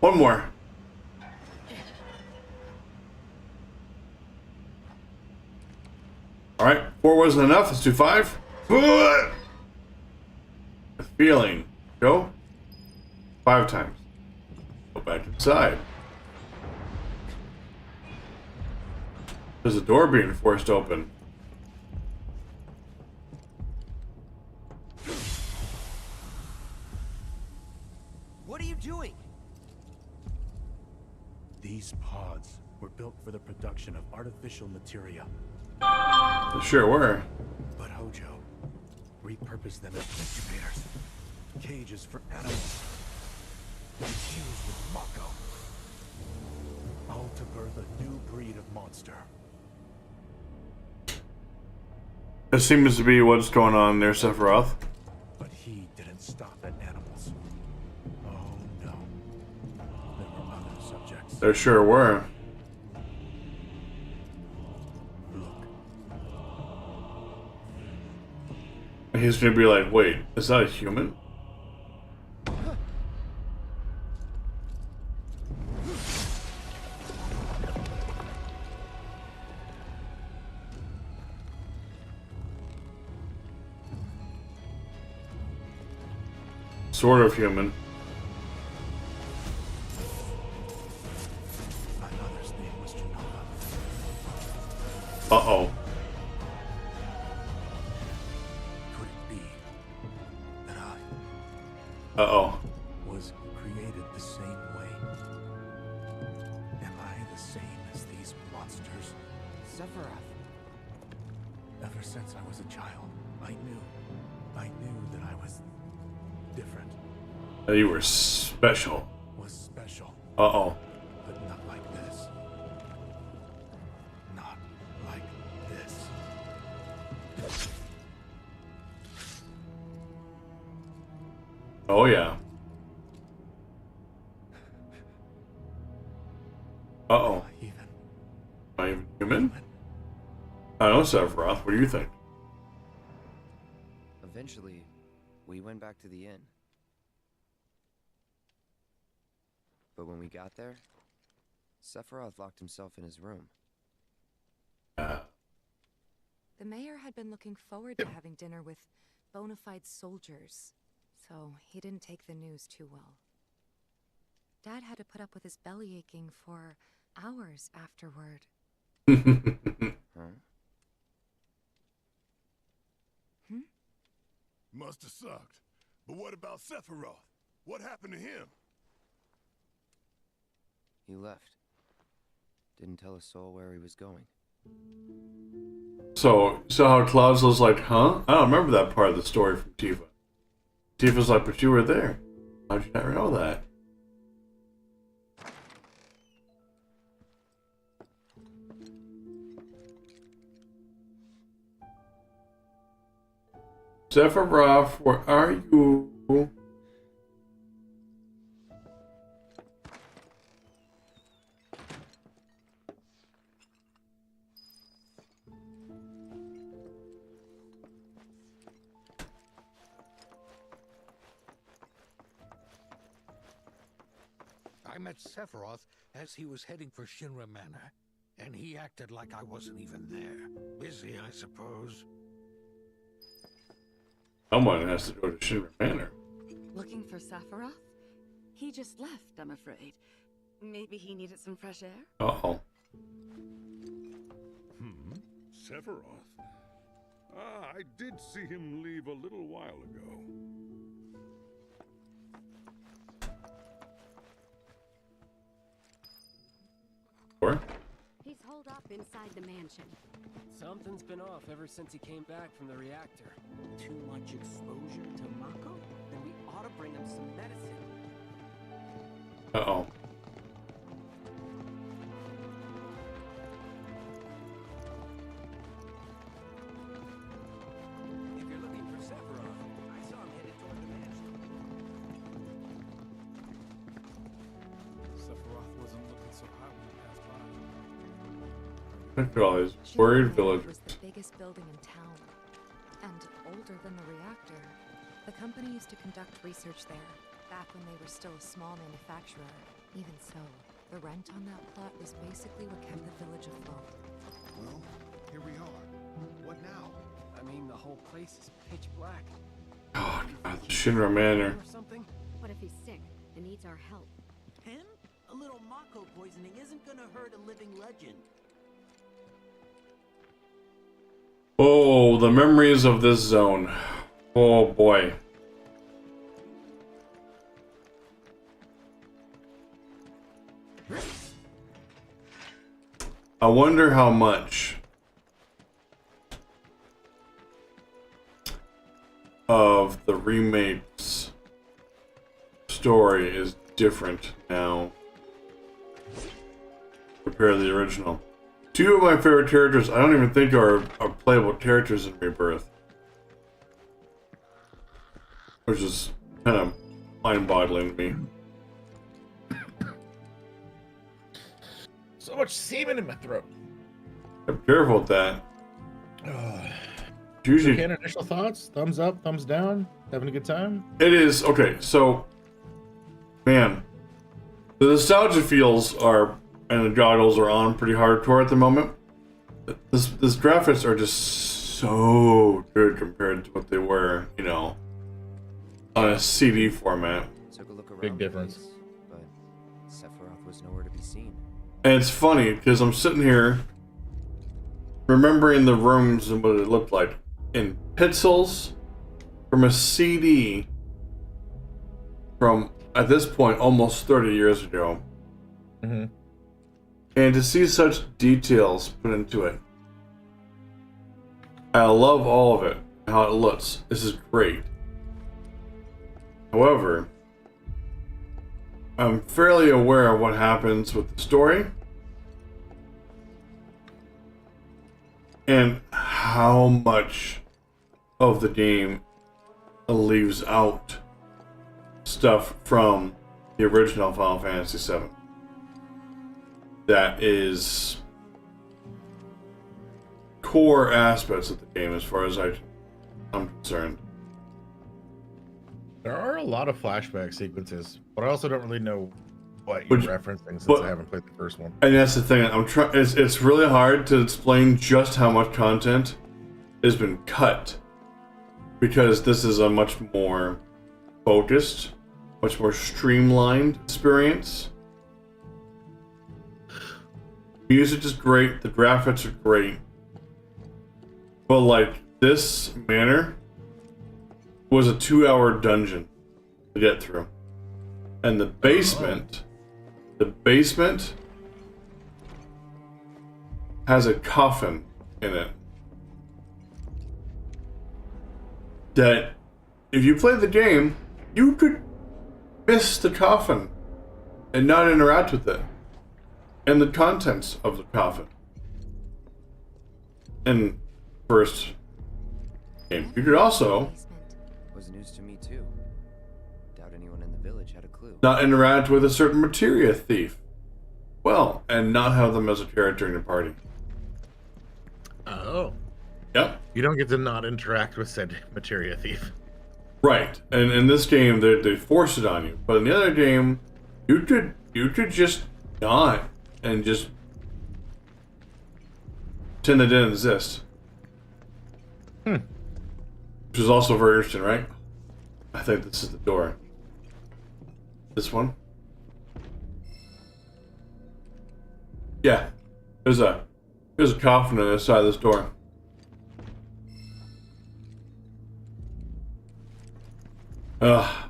Speaker 1: One more. Alright, 4 wasn't enough. Let's do 5. A feeling. Go. 5 times. Go back inside. There's a door being forced open.
Speaker 12: What are you doing?
Speaker 4: These pods were built for the production of artificial materia.
Speaker 1: They sure were.
Speaker 4: But Hojo, repurpose them as incubators, cages for animals, infused with Mako, all to birth a new breed of monster.
Speaker 1: It seems to be what's going on there, Sephiroth.
Speaker 4: But he didn't stop at animals. Oh no. There were other subjects.
Speaker 1: There sure were. He's gonna be like, wait, is that a human? Sort of human.
Speaker 4: My mother's name was Genoa.
Speaker 1: Uh-oh.
Speaker 4: Could it be that I
Speaker 1: Uh-oh.
Speaker 4: was created the same way? Am I the same as these monsters?
Speaker 12: Sephiroth.
Speaker 4: Ever since I was a child, I knew that I was different.
Speaker 1: You were special.
Speaker 4: Was special.
Speaker 1: Uh-oh.
Speaker 4: But not like this. Not like this.
Speaker 1: Oh, yeah. Uh-oh. Am I even human? I don't know, Sephiroth. What do you think?
Speaker 12: Eventually, we went back to the inn. But when we got there, Sephiroth locked himself in his room.
Speaker 5: The mayor had been looking forward to having dinner with bona fide soldiers, so he didn't take the news too well. Dad had to put up with his belly aching for hours afterward.
Speaker 12: Huh?
Speaker 8: Must have sucked. But what about Sephiroth? What happened to him?
Speaker 12: He left. Didn't tell a soul where he was going.
Speaker 1: So how Cloud's was like, huh? I don't remember that part of the story from Tifa. Tifa's like, but you were there. How'd you never know that? Sephiroth, where are you?
Speaker 10: I met Sephiroth as he was heading for Shinra Manor, and he acted like I wasn't even there. Busy, I suppose.
Speaker 1: Someone has to go to Shinra Manor.
Speaker 14: Looking for Sephiroth? He just left, I'm afraid. Maybe he needed some fresh air?
Speaker 1: Uh-oh.
Speaker 16: Sephiroth? Ah, I did see him leave a little while ago.
Speaker 1: Or?
Speaker 17: He's holed up inside the mansion.
Speaker 18: Something's been off ever since he came back from the reactor. Too much exposure to Mako? Then we ought to bring him some medicine.
Speaker 1: Uh-oh.
Speaker 18: If you're looking for Sephiroth, I saw him headed toward the mansion.
Speaker 6: Sephiroth wasn't looking so hot when he passed by.
Speaker 1: Look at all these worried villagers.
Speaker 5: Was the biggest building in town, and older than the reactor. The company used to conduct research there, back when they were still a small manufacturer. Even so, the rent on that plot was basically what kept the village afloat.
Speaker 6: Well, here we are. What now?
Speaker 18: I mean, the whole place is pitch black.
Speaker 1: Oh, God, Shinra Manor.
Speaker 18: Or something?
Speaker 17: What if he's sick and needs our help?
Speaker 19: Him? A little Mako poisoning isn't gonna hurt a living legend.
Speaker 1: Oh, the memories of this zone. Oh, boy. I wonder how much. of the remake's story is different now compared to the original. Two of my favorite characters I don't even think are playable characters in Rebirth, which is kind of mind-boggling to me.
Speaker 3: So much semen in my throat.
Speaker 1: I'm careful with that. Usually,
Speaker 3: okay, initial thoughts? Thumbs up, thumbs down? Having a good time?
Speaker 1: it is okay. So, man, the nostalgia feels are and the goggles are on pretty hardcore at the moment. This graphics are just so good compared to what they were, you know, on a CD format.
Speaker 12: Took a look around
Speaker 3: Big difference.
Speaker 12: the place, but Sephiroth was nowhere to be seen.
Speaker 1: And it's funny because I'm sitting here remembering the rooms and what it looked like in pixels from a CD from, at this point, almost 30 years ago.
Speaker 3: Mm-hmm.
Speaker 1: And to see such details put into it. I love all of it, how it looks. This is great. However, I'm fairly aware of what happens with the story and how much of the game leaves out stuff from the original Final Fantasy VII. That is core aspects of the game as far as I'm concerned.
Speaker 3: There are a lot of flashback sequences, but I also don't really know what you're referencing since I haven't played the first one.
Speaker 1: And that's the thing. It's really hard to explain just how much content has been cut, because this is a much more focused, much more streamlined experience. Music is great. The graphics are great. But like this manor was a 2-hour dungeon to get through, and the basement has a coffin in it that if you play the game, you could miss the coffin and not interact with it and the contents of the coffin. And first game, you could also
Speaker 12: Was news to me too. Doubt anyone in the village had a clue.
Speaker 1: not interact with a certain materia thief. Well, and not have them as a character in your party.
Speaker 3: Oh.
Speaker 1: Yep.
Speaker 3: You don't get to not interact with said materia thief.
Speaker 1: Right. And in this game, they force it on you. But in the other game, you could just not and just pretend they didn't exist. Which is also very interesting, right? I think this is the door. This one? Yeah. There's a coffin on the side of this door.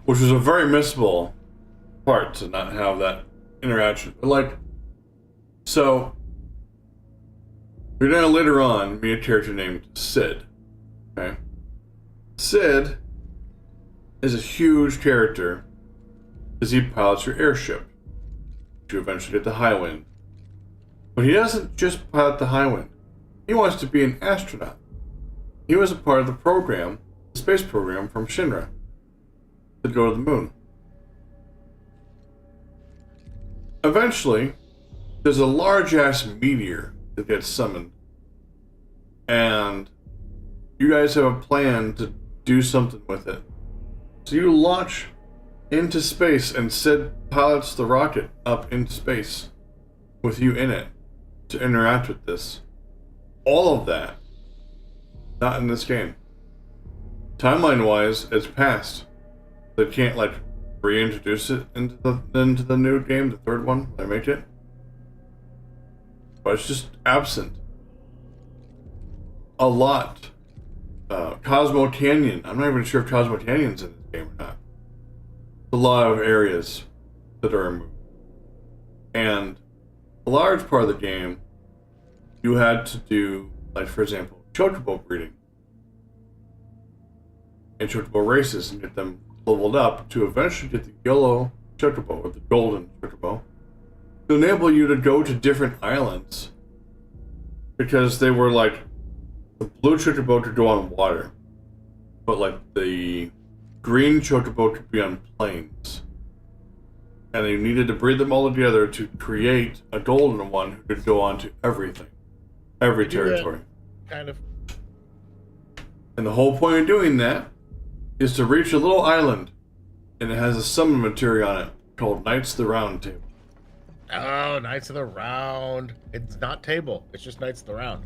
Speaker 1: Which was a very missable part to not have that interaction. But like, so we're gonna later on meet a character named Sid. Okay, Sid is a huge character because he pilots your airship to eventually get the Highwind. But he doesn't just pilot the Highwind. He wants to be an astronaut. He was a part of the program, the space program from Shinra, to go to the moon. Eventually, there's a large-ass meteor that gets summoned. And you guys have a plan to do something with it. So you launch into space, and Sid pilots the rocket up into space with you in it to interact with this. All of that, not in this game. Timeline-wise, it's past. They can't like reintroduce it into the new game, the third one, when they make it. But it's just absent. A lot. Cosmo Canyon. I'm not even sure if Cosmo Canyon's in this game or not. A lot of areas that are removed. And a large part of the game, you had to do, like for example, chocobo breeding. in chocobo races and get them leveled up to eventually get the yellow chocobo or the golden chocobo to enable you to go to different islands, because they were like the blue chocobo could go on water, but like the green chocobo could be on plains, and they needed to breed them all together to create a golden one who could go on to everything, every territory.
Speaker 3: Kind of.
Speaker 1: And the whole point of doing that is to reach a little island, and it has a summon material on it called Knights of the Round Table.
Speaker 3: Oh, Knights of the Round. It's not table. It's just Knights of the Round.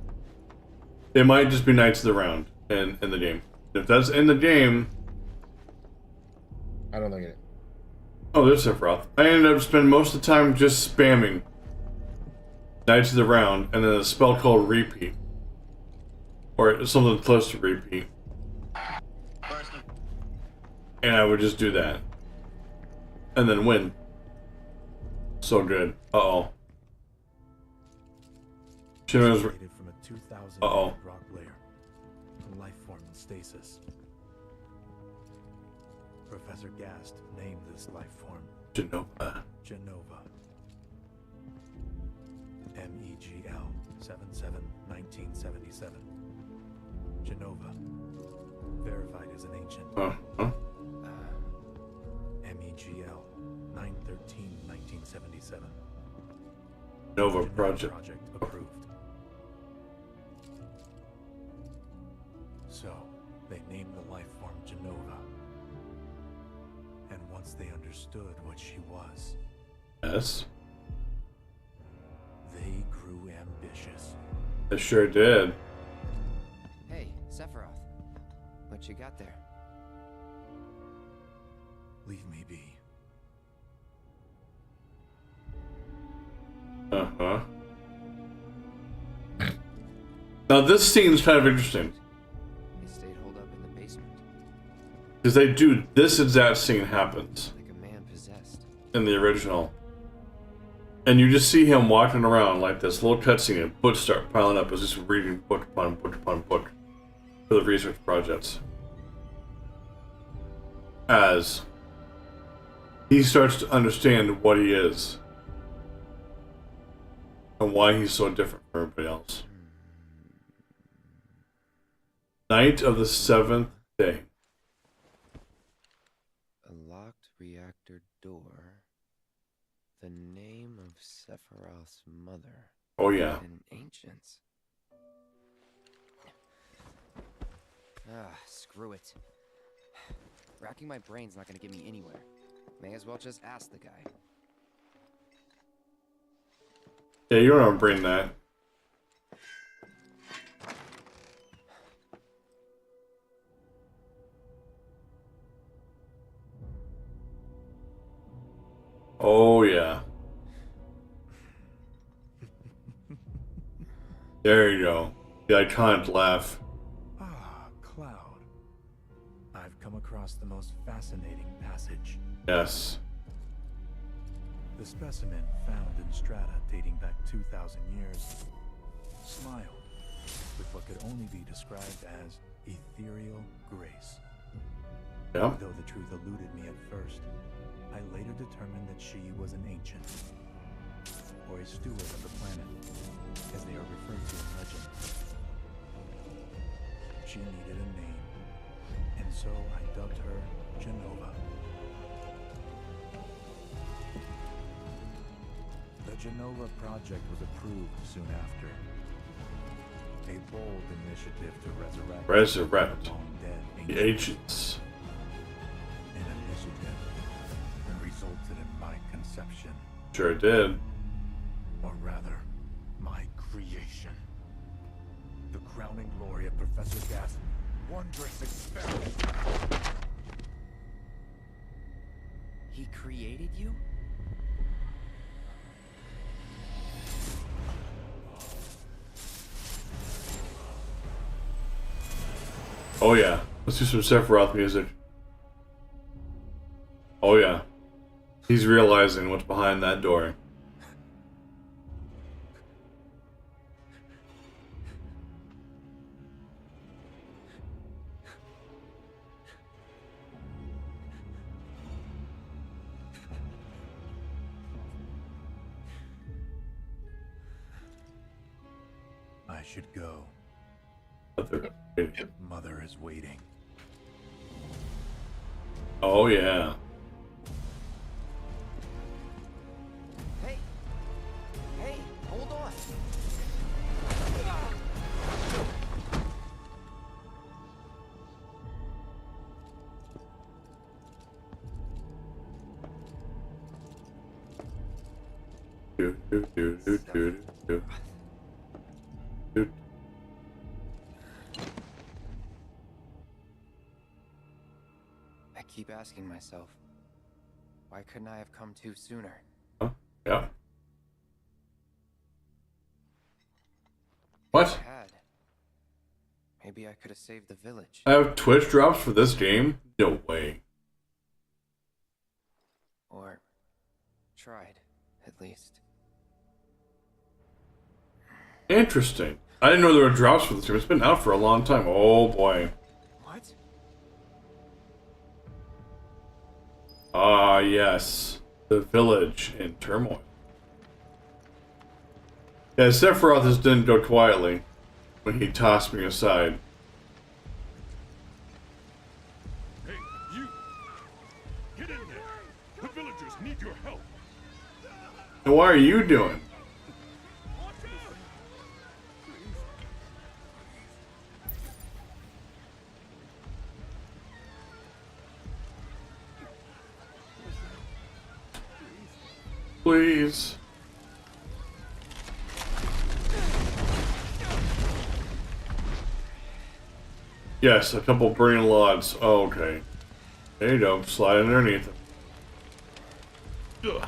Speaker 1: It might just be Knights of the Round in the game. If that's in the game...
Speaker 3: I don't think it is.
Speaker 1: Oh, there's Sephiroth. I ended up spending most of the time just spamming Knights of the Round, and then a spell called Repeat. Or something close to Repeat. And I would just do that. And then win. So good. Uh-oh. Shinra's...
Speaker 4: Created from a 2,000
Speaker 1: Uh-oh.
Speaker 4: rock layer, a life form in stasis. Professor Gast named this life form
Speaker 1: Genova.
Speaker 4: Genova. MEGL 77-1977. Genova. Verified as an ancient.
Speaker 1: Uh-huh.
Speaker 4: MEGL 9/13/1977.
Speaker 1: Nova Project.
Speaker 4: Approved. So, they named the life form Genova. And once they understood what she was,
Speaker 1: Yes.
Speaker 4: they grew ambitious.
Speaker 1: It sure did.
Speaker 12: Hey, Sephiroth. What you got there?
Speaker 4: Leave me be.
Speaker 1: Uh-huh. Now this scene is kind of interesting.
Speaker 12: They stayed holed up in the basement.
Speaker 1: Because they do, this exact scene happens.
Speaker 12: Like a man possessed.
Speaker 1: In the original. And you just see him walking around like this little cutscene, and books start piling up as he's reading book upon book upon book for the research projects. As he starts to understand what he is. And why he's so different from everybody else. Night of the 7th day.
Speaker 12: A locked reactor door. The name of Sephiroth's mother.
Speaker 1: Oh, yeah.
Speaker 12: And ancients. Screw it. Racking my brain's not gonna get me anywhere. May as well just ask the guy.
Speaker 1: Yeah, you don't want to bring that. Oh, yeah. There you go. The iconic laugh.
Speaker 4: Ah, Cloud. I've come across the most fascinating passage.
Speaker 1: Yes.
Speaker 4: The specimen found in strata dating back 2,000 years smiled with what could only be described as ethereal grace.
Speaker 1: Yeah.
Speaker 4: Though the truth eluded me at first, I later determined that she was an ancient, or a steward of the planet, as they are referred to in legend. She needed a name, and so I dubbed her Genova. The Genova project was approved soon after. A bold initiative to resurrect the long-dead
Speaker 1: the ancients.
Speaker 4: An initiative that resulted in my conception.
Speaker 1: Sure did.
Speaker 4: Or rather, my creation. The crowning glory of Professor Gast's wondrous experiment.
Speaker 12: He created you?
Speaker 1: Oh yeah. Let's do some Sephiroth music. Oh yeah. He's realizing what's behind that door.
Speaker 4: I should go. Mother is waiting.
Speaker 1: Oh yeah.
Speaker 12: Hey! Hey, hold on! I keep asking myself, why couldn't I have come to sooner?
Speaker 1: Yeah. What?
Speaker 12: If I had, maybe I could have saved the village.
Speaker 1: I have Twitch drops for this game? No way.
Speaker 12: Or tried, at least.
Speaker 1: Interesting. I didn't know there were drops for this game. It's been out for a long time. Oh boy.
Speaker 12: What?
Speaker 1: Ah, yes. The village in turmoil. Yeah, Sephiroth just didn't go quietly when he tossed me aside.
Speaker 16: Hey, you! Get in there! The villagers need your help!
Speaker 1: And what are you doing? Please. Yes, a couple burning logs. Oh, okay. There you go. Slide underneath them.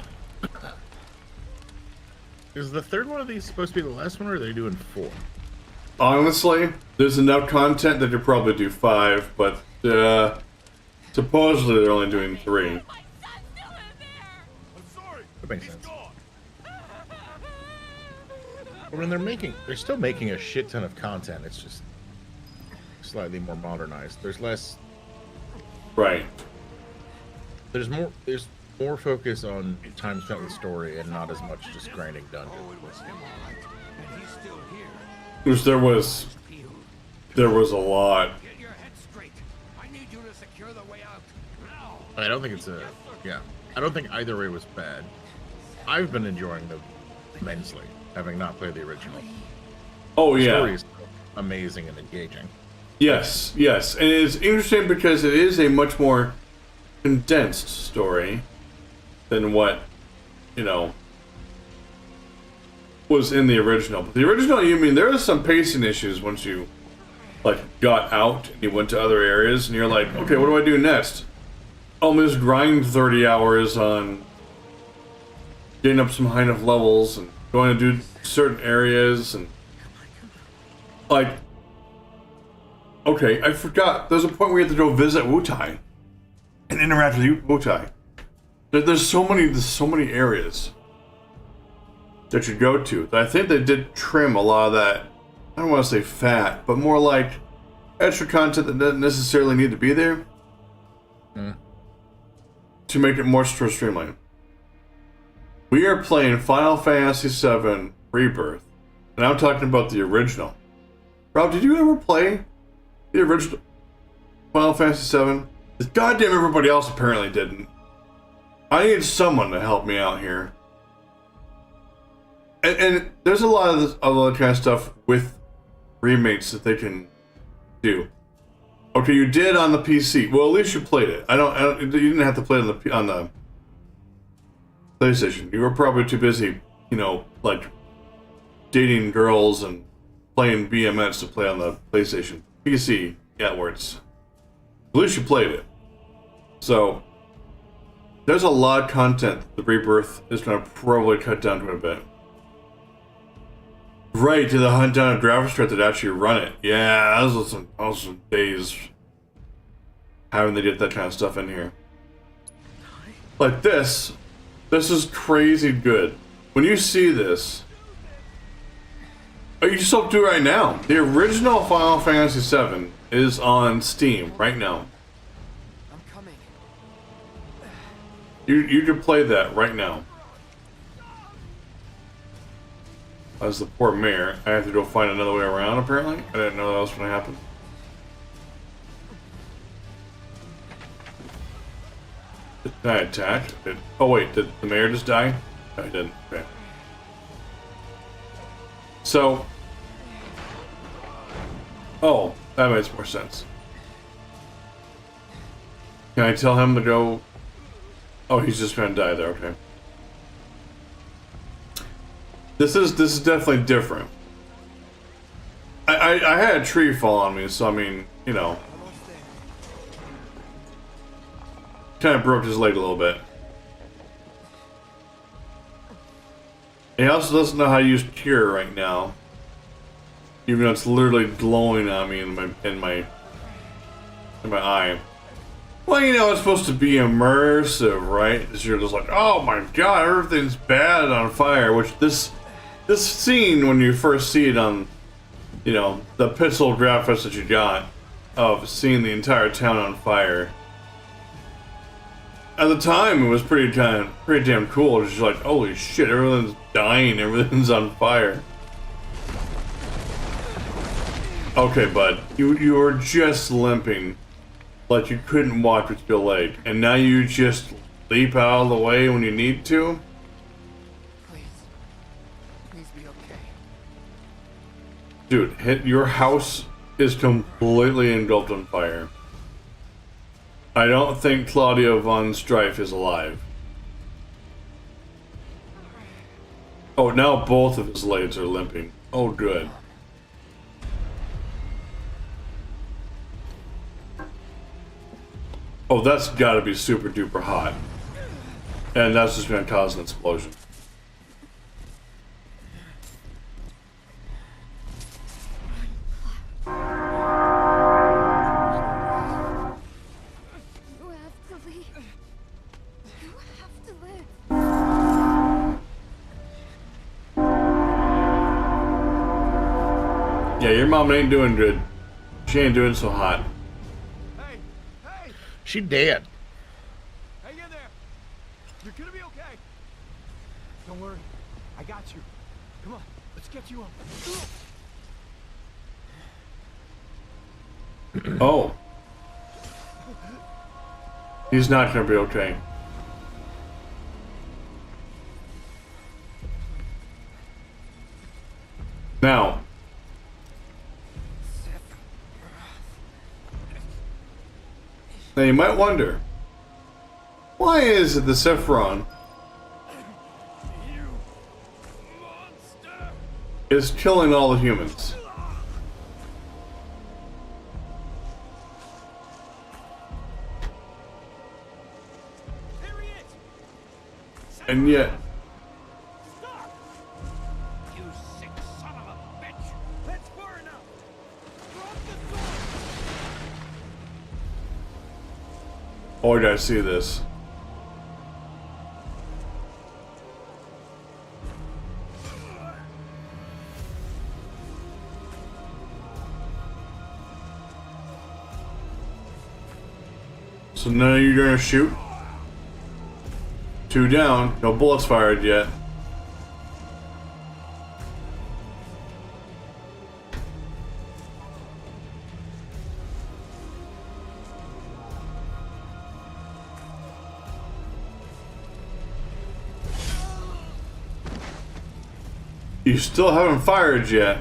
Speaker 3: Is the third one of these supposed to be the last one, or are they doing 4?
Speaker 1: Honestly, there's enough content that you'd probably do 5, but supposedly they're only doing 3.
Speaker 3: That makes sense. I mean, they're still making a shit ton of content. It's just slightly more modernized. There's less.
Speaker 1: Right.
Speaker 3: There's more focus on time spent with story and not as much just grinding dungeons.
Speaker 10: Oh, it was him, all right. And he's still here.
Speaker 1: Which there was a lot.
Speaker 10: Get your head straight. I need you to secure the way out. Now.
Speaker 3: I don't think it's I don't think either way was bad. I've been enjoying them immensely, having not played the original.
Speaker 1: Oh,
Speaker 3: the
Speaker 1: yeah.
Speaker 3: story is amazing and engaging.
Speaker 1: Yes, yes. And it's interesting because it is a much more condensed story than what, was in the original. But the original, you mean, there was some pacing issues once you, got out and you went to other areas and you're like, okay, what do I do next? Almost grind 30 hours on getting up some high enough levels and going to do certain areas and okay, I forgot. There's a point where you have to go visit Wutai and interact with Wutai. There's so many areas that you go to. I think they did trim a lot of that. I don't want to say fat, but more like extra content that doesn't necessarily need to be there to make it more streamlined. We are playing Final Fantasy VII Rebirth, and I'm talking about the original. Rob, did you ever play the original Final Fantasy VII? Because goddamn everybody else apparently didn't. I need someone to help me out here. And there's a lot of this other kind of stuff with remakes that they can do. Okay, you did on the PC. Well, at least you played it. You didn't have to play it on the PlayStation. You were probably too busy, dating girls and playing BMX to play on the PlayStation. PC, yeah, words. At least you played it. So, there's a lot of content that the Rebirth is going to probably cut down to a bit. Right, to the hunt down a Dragonstrike that actually run it. Yeah, those were some days having to get that kind of stuff in here. Like this is crazy good. When you see this, you just don't do it right now. The original Final Fantasy VII is on Steam right now.
Speaker 12: I'm coming.
Speaker 1: You can play that right now. as the poor mayor. I have to go find another way around, apparently. I didn't know that was going to happen. Did I attack? Oh wait, did the mayor just die? No, he didn't. Okay. So... Oh, that makes more sense. Can I tell him to go... Oh, he's just gonna die there, okay. This is definitely different. I had a tree fall on me, so I mean, you know. Kind of broke his leg a little bit. He also doesn't know how to use cure right now. Even though it's literally glowing on me in my eye. Well, you know, it's supposed to be immersive, right? You're just like, oh my god, everything's bad on fire. Which this scene, when you first see it on, you know, the pixel graphics that you got of seeing the entire town on fire. At the time, it was pretty damn cool. It was just like, holy shit, everything's dying, everything's on fire. Okay, bud, you were just limping like you couldn't walk with your leg, and now you just leap out of the way when you need to?
Speaker 10: Please be okay.
Speaker 1: Dude, your house is completely engulfed in fire. I don't think Claudio von Strife is alive. Oh, now both of his legs are limping. Oh, good. Oh, that's gotta be super duper hot. And that's just gonna cause an explosion. Yeah, your mom ain't doing good. She ain't doing so hot.
Speaker 3: She dead.
Speaker 10: Hang in there. You're gonna be okay. Don't worry. I got you. Come on. Let's get you up.
Speaker 1: Oh. He's not gonna be okay. Now. Now you might wonder, why is it the Sephiron is killing all the humans? And yet,
Speaker 10: You sick son of a bitch. That's far enough.
Speaker 1: oh, I gotta see this. So now you're gonna shoot? 2 down, no bullets fired yet. You still haven't fired yet.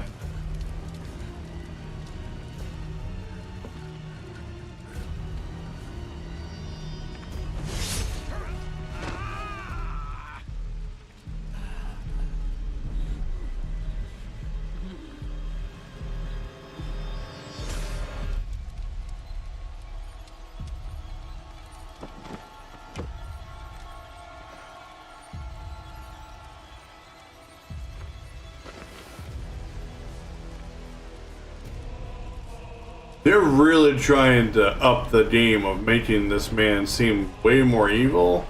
Speaker 1: They're really trying to up the game of making this man seem way more evil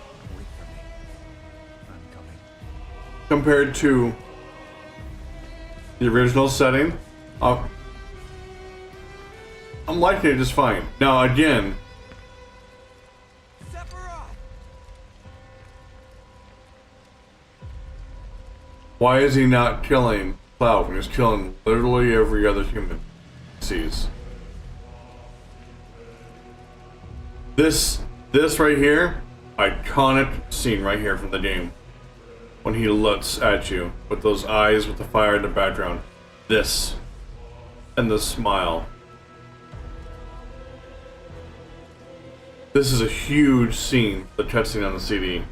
Speaker 1: compared to the original setting. I'm liking it just fine. Now again, why is he not killing Cloud when he's killing literally every other human he sees. This right here, iconic scene right here from the game. When he looks at you with those eyes with the fire in the background. This. And the smile. This is a huge scene, the cutscene on the CD.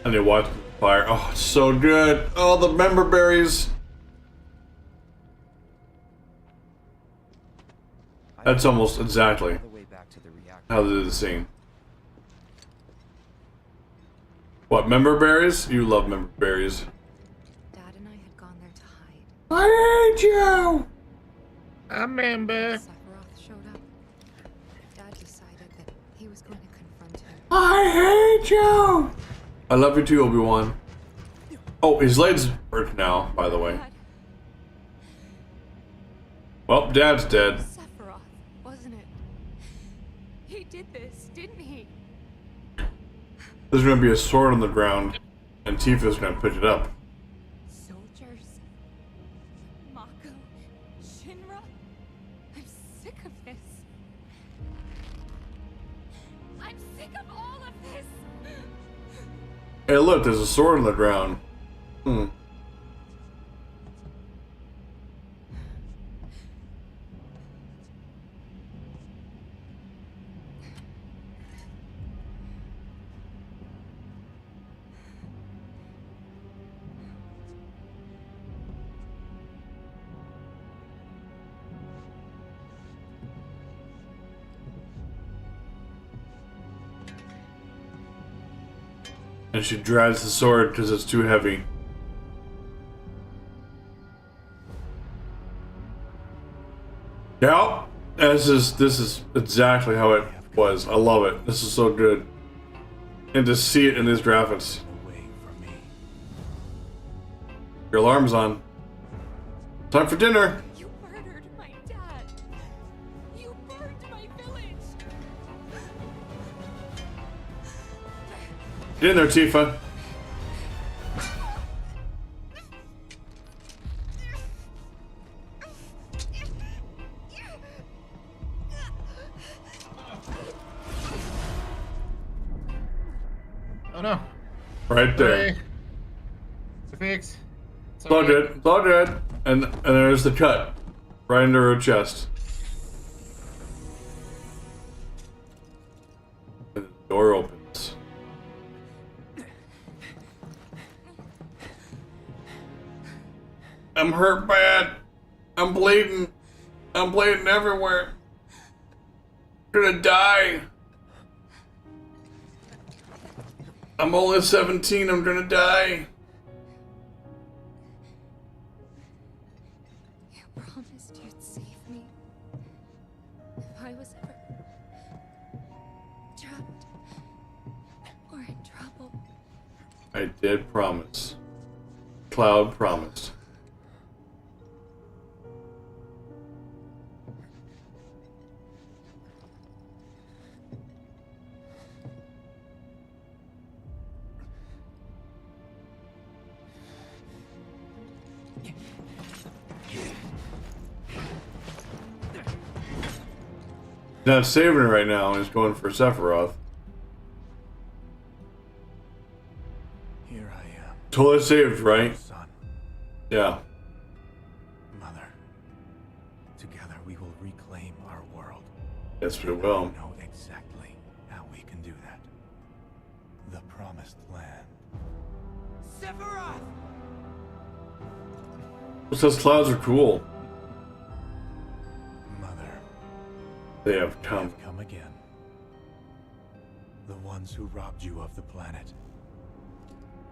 Speaker 1: And they watch the fire. Oh, it's so good. Oh, the member berries. That's almost exactly how they did the scene. What, member berries? You love member berries.
Speaker 5: Dad and I had gone there to hide.
Speaker 1: I hate you!
Speaker 3: I remember.
Speaker 5: Sephiroth showed up. Dad decided that he was going to confront him.
Speaker 1: I hate you! I love you too, Obi-Wan. Oh, his legs hurt now, by the way. Well, Dad's dead.
Speaker 5: Sephiroth, wasn't it? He did this, didn't he?
Speaker 1: There's gonna be a sword on the ground, and Tifa's gonna pick it up.
Speaker 5: Soldiers? Mako? Shinra? I'm sick of this. I'm sick of all of this!
Speaker 1: Hey, look, there's a sword on the ground. Hmm. And she drags the sword because it's too heavy. Yeah, this is exactly how it was. I love it. This is so good. And to see it in these graphics. Your alarm's on. Time for dinner.
Speaker 5: You murdered my dad. You burned my village.
Speaker 1: Get in there, Tifa.
Speaker 3: Oh no.
Speaker 1: Right there.
Speaker 3: Hey. Fix.
Speaker 1: It's all good. It's all good. And there's the cut. Right into her chest. And the door opens. I'm hurt bad. I'm bleeding. I'm bleeding everywhere. I'm gonna die. I'm only 17. I'm gonna die.
Speaker 5: You promised you'd save me. If I was ever trapped or in trouble.
Speaker 1: I did promise. Cloud promised. Not saving her right now. He's going for Sephiroth.
Speaker 4: Here I am.
Speaker 1: Totally saved, right?
Speaker 4: Son.
Speaker 1: Yeah.
Speaker 4: Mother. Together we will reclaim our world.
Speaker 1: Yes, we will.
Speaker 4: I know exactly how we can do that. The Promised Land.
Speaker 19: Sephiroth!
Speaker 1: Those clouds are cool.
Speaker 4: Mother.
Speaker 1: They have come.
Speaker 4: Come again. The ones who robbed you of the planet.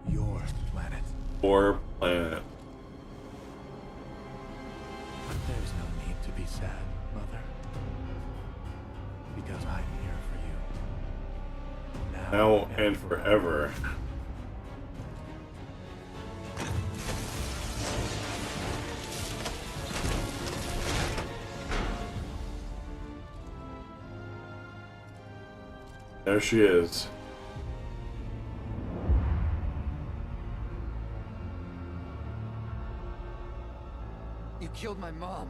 Speaker 4: Your planet.
Speaker 1: Or planet.
Speaker 4: There's no need to be sad, Mother. Because I'm here for you.
Speaker 1: Now and forever. There she is.
Speaker 12: killed my mom.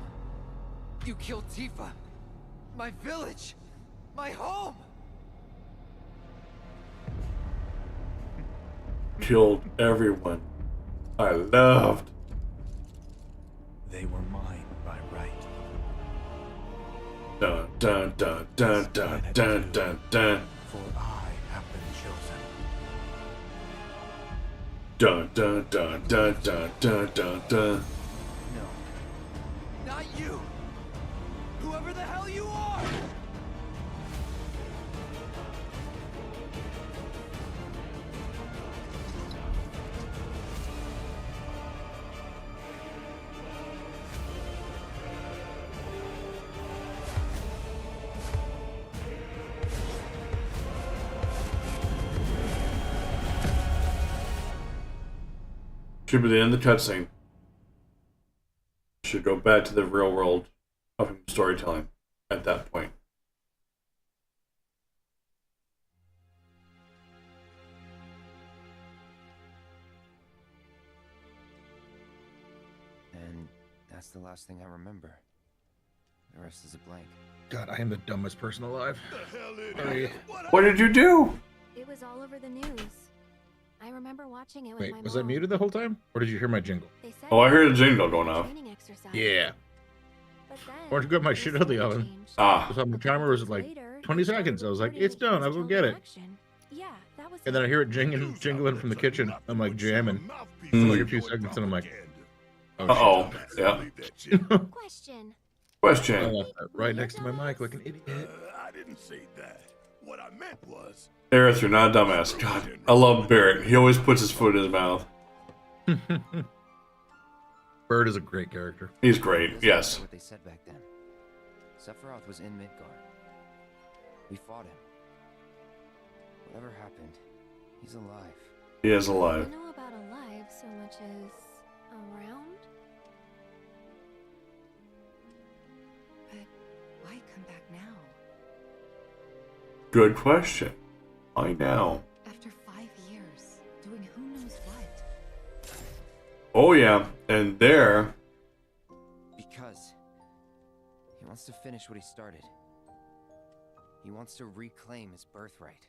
Speaker 12: You killed Tifa. My village. My home.
Speaker 1: Killed everyone I loved.
Speaker 4: They were mine by right.
Speaker 1: Dun dun dun dun dun dun dun dun.
Speaker 4: For I have been chosen.
Speaker 1: Dun dun dun dun dun dun dun dun.
Speaker 12: No. Not you. Whoever the hell you are.
Speaker 1: Should be the end of the cutscene. Should go back to the real world of him storytelling at that point.
Speaker 12: And that's the last thing I remember. The rest is a blank.
Speaker 3: God, I am the dumbest person alive.
Speaker 8: Sorry.
Speaker 1: What did you do?
Speaker 13: It was all over the news. I remember watching it with
Speaker 3: Wait,
Speaker 13: my
Speaker 3: was
Speaker 13: mom.
Speaker 3: I muted the whole time? Or did you hear my jingle?
Speaker 13: They said
Speaker 1: Oh, I heard a
Speaker 13: it was
Speaker 1: jingle
Speaker 13: a
Speaker 1: going off.
Speaker 13: training exercise.
Speaker 3: Yeah.
Speaker 13: But then,
Speaker 3: Why don't you grab my shit out of the oven?
Speaker 1: Ah.
Speaker 3: So my timer was like 20 seconds. I was like, it's done. I'll go get it.
Speaker 13: Yeah, that was
Speaker 3: And then I hear it jingling from the kitchen. I'm like jamming for like a few seconds, and I'm like,
Speaker 1: Uh-oh. Yeah.
Speaker 13: Question.
Speaker 3: I
Speaker 1: Question.
Speaker 3: left that right next to my mic like an idiot.
Speaker 8: I didn't say that. What I meant was...
Speaker 1: Aerith, you're not a dumbass. God, I love Barrett. He always puts his foot in his mouth.
Speaker 3: Bird is a great character.
Speaker 1: He's great, yes.
Speaker 12: What they said back then. Sephiroth was in Midgard. We fought him. Whatever happened, he's alive.
Speaker 1: He is
Speaker 13: I
Speaker 1: alive.
Speaker 13: don't know about alive so much as around. But why come back now?
Speaker 1: Good question. I know.
Speaker 5: After 5 years, doing who knows what.
Speaker 1: Oh yeah, and there
Speaker 12: Because he wants to finish what he started. He wants to reclaim his birthright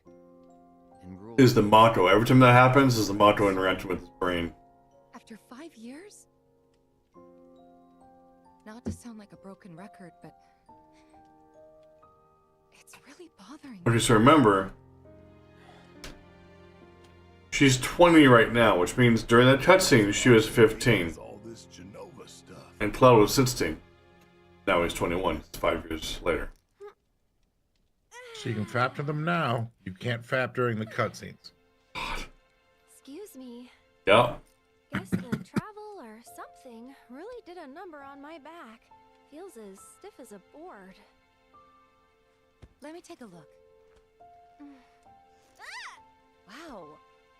Speaker 12: and rule.
Speaker 1: is the motto. Every time that happens, is the motto interacting with his brain.
Speaker 5: After 5 years? Not to sound like a broken record, but it's really bothering me.
Speaker 1: Okay, so remember, she's 20 right now, which means during that cutscene she was 15,
Speaker 8: All this Genova stuff.
Speaker 1: and Cloud was 16. Now he's 21. It's 5 years later.
Speaker 3: So you can fap to them now. You can't fap during the cutscenes.
Speaker 13: Excuse me.
Speaker 1: Yeah.
Speaker 13: Guess the travel or something really did a number on my back. Feels as stiff as a board.
Speaker 5: Let me take a look. Wow.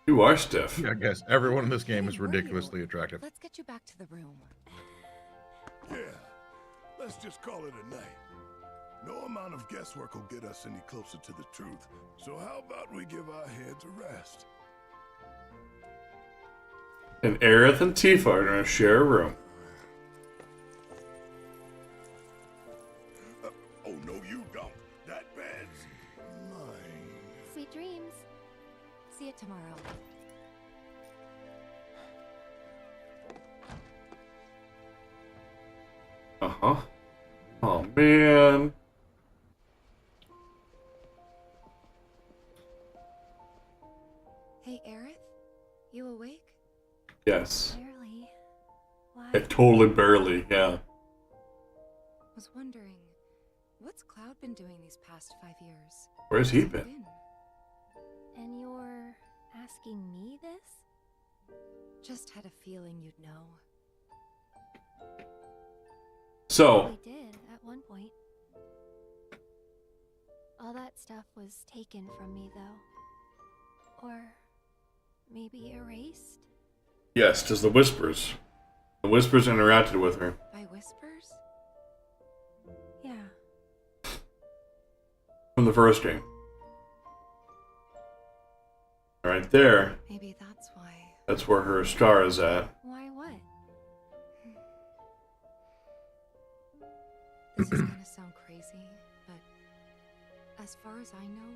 Speaker 1: You are stiff.
Speaker 3: I guess everyone in this game is ridiculously attractive.
Speaker 5: Let's get you back to the room.
Speaker 8: Yeah, let's just call it a night. No amount of guesswork will get us any closer to the truth. So how about we give our heads a rest?
Speaker 1: And Aerith and Tifa are going to share a room.
Speaker 8: Oh, no, you don't. That bed's mine.
Speaker 13: Sweet dreams.
Speaker 5: See you tomorrow.
Speaker 1: Uh-huh. Oh, man.
Speaker 5: Hey, Aerith? You awake?
Speaker 1: Yes.
Speaker 13: Barely. Why?
Speaker 1: Yeah, totally barely, yeah.
Speaker 5: Was wondering, what's Cloud been doing these past 5 years?
Speaker 1: Where's he been?
Speaker 13: And you're asking me this?
Speaker 5: Just had a feeling you'd know.
Speaker 1: So,
Speaker 13: We did at one point. All that stuff was taken from me, though. Or maybe erased?
Speaker 1: yes, just the Whispers. The Whispers interacted with her.
Speaker 5: By whispers?
Speaker 13: Yeah.
Speaker 1: From the first game. Right there.
Speaker 5: Maybe that's why.
Speaker 1: That's where her star is at.
Speaker 13: Why what?
Speaker 5: This is gonna sound crazy, but as far as I know,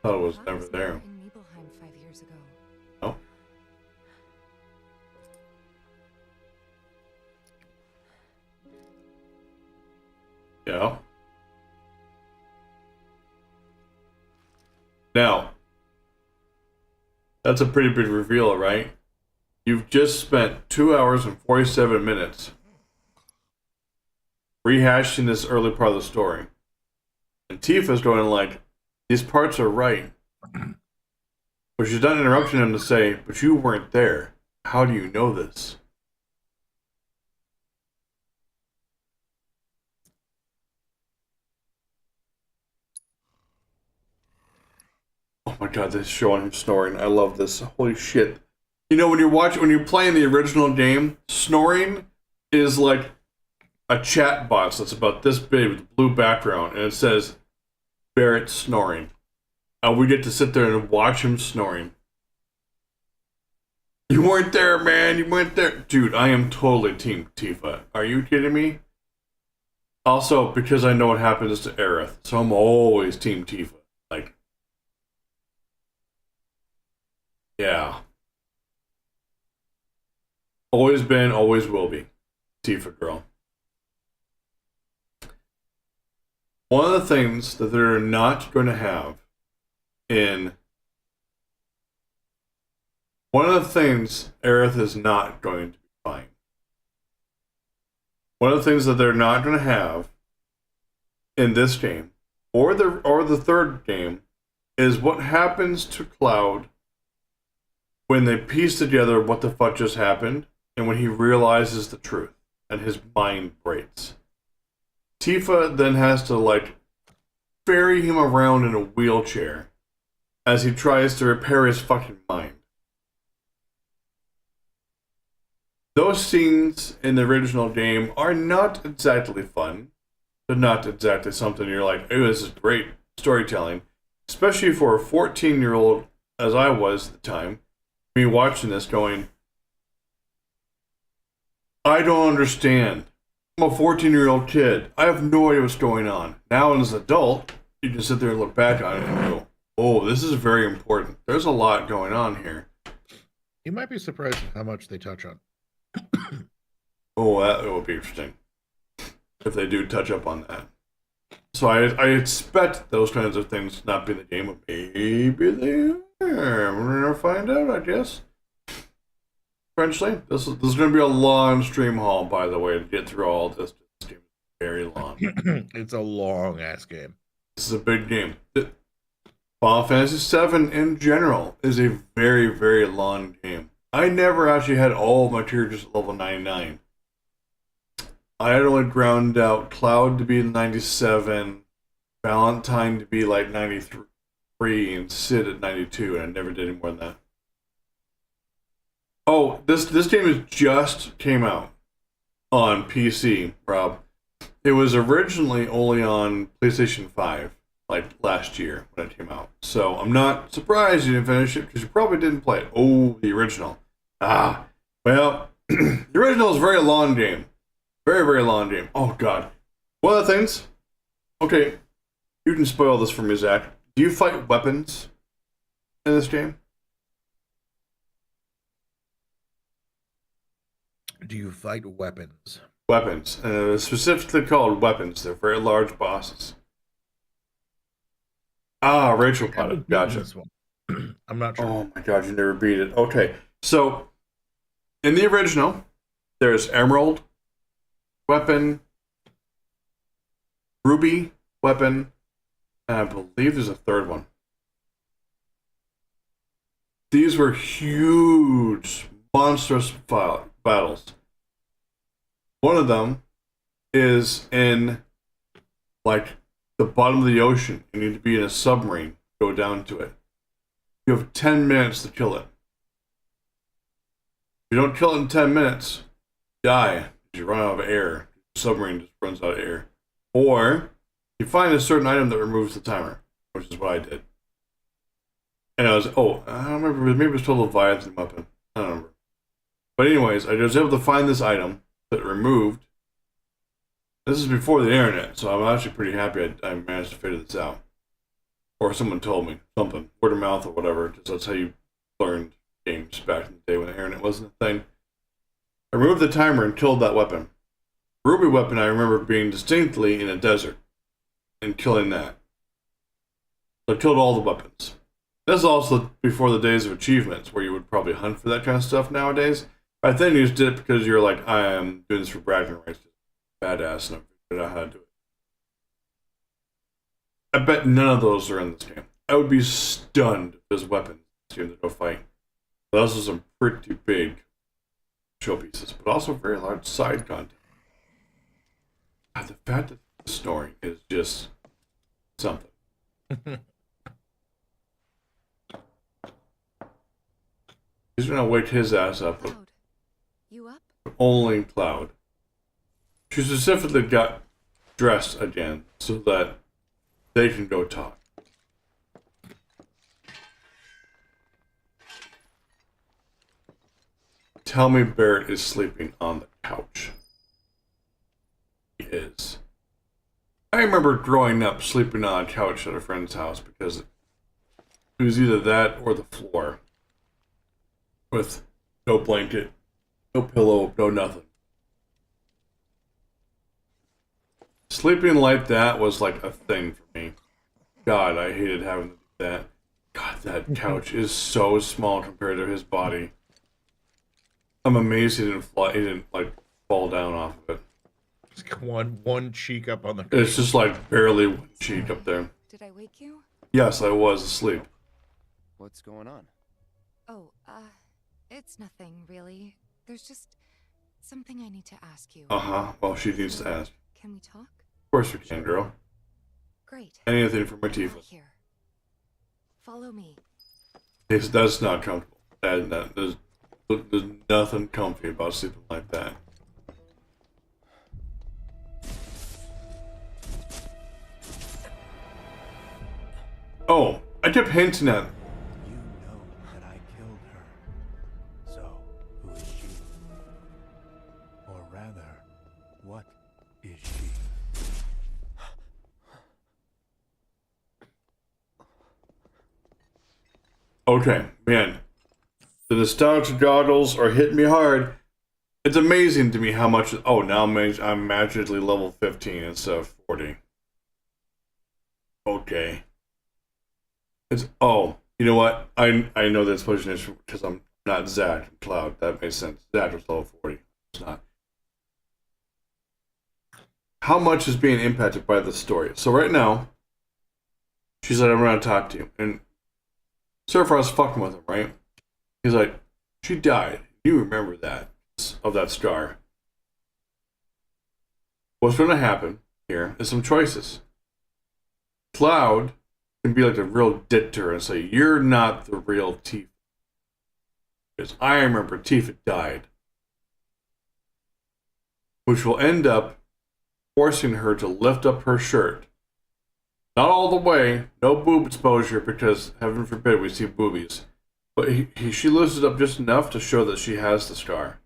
Speaker 1: Thought it was
Speaker 5: Cloud
Speaker 1: never there.
Speaker 5: in Nibelheim 5 years ago.
Speaker 1: No. Yeah. Now, that's a pretty big reveal, right? You've just spent 2 hours and 47 minutes rehashing this early part of the story. And Tifa's going like, these parts are right. But she's not interrupting him to say, but you weren't there. How do you know this? Oh my god, this showing him snoring. I love this. Holy shit. You know, when you're playing the original game, snoring is like a chat box that's about this big with a blue background, and it says Barrett snoring. And we get to sit there and watch him snoring. You weren't there, man. You weren't there. Dude, I am totally Team Tifa. Are you kidding me? Also, because I know what happens to Aerith, so I'm always Team Tifa. Like, yeah. Always been, always will be. Tifa girl. One of the things that they're not going to have one of the things Aerith is not going to be fine. One of the things that they're not going to have in this game, or the third game, is what happens to Cloud when they piece together what the fuck just happened, and when he realizes the truth, and his mind breaks. Tifa then has to, like, ferry him around in a wheelchair as he tries to repair his fucking mind. Those scenes in the original game are not exactly fun. They're not exactly something you're like, oh, this is great storytelling. Especially for a 14-year-old, as I was at the time, me watching this going, I don't understand. I'm a 14-year-old kid. I have no idea what's going on. Now, as an adult, you can sit there and look back on it and go, oh, this is very important. There's a lot going on here.
Speaker 3: You might be surprised at how much they touch on.
Speaker 1: Oh, that would be interesting if they do touch up on that. So I expect those kinds of things to not be in the game, but maybe they are. We're going to find out, I guess. Eventually. This is going to be a long stream haul, by the way, to get through all this. This game is very long.
Speaker 3: It's a long-ass game.
Speaker 1: This is a big game. Final Fantasy VII in general is a very, very long game. I never actually had all of my characters at level 99. I had only ground out Cloud to be 97, Valentine to be like 93, and Sid at 92, and I never did any more than that. Oh, this game is just came out on PC, Rob. It was originally only on PlayStation 5, like last year when it came out. So I'm not surprised you didn't finish it, because you probably didn't play it. Oh, the original. Well, the original is a very long game. Very, very long game. Oh, God. One of the things... Okay, you can spoil this for me, Zach. Do you fight weapons in this game?
Speaker 3: Do you fight weapons?
Speaker 1: Weapons. Specifically called weapons. They're very large bosses. Rachel got it. Gotcha.
Speaker 3: This one. I'm not sure.
Speaker 1: Oh, my God. You never beat it. Okay, so... In the original, there's Emerald weapon, Ruby weapon, and I believe there's a third one. These were huge, monstrous battles. One of them is in, like, the bottom of the ocean. You need to be in a submarine, go down to it. You have 10 minutes to kill it. If you don't kill it in 10 minutes, you die. You run out of air. The submarine just runs out of air. Or, you find a certain item that removes the timer, which is what I did. And I don't remember, maybe it was total Leviathan weapon. I don't remember. But anyways, I was able to find this item that removed This is before the internet, so I'm actually pretty happy I managed to figure this out. Or someone told me something, word of mouth or whatever, because that's how you learned games back in the day when the internet wasn't a thing. I removed the timer and killed that weapon. Ruby weapon I remember being distinctly in a desert and killing that. So I killed all the weapons. This is also before the days of achievements where you would probably hunt for that kind of stuff nowadays. But then you just did it because you're like, I am doing this for bragging rights. Badass and I figured out how to do it. I bet none of those are in this game. I would be stunned if there's weapons in to go fight. Those are some pretty big showpieces, but also very large side content. God, the fact that the story is just something. He's gonna wake his ass up.
Speaker 5: Cloud, you up?
Speaker 1: Only Cloud. She specifically got dressed again so that they can go talk. Tell me Barrett is sleeping on the couch. He is. I remember growing up sleeping on a couch at a friend's house because it was either that or the floor. With no blanket, no pillow, no nothing. Sleeping like that was like a thing for me. God, I hated having to do that. God, that couch is so small compared to his body. I'm amazed he didn't like fall down off of it.
Speaker 3: Just one cheek up on the.
Speaker 1: It's just like barely one cheek up there.
Speaker 5: Did I wake you?
Speaker 1: Yes, I was asleep.
Speaker 12: What's going on?
Speaker 5: Oh, it's nothing really. There's just something I need to ask you.
Speaker 1: Well, she needs to ask.
Speaker 5: Can we talk?
Speaker 1: Of course we can, girl.
Speaker 5: Great.
Speaker 1: Anything for my Tifa.
Speaker 5: Here. Follow me.
Speaker 1: That's not comfortable. There's nothing comfy about sleeping like that. Oh, I kept hinting at.
Speaker 4: You know that I killed her. So, who is she? Or rather, what is she?
Speaker 1: Okay, man. The nostalgia goggles are hitting me hard. It's amazing to me how much. Oh, now I'm magically level 15 instead of 40. Okay. Oh, you know what? I know that's pushing this because I'm not Zach and Cloud. That makes sense. Zach was level 40. It's not. How much is being impacted by the story? So right now, she's like, I'm going to talk to you. And Surfar's fucking with him, right? He's like, she died. You remember that. Of that star. What's going to happen here is some choices. Cloud can be like a real dick to her and say, you're not the real Tifa. Because I remember Tifa died. Which will end up forcing her to lift up her shirt. Not all the way, no boob exposure because heaven forbid we see boobies. But she lifts it up just enough to show that she has the scar.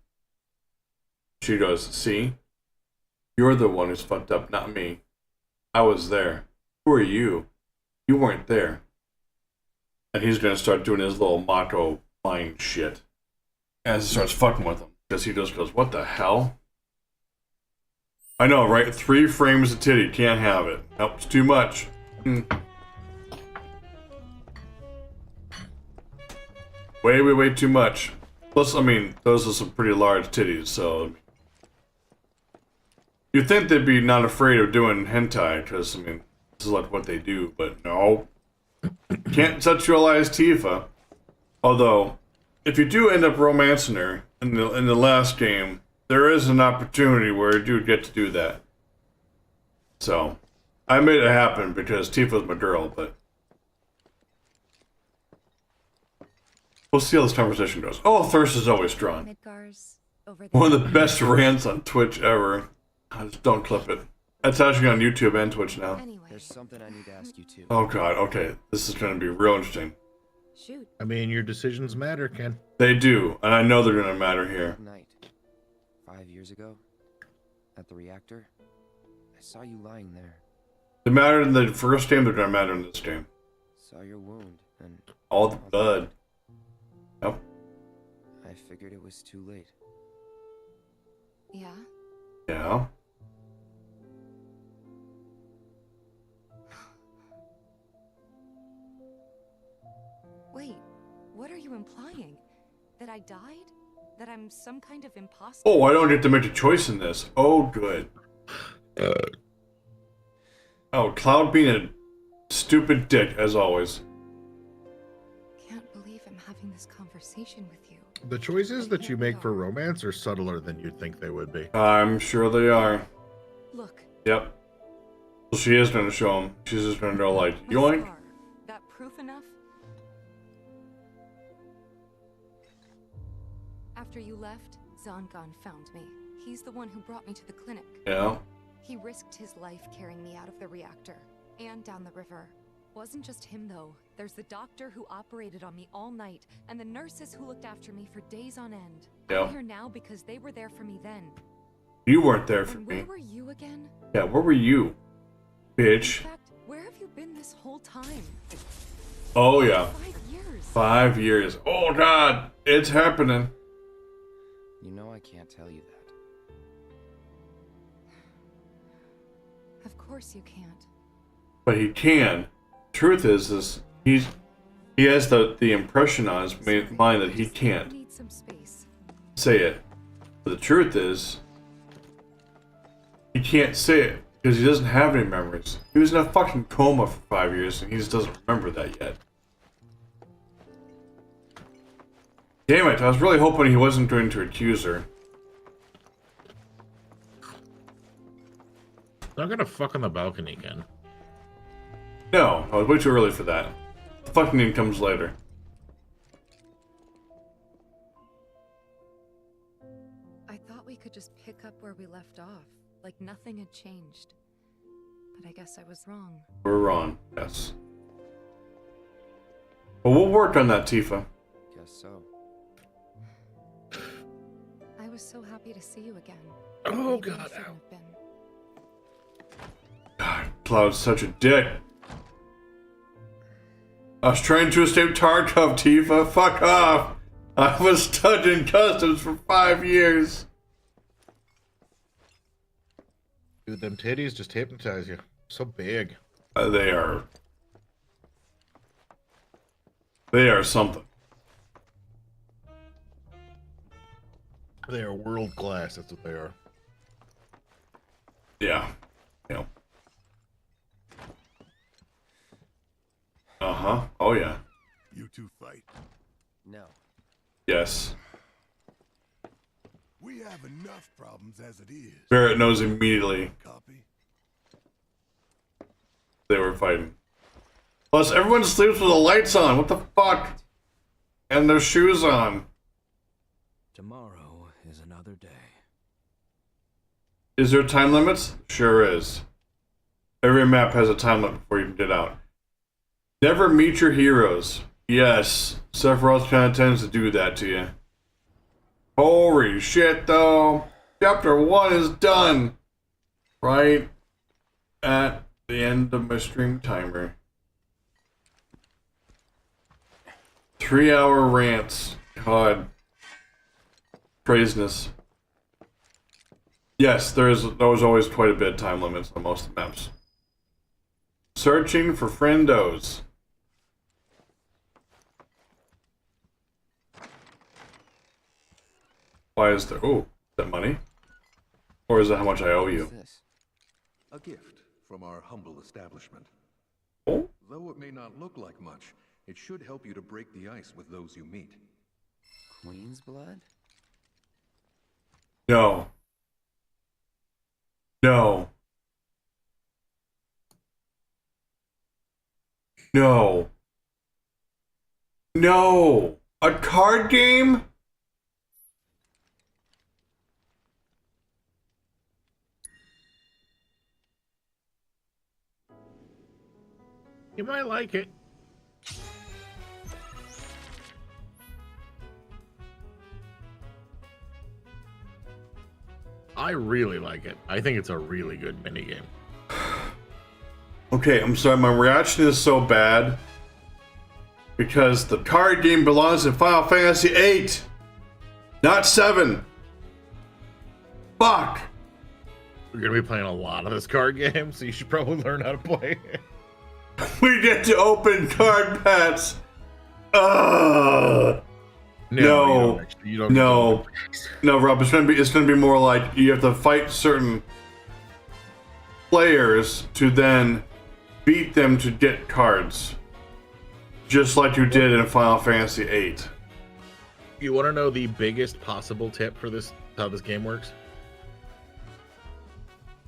Speaker 1: She goes, see? You're the one who's fucked up, not me. I was there. Who are you? You weren't there. And he's going to start doing his little Mako mind shit. As he starts fucking with him. Because he just goes, what the hell? I know, right? 3 frames of titty. Can't have it. Nope, it's too much. Way too much. Plus, I mean, those are some pretty large titties, so... You'd think they'd be not afraid of doing hentai, because, I mean, this is like what they do, but no. Can't sexualize Tifa. Although, if you do end up romancing her in the last game, there is an opportunity where you do get to do that. So, I made it happen because Tifa's my girl, but... We'll see how this conversation goes. Oh, thirst is always strong.
Speaker 5: Midgar's over there.
Speaker 1: One of the best rants on Twitch ever. I just don't clip it. That's actually on YouTube and Twitch now.
Speaker 5: Anyway.
Speaker 12: There's something I need to ask you too.
Speaker 1: Oh god, okay. This is going to be real interesting.
Speaker 5: Shoot.
Speaker 3: I mean, your decisions matter, Ken.
Speaker 1: They do, and I know they're going to matter here.
Speaker 12: Night. 5 years ago? At the reactor? I saw you lying there.
Speaker 1: It mattered in the first game, they're gonna matter in this game.
Speaker 12: Saw your wound and
Speaker 1: All the blood. Yep.
Speaker 12: I figured it was too late.
Speaker 5: Yeah?
Speaker 1: Yeah.
Speaker 5: Wait, what are you implying? That I died? That I'm some kind of imposter?
Speaker 1: Oh, I don't get to make a choice in this. Oh, good. Oh, Cloud being a stupid dick, as always.
Speaker 5: Can't believe I'm having this conversation with you.
Speaker 3: The choices that you make for romance are subtler than you'd think they would be.
Speaker 1: I'm sure they are.
Speaker 5: Look.
Speaker 1: Yep. Well, she is gonna show him. She's just gonna go like, yoink.
Speaker 5: Scar, that proof enough? After you left, Zangan found me. He's the one who brought me to the clinic.
Speaker 1: Yeah.
Speaker 5: He risked his life carrying me out of the reactor and down the river. Wasn't just him though. There's the doctor who operated on me all night and the nurses who looked after me for days on end.
Speaker 1: Yeah.
Speaker 5: I'm here now because they were there for me then.
Speaker 1: You weren't there for
Speaker 5: And
Speaker 1: me.
Speaker 5: where were you again?
Speaker 1: Yeah, where were you? Bitch.
Speaker 5: In fact, where have you been this whole time?
Speaker 1: Oh, yeah.
Speaker 5: 5 years.
Speaker 1: 5 years. Oh, God. It's happening.
Speaker 12: You know I can't tell you that.
Speaker 5: Of course you can't.
Speaker 1: But he can. Truth is he has the impression on his mind that he can't
Speaker 5: Need some space.
Speaker 1: say it. But the truth is, he can't say it because he doesn't have any memories. He was in a fucking coma for 5 years and he just doesn't remember that yet. Damn it, I was really hoping he wasn't going to accuse her.
Speaker 3: Not gonna fuck on the balcony, Ken.
Speaker 1: No, I was way too early for that. The fucking name comes later.
Speaker 5: I thought we could just pick up where we left off, like nothing had changed. But I guess I was wrong.
Speaker 1: We're wrong, yes. Well, we'll work on that, Tifa.
Speaker 12: Guess so.
Speaker 5: I was so happy to see you again.
Speaker 3: Oh,
Speaker 5: Maybe I
Speaker 3: God,
Speaker 5: shouldn't
Speaker 3: ow.
Speaker 5: have been.
Speaker 1: God, Cloud's such a dick. I was trying to escape Tarkov, Tifa. Fuck off. I was stuck in customs for 5 years.
Speaker 3: Dude, them titties just hypnotize you. So big.
Speaker 1: They are. They are something.
Speaker 3: They are world class, that's what they are.
Speaker 1: Yeah. Yeah. Uh-huh. Oh, yeah.
Speaker 8: You two fight.
Speaker 12: No.
Speaker 1: Yes.
Speaker 8: We have enough problems as it is.
Speaker 1: Barrett knows immediately
Speaker 8: Copy.
Speaker 1: they were fighting. Plus, everyone sleeps with the lights on. What the fuck? And their shoes on.
Speaker 2: Tomorrow is another day.
Speaker 1: Is there time limits? Sure is. Every map has a time limit before you can get out. Never meet your heroes. Yes, Sephiroth kind of tends to do that to you. Holy shit, though. Chapter 1 is done. Right at the end of my stream timer. 3-hour rants. God. Craziness. Yes, there was always quite a bit of time limits on most of the maps. Searching for friendos. Why is there... Oh, is that money? Or is that how much I owe you?
Speaker 20: A gift from our humble establishment.
Speaker 1: Oh?
Speaker 20: Though it may not look like much, it should help you to break the ice with those you meet.
Speaker 12: Queen's blood?
Speaker 1: No. No. No. No. A card game?
Speaker 3: You might like it. I really like it. I think it's a really good minigame.
Speaker 1: Okay, I'm sorry, my reaction is so bad because the card game belongs in Final Fantasy VIII, not 7. Fuck.
Speaker 3: We're gonna be playing a lot of this card game, so you should probably learn how to play.
Speaker 1: We get to open card packs. No,
Speaker 3: you don't
Speaker 1: no, Rob. It's gonna be more like you have to fight certain players to then beat them to get cards, just like you did in Final Fantasy VIII.
Speaker 3: You want to know the biggest possible tip for this? How this game works?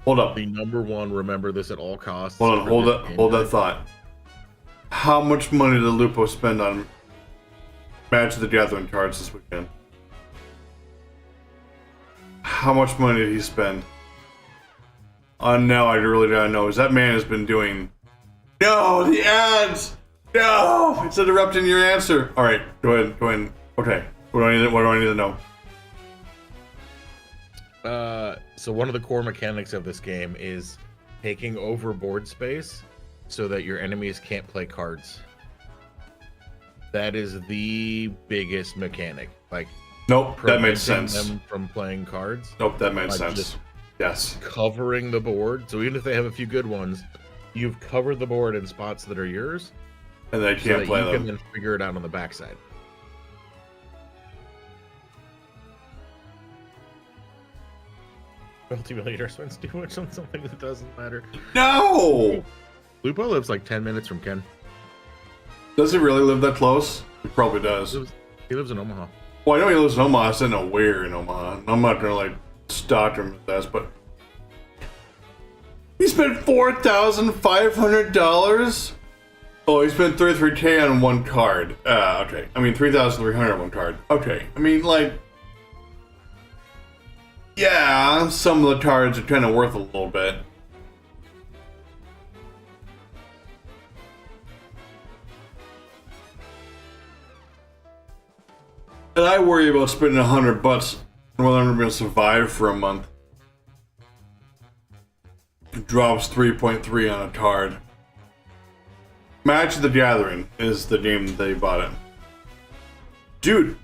Speaker 1: Hold up.
Speaker 3: The number one. Remember this at all costs.
Speaker 1: Hold on. Hold that thought. How much money did Lupo spend on Magic the Gathering cards this weekend? How much money did he spend? Now I really gotta know. Is that man has been doing... No, the ads! No! It's interrupting your answer. Alright, go ahead. Okay. What do I need to know?
Speaker 3: So one of the core mechanics of this game is taking over board space so that your enemies can't play cards. That is the biggest mechanic. Like,
Speaker 1: nope, that makes
Speaker 3: preventing
Speaker 1: sense.
Speaker 3: them from playing cards.
Speaker 1: Nope, that makes
Speaker 3: Like,
Speaker 1: sense.
Speaker 3: just
Speaker 1: Yes.
Speaker 3: covering the board. So even if they have a few good ones, you've covered the board in spots that are yours,
Speaker 1: And they
Speaker 3: so
Speaker 1: can't
Speaker 3: that
Speaker 1: play
Speaker 3: you
Speaker 1: them.
Speaker 3: can then figure it out on the backside. Multi-millionaire spends too much on something that doesn't matter.
Speaker 1: No!
Speaker 3: Lupo lives like 10 minutes from Ken.
Speaker 1: Does he really live that close? He probably does.
Speaker 3: He lives in Omaha.
Speaker 1: Well, I know he lives in Omaha. I just don't know where in Omaha. I'm not gonna like stalk him with this, but he spent $4,500. Oh, he spent $33K on one card. Okay. I mean, $3,300 on one card. Okay. I mean, like, yeah, some of the cards are kind of worth a little bit. And I worry about spending $100 and whether I'm going to survive for a month. It drops 3.3 on a card. Magic the Gathering is the game that they bought it. Dude,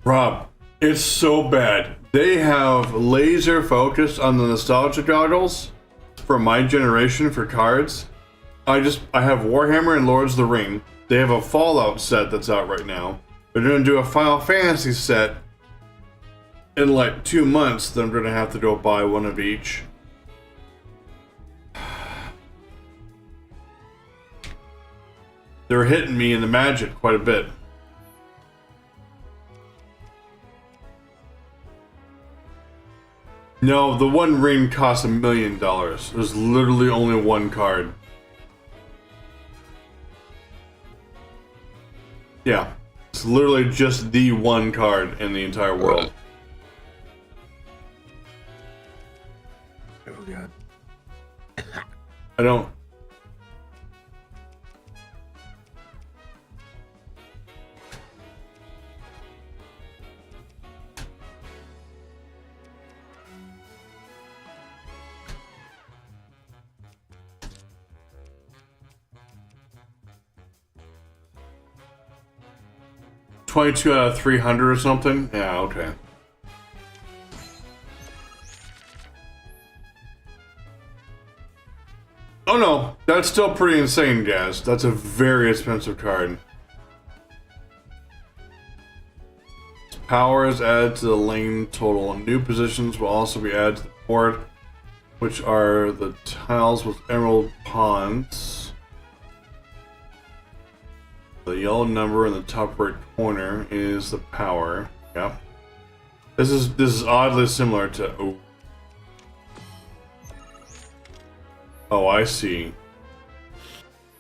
Speaker 1: Rob, it's so bad. They have laser focus on the nostalgia goggles for my generation for cards. I have Warhammer and Lords of the Ring. They have a Fallout set that's out right now. They're going to do a Final Fantasy set in like 2 months. Then I'm going to have to go buy one of each. They're hitting me in the Magic quite a bit. No, the one ring costs $1 million. There's literally only one card. Yeah. It's literally just the one card in the entire world.
Speaker 3: Oh god.
Speaker 1: I don't... $22 out of 300 or something? Yeah, okay. Oh no, that's still pretty insane, guys. That's a very expensive card. Power is added to the lane total. New positions will also be added to the board, which are the tiles with emerald pawns. The yellow number in the top right corner is the power. Yep. This is oddly similar to... Oh, I see.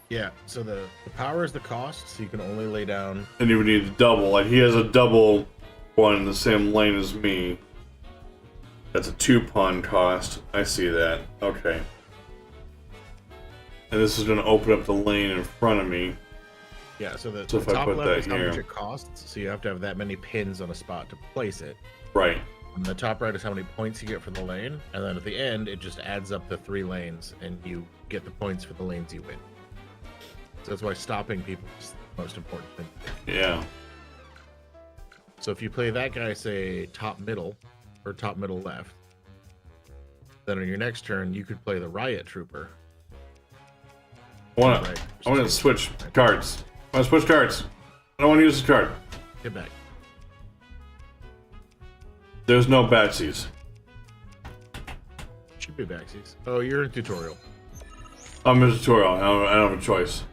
Speaker 3: Yeah, so the power is the cost, so you can only lay down...
Speaker 1: And you would need a double. Like, he has a double one in the same lane as me. That's a 2-pawn cost. I see that. Okay. And this is going to open up the lane in front of me.
Speaker 3: Yeah, so
Speaker 1: So if
Speaker 3: the
Speaker 1: I
Speaker 3: top
Speaker 1: put
Speaker 3: left
Speaker 1: that
Speaker 3: is how
Speaker 1: here.
Speaker 3: much it costs, so you have to have that many pins on a spot to place it.
Speaker 1: Right.
Speaker 3: And the top right is how many points you get for the lane, and then at the end it just adds up the 3 lanes, and you get the points for the lanes you win. So that's why stopping people is the most important thing.
Speaker 1: Yeah.
Speaker 3: So if you play that guy, say top middle or top middle left, then on your next turn you could play the riot trooper.
Speaker 1: I want to switch cards. I want to switch cards. I don't want to use this card.
Speaker 3: Get back.
Speaker 1: There's no backsies.
Speaker 3: Should be backsies. Oh, you're in tutorial.
Speaker 1: I'm in tutorial. I don't have a choice.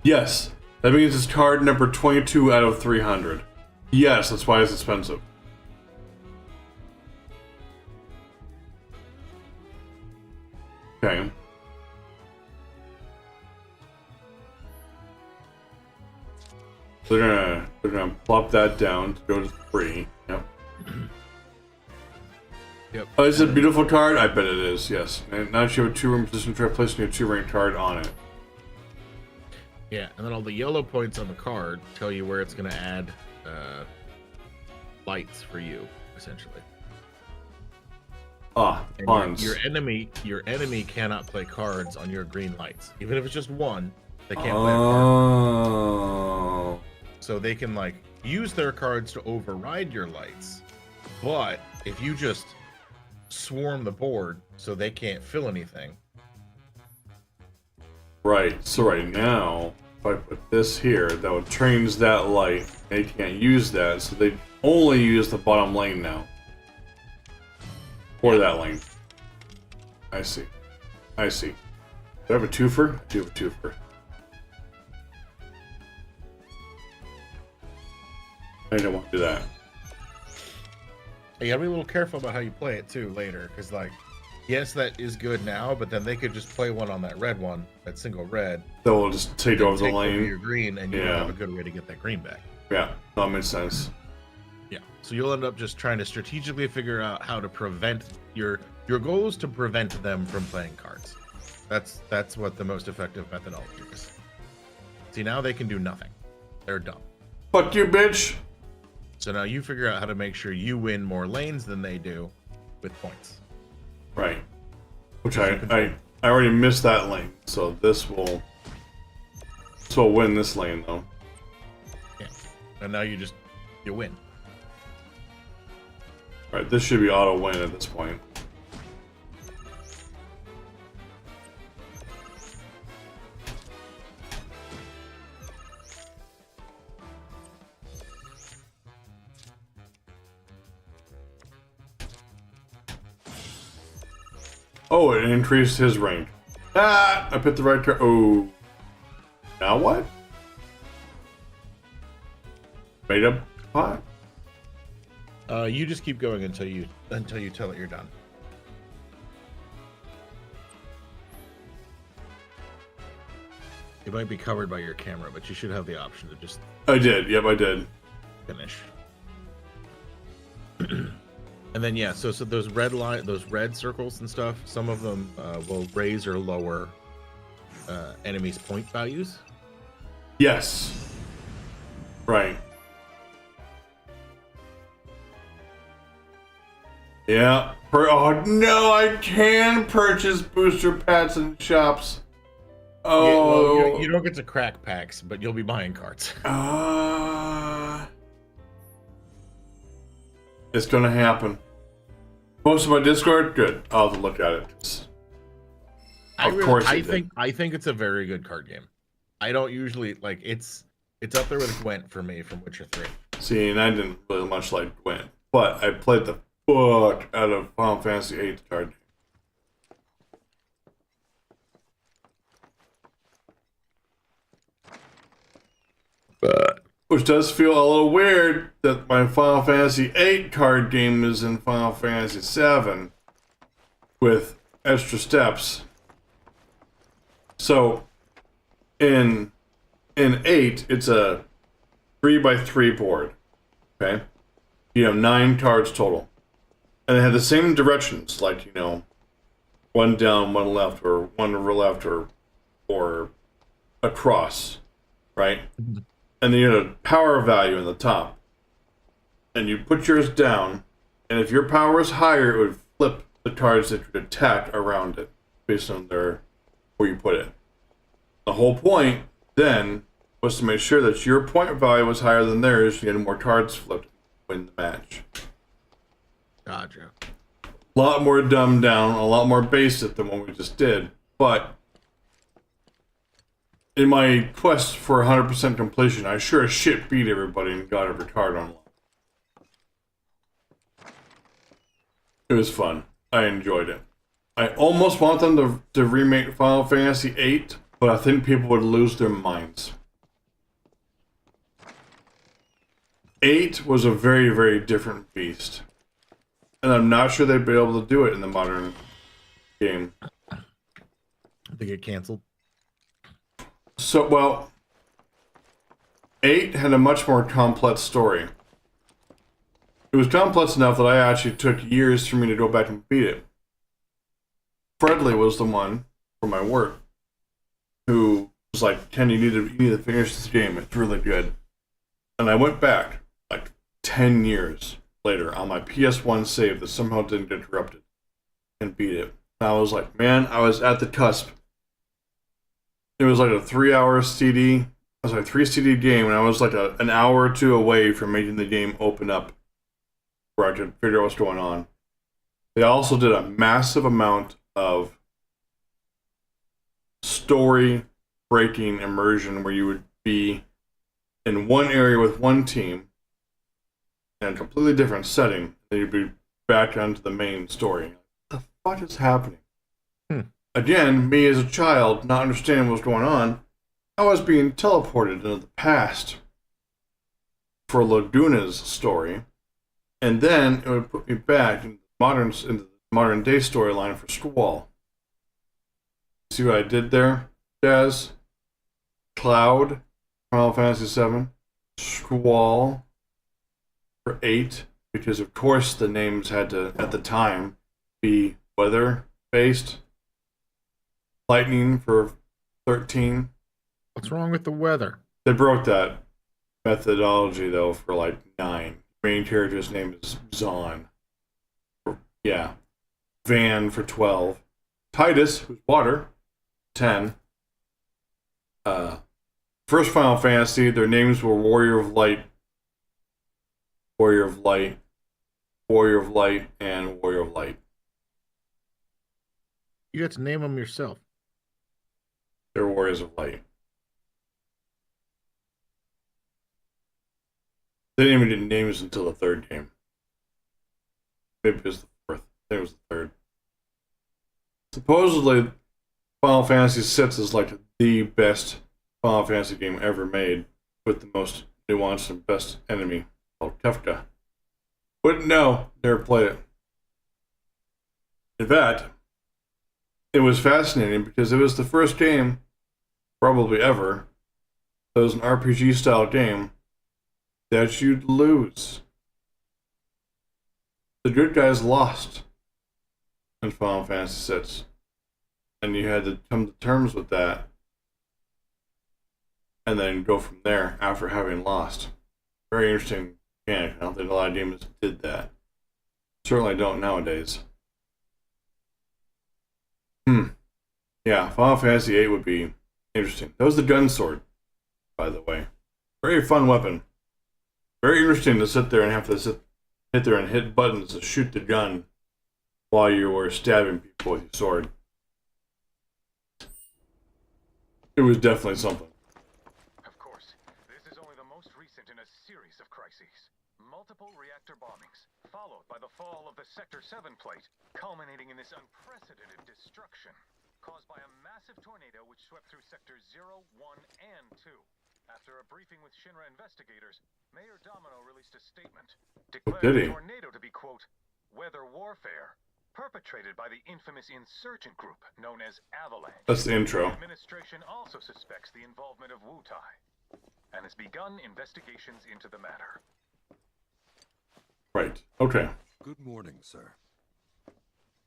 Speaker 1: Yes. That means it's card number 22 out of 300. Yes, that's why it's expensive. Okay. They're gonna plop that down to go to 3. Yep.
Speaker 3: Yep.
Speaker 1: Oh, is it a beautiful card? I bet it is, yes. And now you have a 2-ring position, try placing a 2-ring card on it.
Speaker 3: Yeah, and then all the yellow points on the card tell you where it's going to add lights for you, essentially.
Speaker 1: Ah,
Speaker 3: and
Speaker 1: puns.
Speaker 3: Your enemy cannot play cards on your green lights. Even if it's just one, they can't play a card. So they can like use their cards to override your lights. But if you just swarm the board so they can't fill anything.
Speaker 1: Right, so right now, if I put this here, that would change that light. They can't use that, so they only use the bottom lane now. Or that lane. I see. I see. Do I have a twofer? I do have a twofer. I don't want to do that.
Speaker 3: You gotta be a little careful about how you play it too later, because like, yes, that is good now, but then they could just play one on that red one, that single red.
Speaker 1: So we'll just take over the lane.
Speaker 3: Your green, and you don't have a good way to get that green back.
Speaker 1: Yeah, that makes sense.
Speaker 3: Yeah, so you'll end up just trying to strategically figure out how to prevent your goal is to prevent them from playing cards. That's what the most effective methodology is. See, now they can do nothing. They're dumb.
Speaker 1: Fuck you, bitch.
Speaker 3: So now you figure out how to make sure you win more lanes than they do with points.
Speaker 1: Right. Which I already missed that lane, so this will win this lane though.
Speaker 3: Yeah. And now you win.
Speaker 1: Right, this should be auto win at this point. Oh, it increased his rank. Ah, I picked the right card. Oh. Now what? Made up pot?
Speaker 3: You just keep going until you tell it you're done. It might be covered by your camera, but you should have the option to just...
Speaker 1: I did. Yep, I did.
Speaker 3: Finish. And then yeah, so those red circles and stuff, some of them will raise or lower enemies' point values.
Speaker 1: Yes. Right. Yeah. Oh no, I can purchase booster packs in shops. Oh,
Speaker 3: yeah, well, you don't get to crack packs, but you'll be buying cards.
Speaker 1: It's gonna happen. Post my Discord. Good. I'll have to look at it. Of course,
Speaker 3: I think it's a very good card game. I don't usually like it's up there with Gwent for me from Witcher 3.
Speaker 1: See, and I didn't really much like Gwent, but I played the fuck out of Final Fantasy VIII card game. Which does feel a little weird that my Final Fantasy VIII card game is in Final Fantasy VII with extra steps. So, in 8, it's a 3x3 board. Okay? You have 9 cards total. And they have the same directions, like, you know, one down, one left, or one over left, or across. Right? And then you have a power value in the top. and you put yours down, and if your power is higher, it would flip the cards that would attack around it, based on where you put it. The whole point, then, was to make sure that your point value was higher than theirs, you had more cards flipped to win the match.
Speaker 3: Gotcha.
Speaker 1: A lot more dumbed down, a lot more basic than what we just did, but in my quest for 100% completion, I sure as shit beat everybody and got every card online. It was fun. I enjoyed it. I almost want them to remake Final Fantasy VIII, but I think people would lose their minds. 8 was a very, very different beast. And I'm not sure they'd be able to do it in the modern game.
Speaker 3: They get canceled.
Speaker 1: So, well, 8 had a much more complex story. It was complex enough that I actually took years for me to go back and beat it. Fredley was the one, for my work, who was like, Ken, you need to finish this game. It's really good. And I went back, like, 10 years later on my PS1 save that somehow didn't get corrupted, and beat it. And I was like, man, I was at the cusp. It was like a 3-hour CD. It was like a 3 CD game, and I was like an hour or two away from making the game open up where I could figure out what's going on. They also did a massive amount of story-breaking immersion where you would be in one area with one team in a completely different setting, then you'd be back onto the main story. What the fuck is happening? Again, me as a child, not understanding what was going on, I was being teleported into the past for Laguna's story, and then it would put me back into the modern day storyline for Squall. See what I did there, Jazz? Cloud, Final Fantasy VII, Squall for 8, because of course the names had to, at the time, be weather-based. Lightning for 13.
Speaker 3: What's wrong with the weather?
Speaker 1: They broke that methodology, though, for like 9. Main character's name is Zon. Yeah. Van for 12. Titus, who's water, 10. First Final Fantasy, their names were Warrior of Light, Warrior of Light, Warrior of Light, and Warrior of Light.
Speaker 3: You got to name them yourself.
Speaker 1: They're Warriors of Light. They didn't even get names until the 3rd game. Maybe it was the 4th. I think it was the 3rd. Supposedly, Final Fantasy VI is like the best Final Fantasy game ever made, with the most nuanced and best enemy, called Kefka. But no, never played it. In fact, it was fascinating because it was the first game, probably ever, that was an RPG style game that you'd lose. The good guys lost in Final Fantasy VI, and you had to come to terms with that and then go from there after having lost. Very interesting mechanic. I don't think a lot of games did that. Certainly don't nowadays. Yeah, Final Fantasy VIII would be interesting. That was the gun sword, by the way. Very fun weapon. Very interesting to sit there and have to sit there and hit buttons to shoot the gun while you were stabbing people with your sword. It was definitely something.
Speaker 21: Of course, this is only the most recent in a series of crises. Multiple reactor bombings, followed by the fall of the Sector 7 plate, culminating in this unprecedented destruction, caused by a massive tornado which swept through Sectors 0, 1, and 2. After a briefing with Shinra investigators, Mayor Domino released a statement declaring the tornado to be, quote, weather warfare, perpetrated by the infamous insurgent group known as Avalanche.
Speaker 1: That's the intro.
Speaker 21: The administration also suspects the involvement of Wutai, and has begun investigations into the matter.
Speaker 1: Right. Okay.
Speaker 20: Good morning, sir.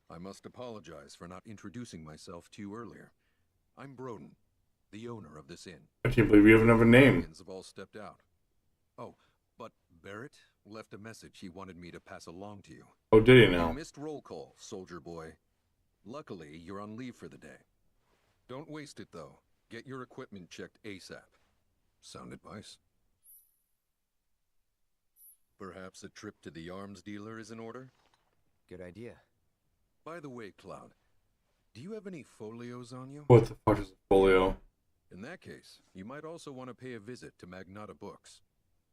Speaker 20: I must apologize for not introducing myself to you earlier. I'm Broden, the owner of this inn.
Speaker 1: I can't believe we even have a name.
Speaker 20: Have all stepped out. Oh, but Barrett left a message he wanted me to pass along to you.
Speaker 1: Oh, did he now?
Speaker 20: You missed roll call, soldier boy. Luckily, you're on leave for the day. Don't waste it, though. Get your equipment checked ASAP. Sound advice? Perhaps a trip to the arms dealer is in order?
Speaker 12: Good idea.
Speaker 20: By the way, Cloud, do you have any folios on you?
Speaker 1: What the fuck is a folio?
Speaker 20: In that case, you might also want to pay a visit to Magnata Books.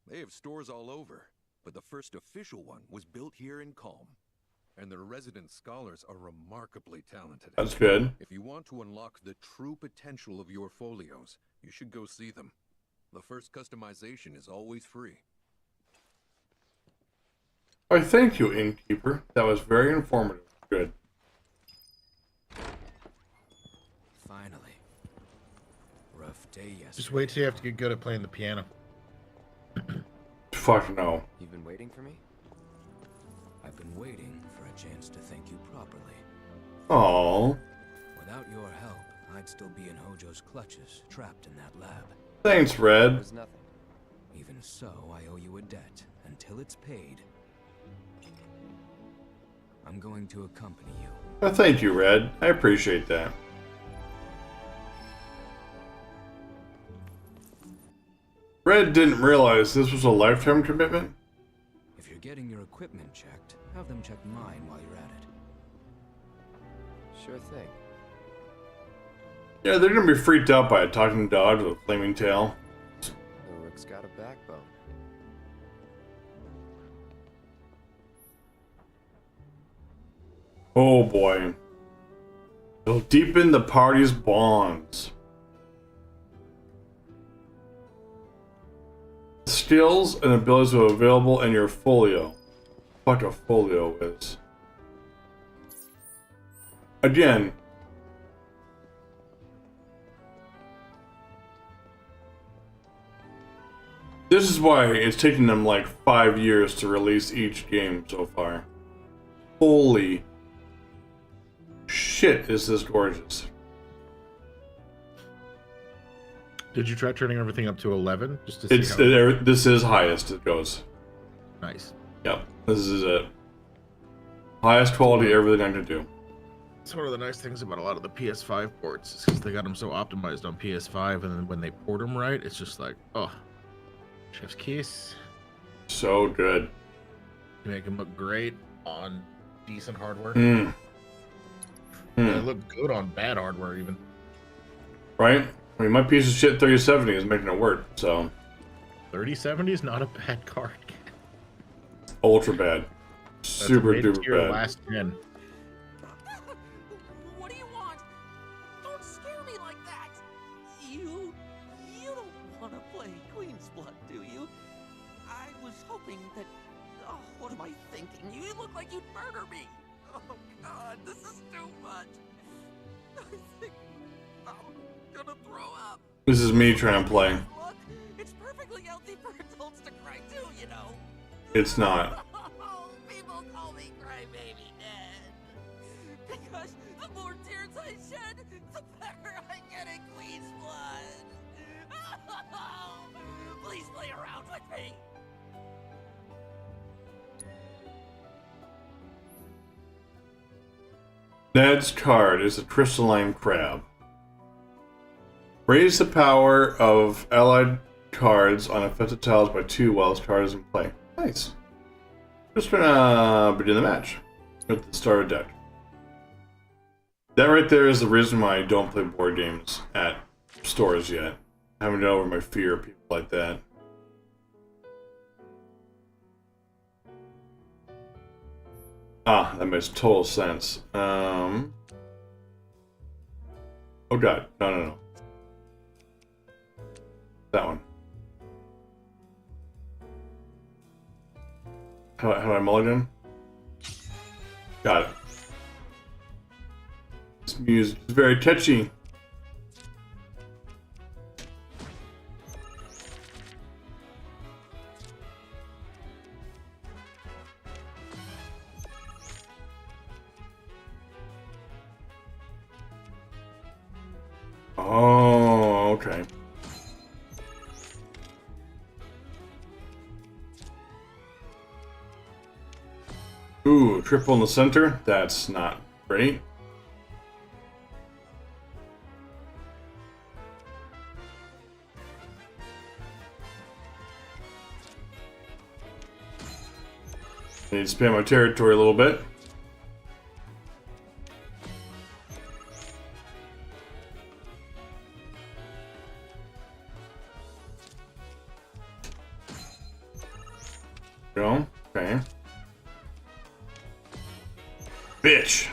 Speaker 20: They have stores all over, but the first official one was built here in Calm. And their resident scholars are remarkably talented.
Speaker 1: That's good.
Speaker 20: If you want to unlock the true potential of your folios, you should go see them. The first customization is always free.
Speaker 1: Why, thank you, innkeeper. That was very informative. Good.
Speaker 2: Finally. Rough day yesterday.
Speaker 3: Just wait till you have to get good at playing the piano.
Speaker 1: Fuck no.
Speaker 12: You've been waiting for me?
Speaker 2: I've been waiting for a chance to thank you properly.
Speaker 1: Aww.
Speaker 2: Without your help, I'd still be in Hojo's clutches, trapped in that lab.
Speaker 1: Thanks, Red.
Speaker 12: There's nothing.
Speaker 2: Even so, I owe you a debt. Until it's paid, I'm going to accompany you.
Speaker 1: Well, thank you, Red. I appreciate that. Red didn't realize this was a lifetime commitment.
Speaker 2: If you're getting your equipment checked, have them check mine while you're at it.
Speaker 12: Sure thing.
Speaker 1: Yeah, they're gonna be freaked out by a talking dog with a flaming tail.
Speaker 12: The rook's got a backbone.
Speaker 1: Oh boy. It'll deepen the party's bonds. Skills and abilities are available in your folio. What a folio is. Again. This is why it's taken them like 5 years to release each game so far. Holy shit, is this gorgeous.
Speaker 3: Did you try turning everything up to 11 just to
Speaker 1: It's
Speaker 3: see how...
Speaker 1: this is highest it goes.
Speaker 3: Nice.
Speaker 1: Yep, this is it. Highest quality everything I can do.
Speaker 3: It's one of the nice things about a lot of the PS5 ports is because they got them so optimized on PS5, and then when they port them right, it's just like, oh, chef's kiss.
Speaker 1: So good.
Speaker 3: You make them look great on decent hardware. They look good on bad hardware even.
Speaker 1: Right? I mean, my piece of shit 3070 is making it work, so.
Speaker 3: 3070 is not a bad card.
Speaker 1: Ultra bad. Super duper bad.
Speaker 3: Last gen.
Speaker 19: What do you want? Don't scare me like that. You don't want to play Queen's Blood, do you? I was hoping that. Oh, what am I thinking? You look like you'd murder me. Oh God, this is too much. I think I'm gonna throw up.
Speaker 1: This is me trying to play.
Speaker 19: Look, it's perfectly healthy for adults to cry too, you know.
Speaker 1: It's not.
Speaker 19: People call me Crybaby Dad. Because the more tears I shed, the better I get in Queen's Blood. Please play around with me.
Speaker 1: Ned's card is a crystalline crab. Raise the power of allied cards on affected tiles by 2 while this card is in play. Nice. Just gonna begin the match with the starter deck. That right there is the reason why I don't play board games at stores yet. I haven't got over my fear of people like that. Ah, that makes total sense. Oh god, no. That one. How do I mulligan? Got it. This music is very catchy. Oh, okay. triple in the center. That's not great. I need to expand my territory a little bit. Go. Okay. Bitch.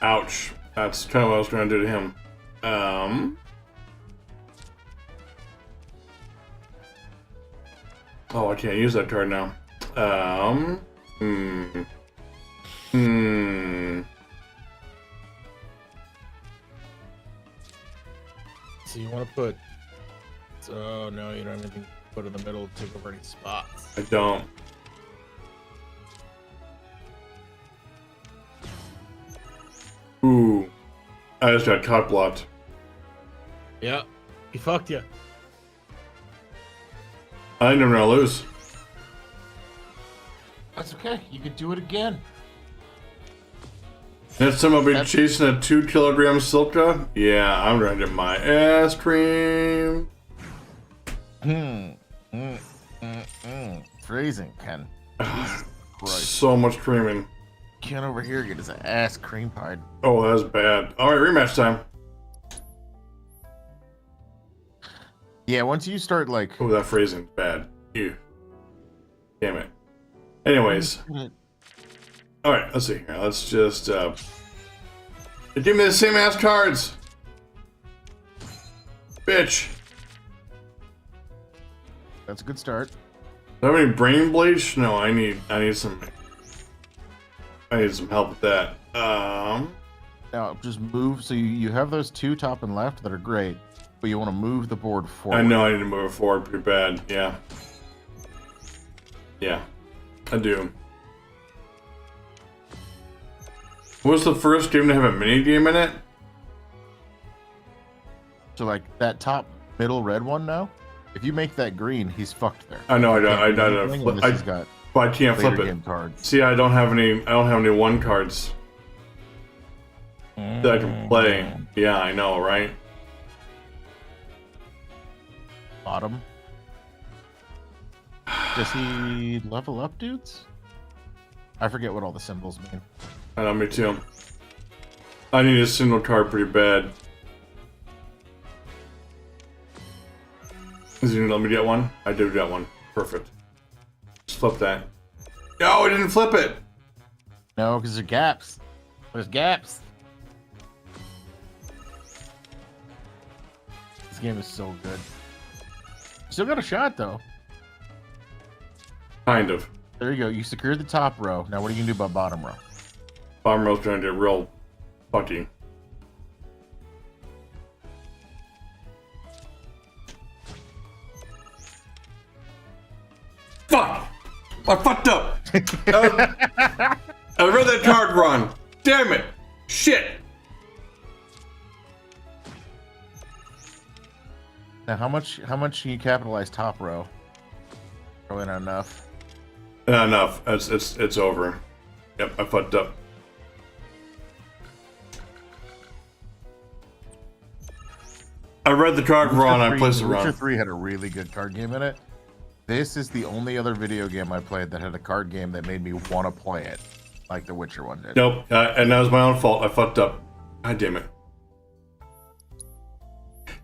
Speaker 1: Ouch. That's kind of what I was trying to do to him. Oh, I can't use that card now.
Speaker 3: So you want to put... Oh, no, you don't have anything to put in the middle to take over any spots.
Speaker 1: I don't. Ooh. I just got cock blocked.
Speaker 3: Yeah, he fucked you.
Speaker 1: I never gonna lose.
Speaker 3: That's okay. You could do it again.
Speaker 1: Next time I'll be chasing a 2 kilogram Silka. Yeah, I'm gonna get my ass cream.
Speaker 3: Phrasing, Ken. Jesus Christ.
Speaker 1: So much creaming.
Speaker 3: Ken over here get his ass cream pied.
Speaker 1: Oh, that's bad. All right, rematch time.
Speaker 3: Yeah, once you start like...
Speaker 1: Oh, that phrasing's bad. Ew. Damn it. Anyways. Alright, let's see here. Let's just, give me the same ass cards! Bitch!
Speaker 3: That's a good start.
Speaker 1: Do I have any brain bleach? No, I need some help with that.
Speaker 3: Now, just move, so you have those 2 top and left that are great, but you want to move the board forward.
Speaker 1: I know I need to move it forward pretty bad, yeah. Yeah, I do. What's the first game to have a mini game in it?
Speaker 3: So, like, that top middle red one now, if you make that green, he's fucked there.
Speaker 1: I know, I can't flip it.
Speaker 3: Cards.
Speaker 1: See, I don't have any 1 cards that I can play. Yeah, I know, right?
Speaker 3: Bottom. Does he level up dudes? I forget what all the symbols mean.
Speaker 1: I know, me too. I need a single card pretty bad. Is he gonna let me get one? I did get one. Perfect. Just flip that. No, I didn't flip it!
Speaker 3: No, because there's gaps. There's gaps. This game is so good. Still got a shot, though.
Speaker 1: Kind of.
Speaker 3: There you go. You secured the top row. Now what are you going to do about bottom row?
Speaker 1: Bottom row's gonna get real fucky. Fuck! I fucked up! I read that card wrong. Damn it! Shit!
Speaker 3: Now how much can you capitalize top row? Probably not enough.
Speaker 1: Not enough. It's over. Yep, I fucked up. I read the card wrong. I placed it wrong.
Speaker 3: Witcher 3 had a really good card game in it. This is the only other video game I played that had a card game that made me want to play it, like the Witcher one did.
Speaker 1: Nope, and that was my own fault. I fucked up. God damn it.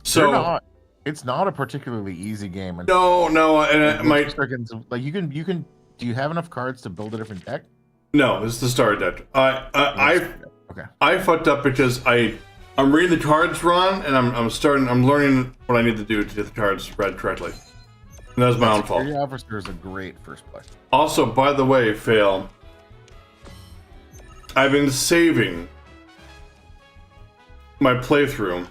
Speaker 1: So
Speaker 3: it's not a particularly easy game.
Speaker 1: No, and
Speaker 3: like you can. Do you have enough cards to build a different deck?
Speaker 1: No, this is the starter deck. I fucked up because I'm reading the cards wrong, and I'm learning what I need to do to get the cards read correctly. And that was my own fault.
Speaker 3: Security Officer is a great first play.
Speaker 1: Also, by the way, Fail, I've been saving my playthrough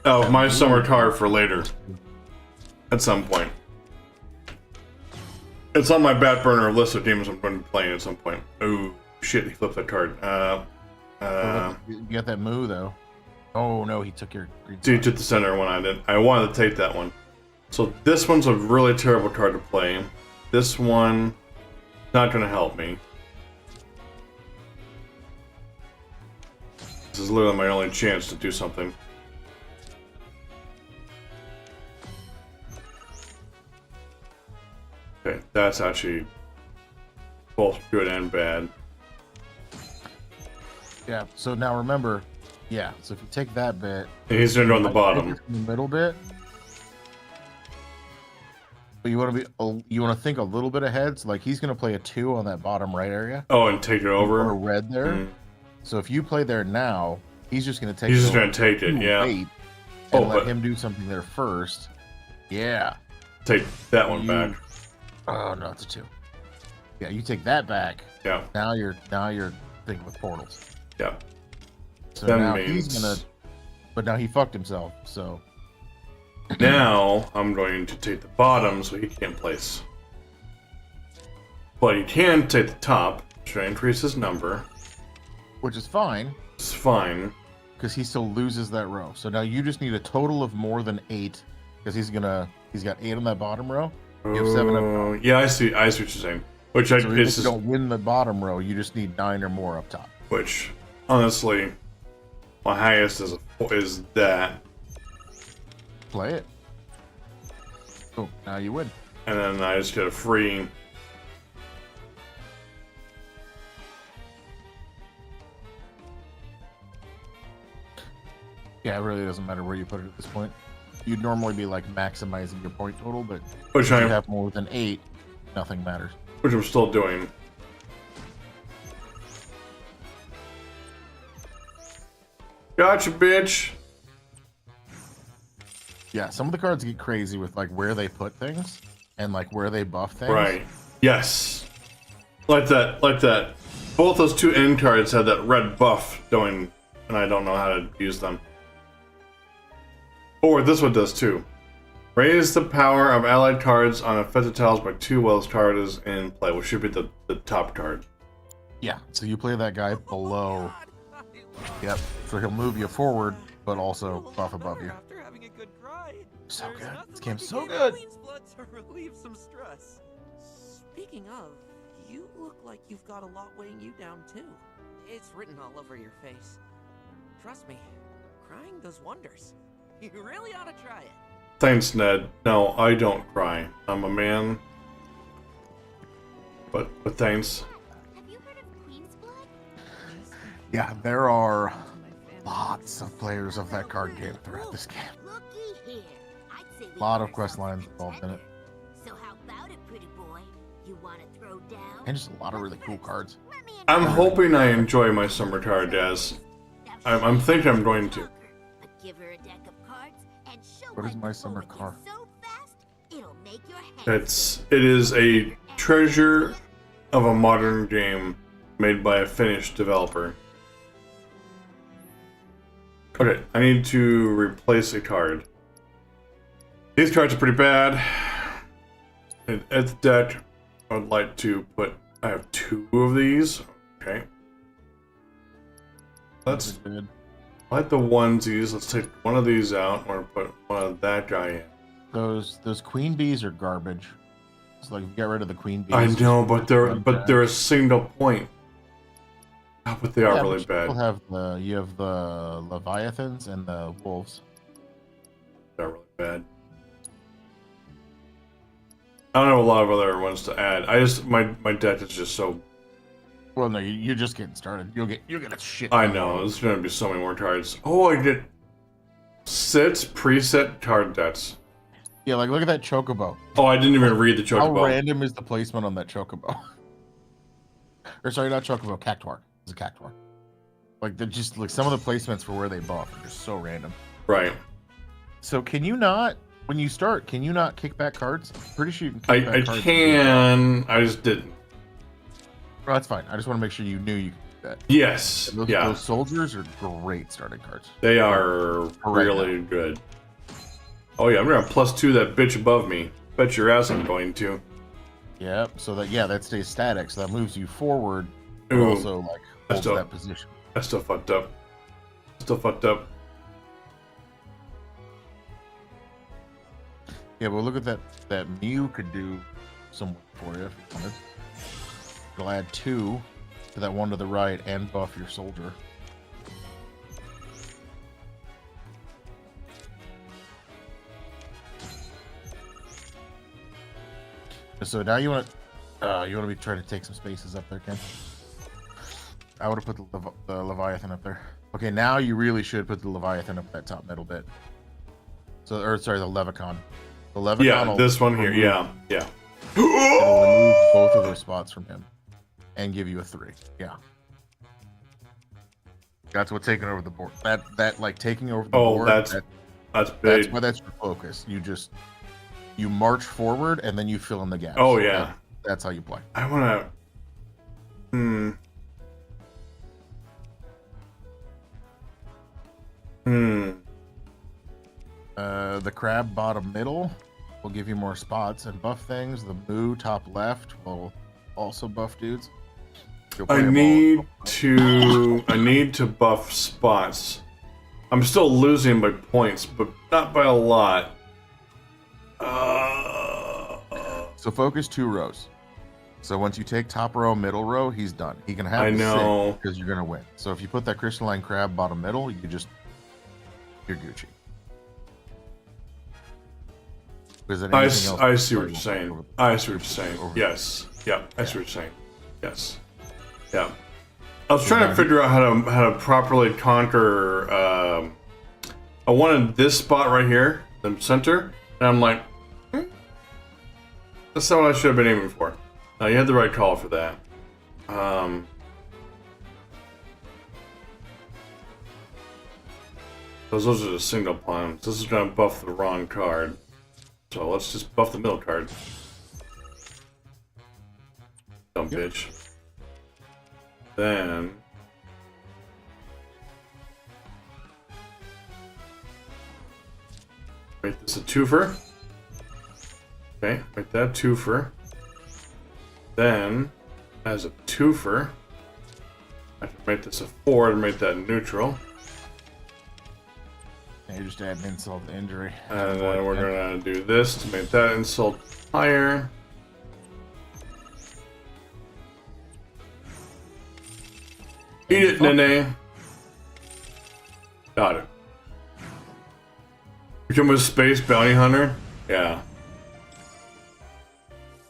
Speaker 1: of my summer card for later. at some point. It's on my back burner list of demons I'm going to be playing at some point. Oh shit! He flipped that card.
Speaker 3: You got that moo though. Oh no, he took your green.
Speaker 1: He took the center one. I didn't. I wanted to take that one. So this one's a really terrible card to play. This one, not going to help me. This is literally my only chance to do something. Okay, that's actually both good and bad.
Speaker 3: Yeah, so now remember, yeah, so if you take that bit...
Speaker 1: He's going to go on the bottom.
Speaker 3: The middle bit. But you want to think a little bit ahead, so like he's going to play a 2 on that bottom right area.
Speaker 1: Oh, and take it over?
Speaker 3: Or red there. Mm. So if you play there now, he's just going to take
Speaker 1: it. He's just going to take it, yeah.
Speaker 3: And let him do something there first. Yeah.
Speaker 1: Take that one back.
Speaker 3: Oh no, it's a 2. Yeah, you take that back.
Speaker 1: Yeah.
Speaker 3: Now you're thinking with portals.
Speaker 1: Yeah.
Speaker 3: So that now means... he's gonna, but now he fucked himself. So
Speaker 1: now I'm going to take the bottom, so he can't place. But he can take the top, to increase his number,
Speaker 3: which is fine.
Speaker 1: It's fine
Speaker 3: because he still loses that row. So now you just need a total of more than 8, because he's got 8 on that bottom row. You have 7 up top.
Speaker 1: Yeah, I see what you're saying. Which
Speaker 3: so if you don't win the bottom row, you just need 9 or more up top.
Speaker 1: Which, honestly, my highest is that.
Speaker 3: Play it. Oh, now you win.
Speaker 1: And then I just get a free.
Speaker 3: Yeah, it really doesn't matter where you put it at this point. You'd normally be like maximizing your point total, but
Speaker 1: if you
Speaker 3: have more than 8, nothing matters.
Speaker 1: Which I'm still doing. Gotcha, bitch.
Speaker 3: Yeah, some of the cards get crazy with like where they put things and like where they buff things.
Speaker 1: Right. Yes. Like that. Both those 2 end cards had that red buff going, and I don't know how to use them. Or this one does too. Raise the power of allied cards on affected tiles by 2 while this card is in play, which should be the top card.
Speaker 3: Yeah, so you play that guy below. Yep, so he'll move you forward, but also buff above you.
Speaker 19: After having a good cry,
Speaker 3: so good. This game's so good.
Speaker 19: Queen's blood to relieve some stress. Speaking of, you look like you've got a lot weighing you down too. It's written all over your face. Trust me, crying does wonders. You really ought to try it.
Speaker 1: Thanks, Ned. No, I don't cry. I'm a man. But thanks.
Speaker 13: Have you heard of Queen's blood?
Speaker 3: Yeah, there are lots of players of that card game throughout this game. A lot of quest lines involved in it.
Speaker 13: So how about it, pretty boy? You want to throw down?
Speaker 3: And just a lot of really cool cards.
Speaker 1: I'm hoping I enjoy my summer card, Daz. I'm thinking I'm going to.
Speaker 3: What is my summer car?
Speaker 1: It is a treasure of a modern game made by a Finnish developer. Okay, I need to replace a card. These cards are pretty bad. And at the deck, I would like to put. I have 2 of these. Okay. Let's. I like the onesies. Let's take one of these out. Or put one of that guy in.
Speaker 3: Those queen bees are garbage. It's like you get rid of the queen bees.
Speaker 1: I know, but they're a single point. Oh, but they are really bad.
Speaker 3: You have the leviathans and the wolves.
Speaker 1: They're really bad. I don't have a lot of other ones to add. My deck is just so.
Speaker 3: Well, no, you're just getting started. You'll get a shit.
Speaker 1: I know. There's gonna be so many more cards. Oh, I get 6 preset card decks.
Speaker 3: Yeah, like look at that chocobo.
Speaker 1: Oh, I didn't even read the chocobo.
Speaker 3: How random is the placement on that chocobo? Or sorry, not chocobo, cactuar. It's a cactuar. Like they're just like some of the placements for where they buff are just so random.
Speaker 1: Right.
Speaker 3: So can you not, when you start, can you not kick back cards? I'm pretty sure you can kick back cards.
Speaker 1: I can. I just didn't.
Speaker 3: Well, that's fine. I just want to make sure you knew you could do that.
Speaker 1: Yes.
Speaker 3: Those soldiers are great starting cards.
Speaker 1: They are really good. Oh yeah, I'm gonna +2 that bitch above me. Bet your ass I'm going to.
Speaker 3: Yep. So that stays static. So that moves you forward, but
Speaker 1: Ooh,
Speaker 3: also like holds that position.
Speaker 1: That's still fucked up. Still fucked up.
Speaker 3: Yeah, but look at that. That Mew could do some work for you if you wanted. It'll add 2 to that one to the right and buff your soldier. So now you want to be trying to take some spaces up there, Ken. I would have put the Leviathan up there. Okay, now you really should put the Leviathan up that top middle bit. So, or sorry, the Levicon. The Levicon.
Speaker 1: Yeah, this one here. Yeah.
Speaker 3: It'll remove both of those spots from him and give you a 3. Yeah. That's what taking over the board. That like taking over the board.
Speaker 1: That's big.
Speaker 3: That's why that's your focus. You march forward and then you fill in the gaps.
Speaker 1: Oh yeah.
Speaker 3: That's how you play.
Speaker 1: I wanna.
Speaker 3: The crab bottom middle will give you more spots and buff things. The moo top left will also buff dudes.
Speaker 1: I need to buff spots. I'm still losing by points, but not by a lot.
Speaker 3: So focus 2 rows. So once you take top row, middle row, he's done. He can have
Speaker 1: I know
Speaker 3: because you're gonna win. So if you put that crystalline crab bottom middle, you're Gucci.
Speaker 1: I see what you're saying. I see what you're saying. Yes. Yeah. I see what you're saying. Yes. Yeah. I was trying to figure out how to properly conquer. I wanted this spot right here, the center, and I'm like, that's not what I should have been aiming for. No, you had the right call for that. Those are the single plans. This is going to buff the wrong card. So let's just buff the middle card. Dumb bitch. Then... make this a twofer. Okay, make that twofer. Then, as a twofer, I can make this a 4 to make that neutral.
Speaker 3: And you just add an insult to injury.
Speaker 1: And then we're gonna do this to make that insult higher. Eat it, Nene. Got it. Become a space bounty hunter? Yeah.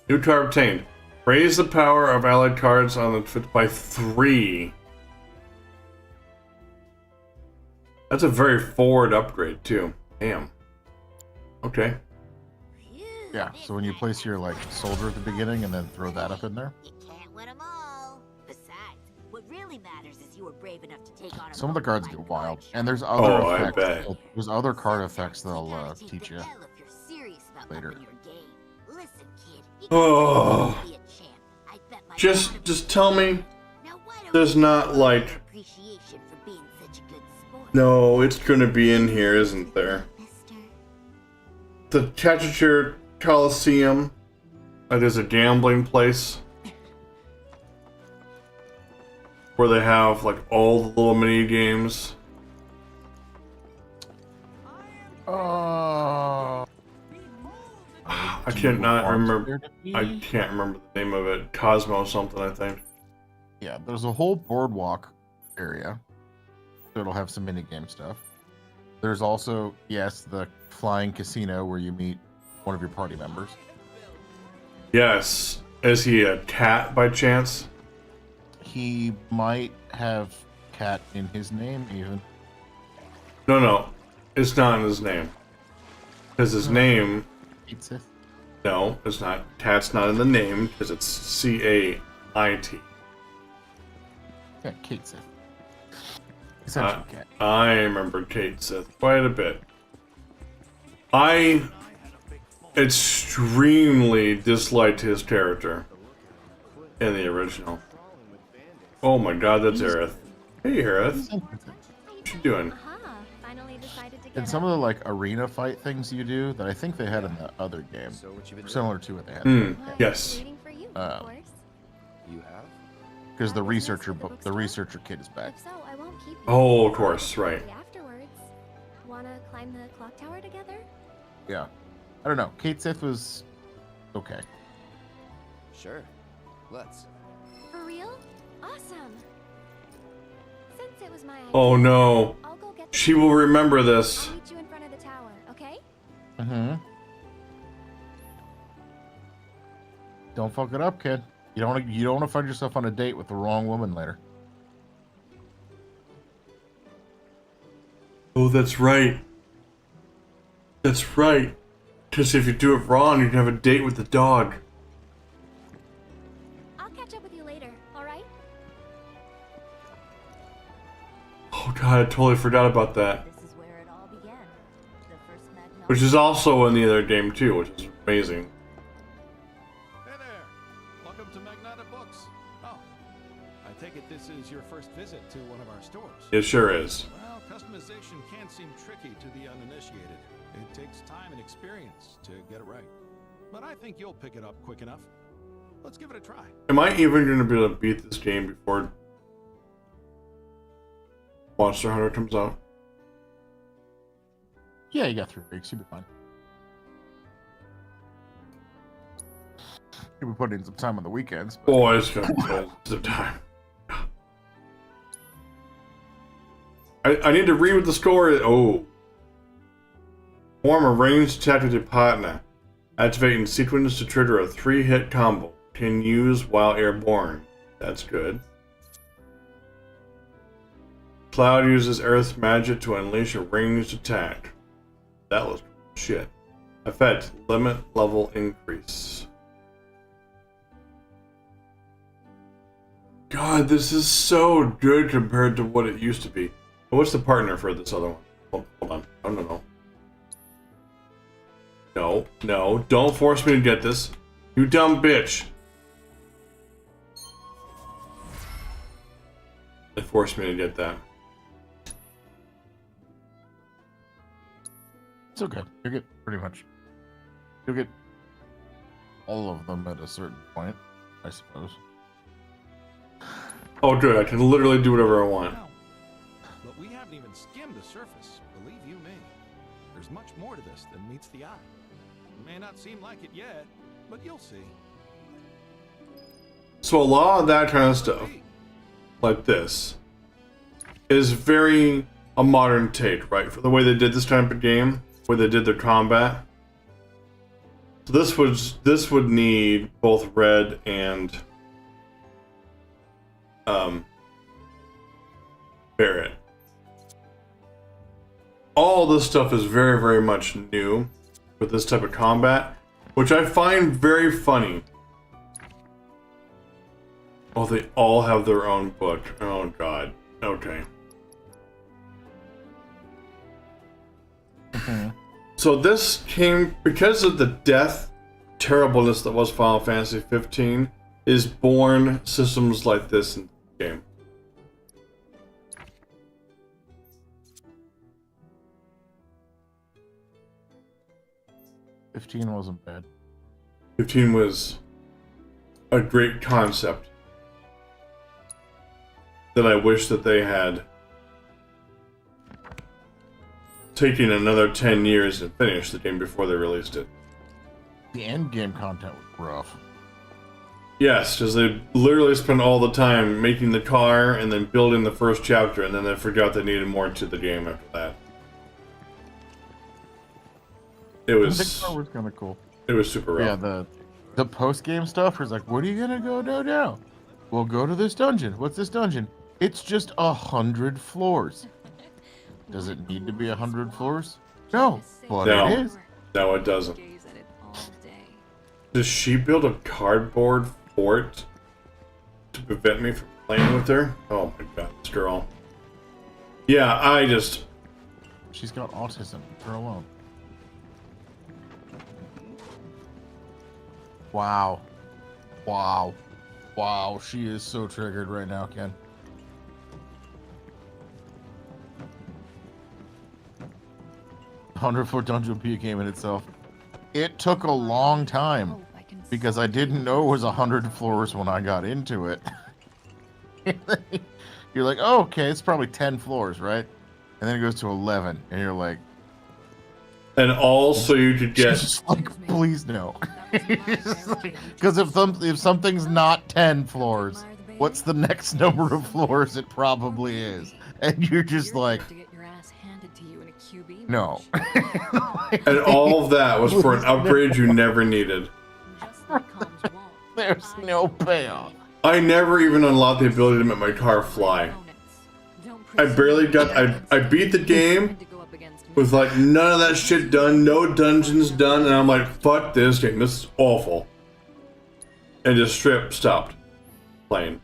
Speaker 1: New card obtained. Raise the power of allied cards on the fit by 3. That's a very forward upgrade too. Damn. Okay.
Speaker 3: Yeah, so when you place your like soldier at the beginning and then throw that up in there.
Speaker 13: Can't win them all. Besides, what really matters is you were brave enough to take on
Speaker 3: Some of the cards get wild, and there's other effects.
Speaker 1: I bet.
Speaker 3: There's other card effects they'll teach you later.
Speaker 1: Oh. Just tell me there's not like... No, it's gonna be in here, isn't there? The Caracallaz Coliseum. That is a gambling place. Where they have like all the little mini games. I cannot remember. I can't remember the name of it. Cosmo something, I think.
Speaker 3: Yeah, there's a whole boardwalk area. So it'll have some minigame stuff. There's also, yes, the flying casino where you meet one of your party members.
Speaker 1: Yes. Is he a cat by chance?
Speaker 3: He might have cat in his name, even.
Speaker 1: No. It's not in his name. Because his name...
Speaker 3: Sith?
Speaker 1: No, it's not. Cat's not in the name, because it's C-A-I-T.
Speaker 3: Yeah, Kate Sith.
Speaker 1: I remember Kate Sith quite a bit. I extremely disliked his character in the original. Oh my god, that's Aerith. Hey Aerith. What you doing?
Speaker 13: Finally decided to get
Speaker 3: And some of the like arena fight things you do that I think they had in the other game, similar to what they had. in the
Speaker 1: Yes.
Speaker 13: Waiting for you, of course.
Speaker 12: You have?
Speaker 3: Because the researcher kid is back.
Speaker 13: If so, I won't keep you.
Speaker 1: Oh, of course, right.
Speaker 13: Afterwards, wanna climb the clock tower together?
Speaker 3: Yeah. I don't know. Kate Sith was okay.
Speaker 12: Sure. Let's.
Speaker 13: For real? Awesome. Since it was my idea,
Speaker 1: Oh no.
Speaker 13: I'll go get the
Speaker 1: She will remember this.
Speaker 13: I'll meet you in front of the tower, okay?
Speaker 3: Mm-hmm. Don't fuck it up, kid. You don't want to find yourself on a date with the wrong woman later.
Speaker 1: Oh, that's right. That's right. Because if you do it wrong, you can have a date with the dog.
Speaker 13: I'll catch up with you later, alright?
Speaker 1: Oh god, I totally forgot about that.
Speaker 13: This is where it all began. The first magnolia.
Speaker 1: Which is also in the other game too, which is amazing.
Speaker 10: Hey there! Welcome to Magnata Books. Oh, I take it this is your first visit to one of our stores.
Speaker 1: It sure is.
Speaker 10: Well, customization can seem tricky to the uninitiated. It takes time and experience to get it right. But I think you'll pick it up quick enough. Let's give it a try.
Speaker 1: Am I even going to be able to beat this game before Monster Hunter comes out?
Speaker 3: Yeah, you got 3 weeks. You'll be fine. You'll be putting in some time on the weekends. But...
Speaker 1: Oh, it's going to take some time. I need to read what the score is. Oh. Form a ranged attack with your partner. Activating sequence to trigger a 3-hit combo. Can use while airborne. That's good. Cloud uses Earth's magic to unleash a ranged attack. That was shit. Effect, limit level increase. God, this is so good compared to what it used to be. What's the partner for this other one? Hold on. Oh, no. No, don't force me to get this. You dumb bitch. They forced me to get that.
Speaker 3: It's okay. You'll get You'll get all of them at a certain point, I suppose.
Speaker 1: Oh, good. I can literally do whatever I want.
Speaker 10: But we haven't even skimmed the surface, believe you me. There's much more to this than meets the eye. It may not seem like it yet, but you'll see.
Speaker 1: So a lot of that kind of stuff, like this, is very a modern take, right? For the way they did this type of game, where they did their combat. So this would need both red and Barrett. All this stuff is very, very much new with this type of combat, which I find very funny. Oh, they all have their own book. Oh, God. Okay. So this came because of the death terribleness that was Final Fantasy 15 is born systems like this in the game.
Speaker 3: $15 wasn't bad.
Speaker 1: 15 was a great concept that I wish that they had taken another 10 years to finish the game before they released it.
Speaker 3: The end game content was rough.
Speaker 1: Yes, because they literally spent all the time making the car and then building the first chapter, and then they forgot they needed more to the game after that. It was.
Speaker 3: The car was kind of cool.
Speaker 1: It was super rough.
Speaker 3: Yeah, the post game stuff was like, what are you gonna go do now? Well, go to this dungeon. What's this dungeon? It's just 100 floors. Does it need to be 100 floors? No, but it is.
Speaker 1: No, it doesn't. Does she build a cardboard fort to prevent me from playing with her? Oh my god, this girl. Yeah, I just...
Speaker 3: She's got autism. Leave her alone. Wow. Wow. Wow, she is so triggered right now, Ken. 100-floor dungeon would be a game in itself. It took a long time because I didn't know it was 100 floors when I got into it. You're like, oh, okay, it's probably 10 floors, right? And then it goes to 11, and you're like,
Speaker 1: and also you could get
Speaker 3: just like, please no, because if something's not 10 floors, what's the next number of floors it probably is? And you're just like, no.
Speaker 1: And all of that was for an upgrade you never needed.
Speaker 3: There's no payoff.
Speaker 1: I never even unlocked the ability to make my car fly. I barely got. I beat the game with like none of that shit done, no dungeons done, and I'm like, fuck this game, this is awful. And just stopped playing.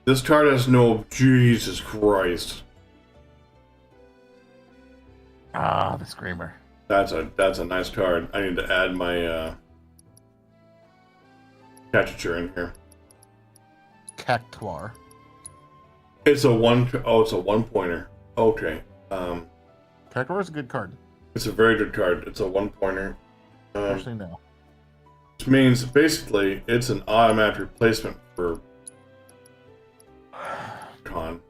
Speaker 1: This card has no. Jesus Christ.
Speaker 3: Ah, the Screamer.
Speaker 1: That's a nice card. I need to add my caricature in here.
Speaker 3: Cactuar.
Speaker 1: It's a one. Oh, it's a 1-pointer. Okay.
Speaker 3: Cactuar is a good card.
Speaker 1: It's a very good card. It's a 1-pointer.
Speaker 3: Actually, no.
Speaker 1: Which means basically it's an automatic replacement for Con.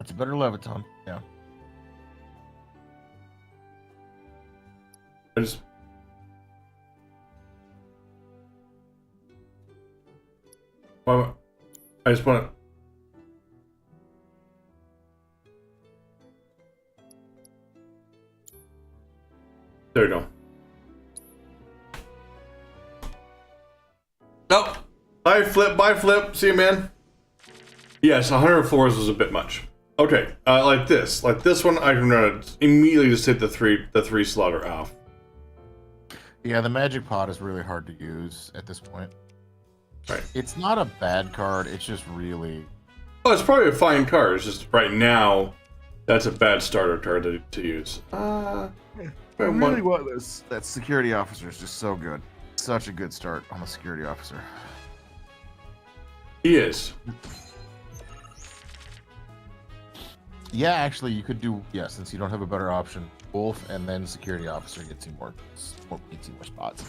Speaker 3: It's a better Leviton. Yeah.
Speaker 1: I just want to. There you go. Nope. Bye flip. See you, man. Yes, 100 floors was a bit much. Okay, like this one, I can immediately just hit the three slaughter off.
Speaker 3: Yeah, the magic pot is really hard to use at this point.
Speaker 1: Right.
Speaker 3: It's not a bad card. It's just really.
Speaker 1: Oh, it's probably a fine card. It's just right now, that's a bad starter card to use.
Speaker 3: I really want this. That security officer is just so good. Such a good start on the security officer.
Speaker 1: He is.
Speaker 3: Yeah, actually, you could do since you don't have a better option. Wolf and then security officer gets you more spots.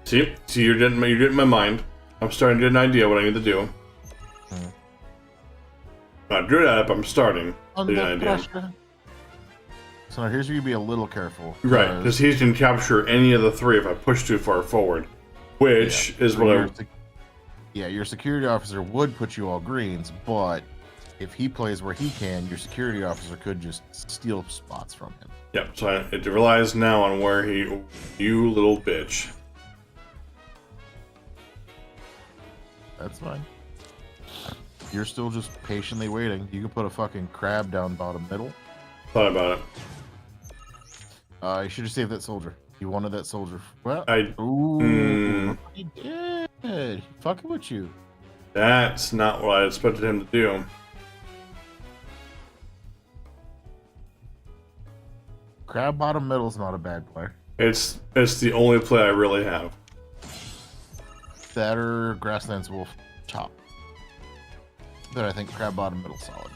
Speaker 1: See, you're getting my mind. I'm starting to get an idea what I need to do. Not good at it, but I'm starting to get an idea.
Speaker 3: So now here's where you be a little careful.
Speaker 1: Right, because he can capture any of the three if I push too far forward, which is what I.
Speaker 3: Yeah, your security officer would put you all greens, but if he plays where he can, your security officer could just steal spots from him.
Speaker 1: Yep, so it relies now on where he... You little bitch.
Speaker 3: That's fine. You're still just patiently waiting. You can put a fucking crab down bottom middle.
Speaker 1: Thought about it.
Speaker 3: You should have saved that soldier. You wanted that soldier. Well,
Speaker 1: Ooh.
Speaker 3: He did. He fucking with you.
Speaker 1: That's not what I expected him to do.
Speaker 3: Crab bottom middle is not a bad play.
Speaker 1: It's the only play I really have.
Speaker 3: That or Grasslands Wolf top. But I think crab bottom middle solid.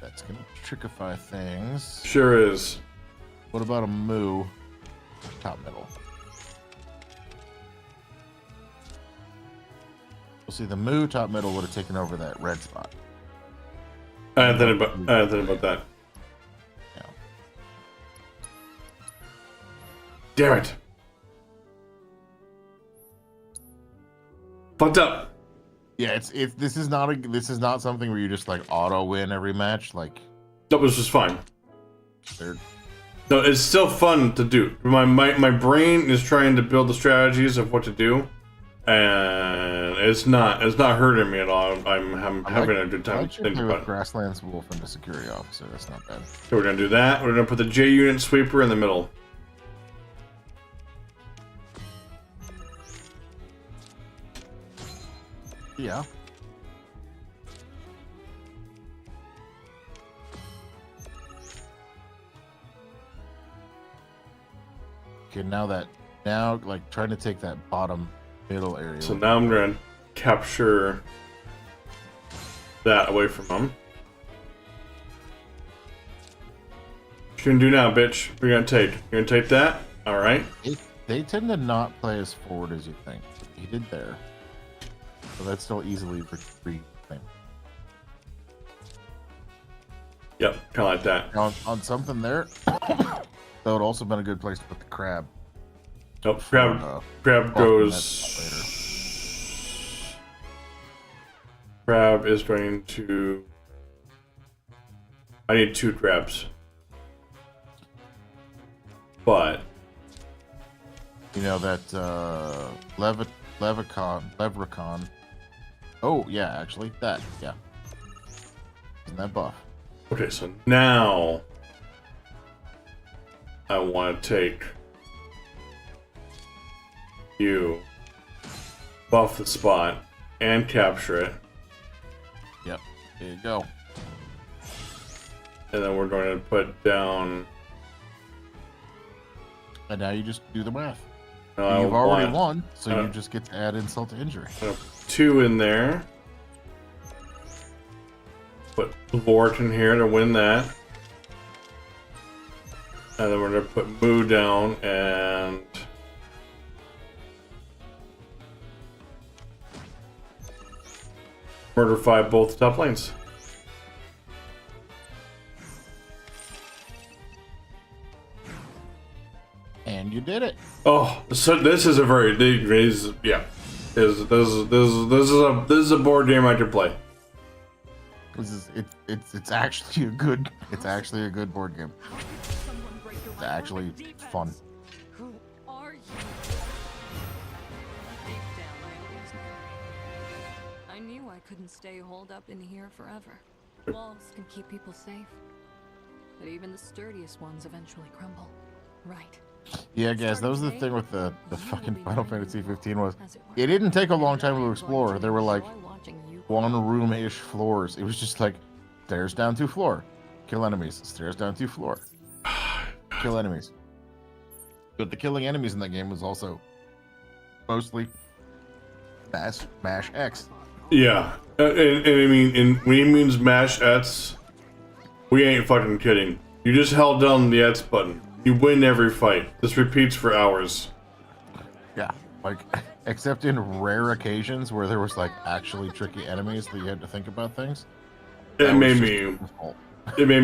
Speaker 3: That's gonna trickify things.
Speaker 1: Sure is.
Speaker 3: What about a moo top middle? We'll see, the moo top middle would have taken over that red spot.
Speaker 1: I hadn't thought about that.
Speaker 3: Yeah.
Speaker 1: Damn it. Fucked up.
Speaker 3: Yeah, this is not something where you just like auto win every match. Like
Speaker 1: that was just fine. No, it's still fun to do. My brain is trying to build the strategies of what to do, and it's not hurting me at all. I'm having a good time.
Speaker 3: I like to play with Grasslands Wolf and the security officer. That's not bad.
Speaker 1: So we're gonna do that. We're gonna put the J unit sweeper in the middle.
Speaker 3: Yeah. Okay, now like trying to take that bottom middle area.
Speaker 1: So now I'm gonna capture that away from him. What you gonna do now, bitch? What you gonna take? You're gonna take that? Alright.
Speaker 3: They tend to not play as forward as you think. He did there. So that's still easily reclaimed.
Speaker 1: Yep, kind of like that.
Speaker 3: On something there, that would also been a good place to put the crab.
Speaker 1: Nope, crab goes... Crab is going to... I need 2 crabs. But...
Speaker 3: You know that Levricon. Oh yeah, actually that isn't that buff?
Speaker 1: Okay, so now I want to take you, buff the spot, and capture it.
Speaker 3: Yep, there you go.
Speaker 1: And then we're going to put down.
Speaker 3: And now you just do the math.
Speaker 1: No,
Speaker 3: you've already won, so you just get to add insult to injury.
Speaker 1: 2 in there. Put Vort in here to win that. And then we're going to put Moo down and... Murderify both top lanes.
Speaker 3: And you did it.
Speaker 1: Oh, so this is a very this is a board game I could play.
Speaker 3: It's actually a good board game. It's actually fun.
Speaker 11: Who are you? I knew I couldn't stay holed up in here forever. Walls can keep people safe, but even the sturdiest ones eventually crumble. Right.
Speaker 3: Yeah, guys, that was the thing with the fucking Final Fantasy 15 was it didn't take a long time to explore. There were like 1-room-ish floors. It was just like stairs down 2 floor, kill enemies. Stairs down 2 floor, kill enemies. But the killing enemies in that game was also mostly mash X.
Speaker 1: Yeah, and I mean, when he means mash X, we ain't fucking kidding. You just held down the X button. You win every fight. This repeats for hours.
Speaker 3: Yeah, like, except in rare occasions where there was, like, actually tricky enemies that you had to think about things.
Speaker 1: It made me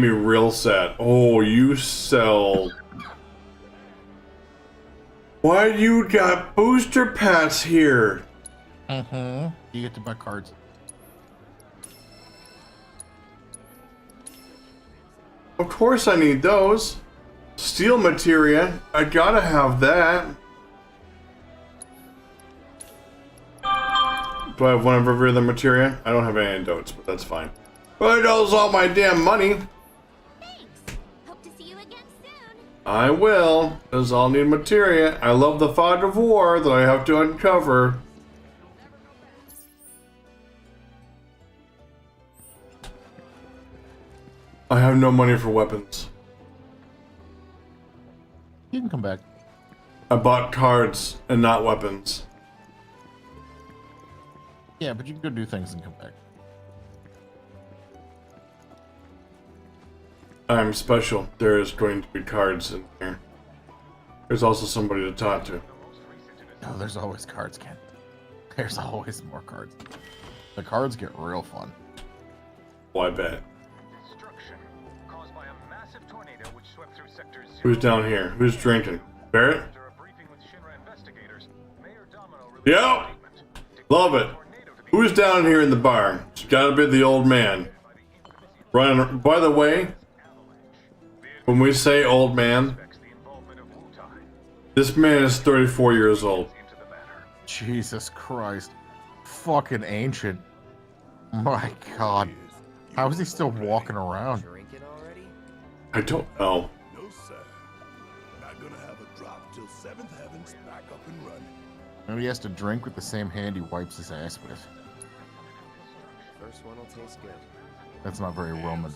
Speaker 1: real sad. Oh, you sell... Why you got booster pass here?
Speaker 3: You get to buy cards.
Speaker 1: Of course I need those. Steel materia. I gotta have that. Do I have one of every other materia? I don't have any antidotes, but that's fine. But it knows all my damn money.
Speaker 13: Thanks. Hope to see you again soon.
Speaker 1: I will. Because I'll need materia. I love the fog of war that I have to uncover. I have no money for weapons.
Speaker 3: You can come back.
Speaker 1: I bought cards and not weapons.
Speaker 3: Yeah, but you can go do things and come back.
Speaker 1: I'm special. There is going to be cards in here. There's also somebody to talk to.
Speaker 3: Oh, there's always cards, Ken. There's always more cards. The cards get real fun.
Speaker 1: Oh, I bet. Who's down here? Who's drinking? Barrett? Yep! Love it. Who's down here in the bar? It's gotta be the old man. Ryan, by the way, when we say old man, this man is 34 years old.
Speaker 3: Jesus Christ. Fucking ancient. My God. How is he still walking around?
Speaker 1: I don't know.
Speaker 8: No, sir. Not gonna have a drop till 7th Heaven's back up and running.
Speaker 3: Maybe he has to drink with the same hand he wipes his ass with.
Speaker 12: First one will taste good.
Speaker 3: That's not very Roman.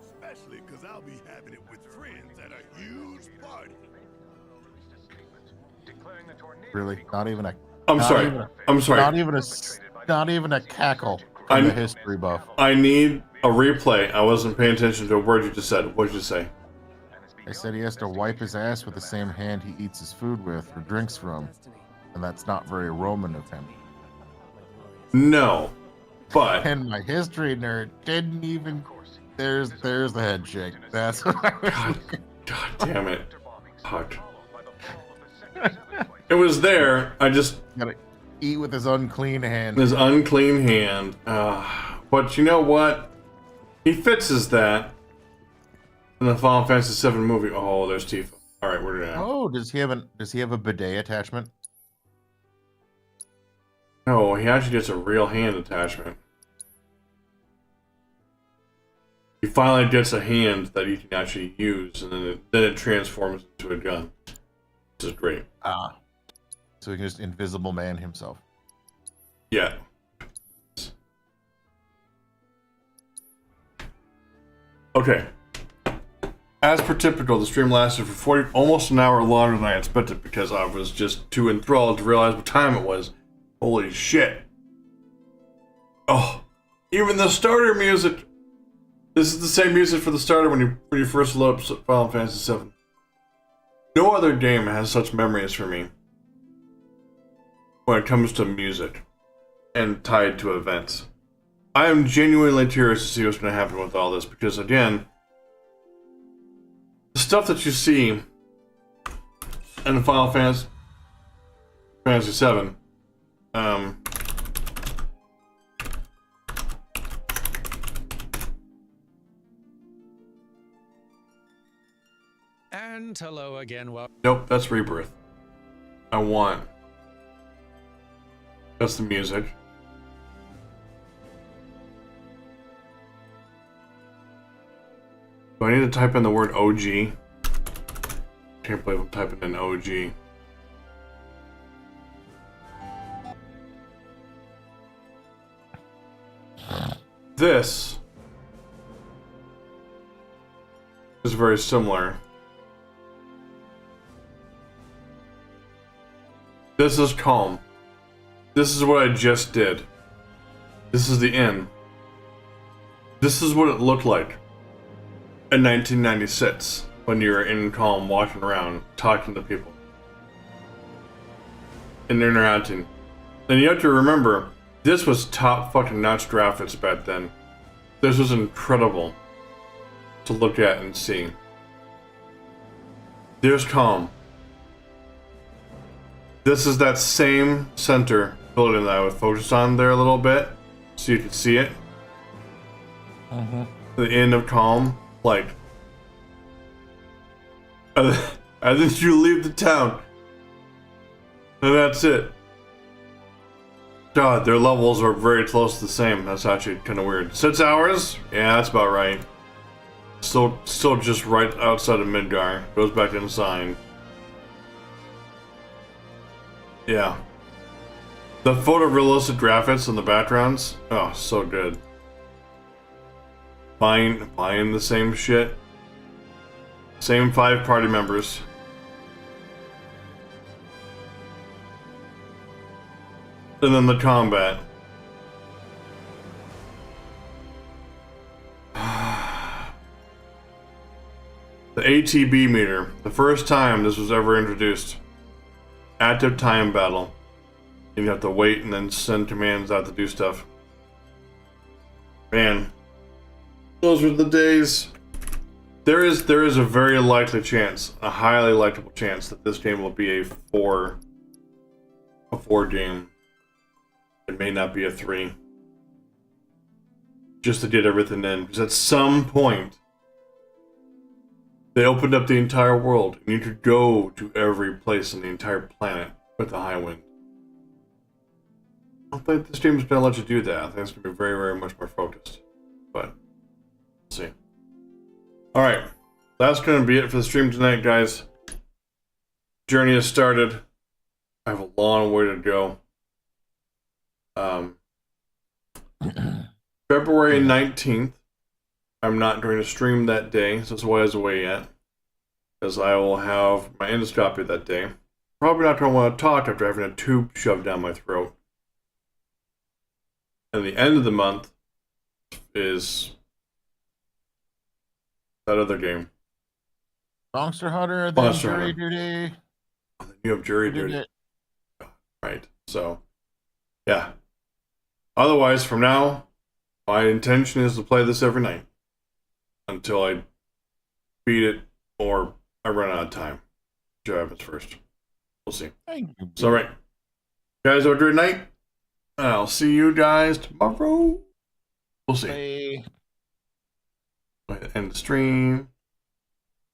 Speaker 8: Especially because I'll be having it with friends at a huge party.
Speaker 3: Really? Not even a...
Speaker 1: I'm sorry.
Speaker 3: Not even a Not even a cackle from the history buff.
Speaker 1: I need a replay. I wasn't paying attention to a word you just said. What did you say?
Speaker 3: I said he has to wipe his ass with the same hand he eats his food with or drinks from. And that's not very Roman of him.
Speaker 1: No, but...
Speaker 3: And my history nerd didn't even... There's the head shake. That's what I was
Speaker 1: God damn it. Fuck. It was there. I just...
Speaker 3: Gotta eat with his unclean hand.
Speaker 1: His unclean hand. But you know what? He fixes that in the Final Fantasy VII movie. Oh, there's Tifa. All right, we're gonna.
Speaker 3: Oh, does he have a bidet attachment?
Speaker 1: No, he actually gets a real hand attachment. He finally gets a hand that he can actually use, and then it transforms into a gun, which is great.
Speaker 3: So he can just invisible man himself.
Speaker 1: Yeah. Okay. As per typical, the stream lasted for almost an hour longer than I expected because I was just too enthralled to realize what time it was. Holy shit. Oh, even the starter music. This is the same music for the starter when you first load up Final Fantasy VII. No other game has such memories for me when it comes to music and tied to events. I am genuinely curious to see what's going to happen with all this because, again, the stuff that you see in the Final Fantasy VII,
Speaker 10: And hello again. Well,
Speaker 1: nope, that's Rebirth. I want. That's the music. Do I need to type in the word OG? Can't believe I'm typing in OG. This is very similar. This is calm. This is what I just did. This is the end. This is what it looked like in 1996 when you were in calm, walking around, talking to people, and interacting. And you have to remember, this was top fucking notch graphics back then. This was incredible to look at and see. There's calm. This is that same center building that I would focus on there a little bit, so you could see it. The end of calm, like, and then you leave the town, and that's it. God, their levels are very close to the same. That's actually kind of weird. 6 hours? Yeah, that's about right. Still just right outside of Midgar. Goes back inside. Yeah. The photorealistic graphics and the backgrounds, oh, so good. Buying the same shit. Same 5 party members. And then the combat. The ATB meter. The first time this was ever introduced. Active time battle. You have to wait and then send commands out to do stuff. Man. Those were the days. There is a very likely chance, a highly likely chance that this game will be a 4 game. It may not be a 3. Just to get everything in. Because at some point, they opened up the entire world, and you could go to every place on the entire planet with the high wind. I don't think this game is going to let you do that. I think it's going to be very, very much more focused. But, we'll see. Alright, that's going to be it for the stream tonight, guys. Journey has started. I have a long way to go. February 19th. I'm not going to stream that day, so it's a ways away yet. Because I will have my endoscopy that day. Probably not going to want to talk after having a tube shoved down my throat. And the end of the month is that other game.
Speaker 3: Monster Hunter, then
Speaker 1: Monster
Speaker 3: Jury
Speaker 1: Hunter.
Speaker 3: Duty.
Speaker 1: You have jury
Speaker 3: Did
Speaker 1: duty.
Speaker 3: it.
Speaker 1: Right. So, yeah. Otherwise, from now, my intention is to play this every night until I beat it or I run out of time. Which happens first. We'll see. So, right. Guys, have a great night. And I'll see you guys tomorrow. We'll see.
Speaker 3: Bye.
Speaker 1: Go ahead and end the stream.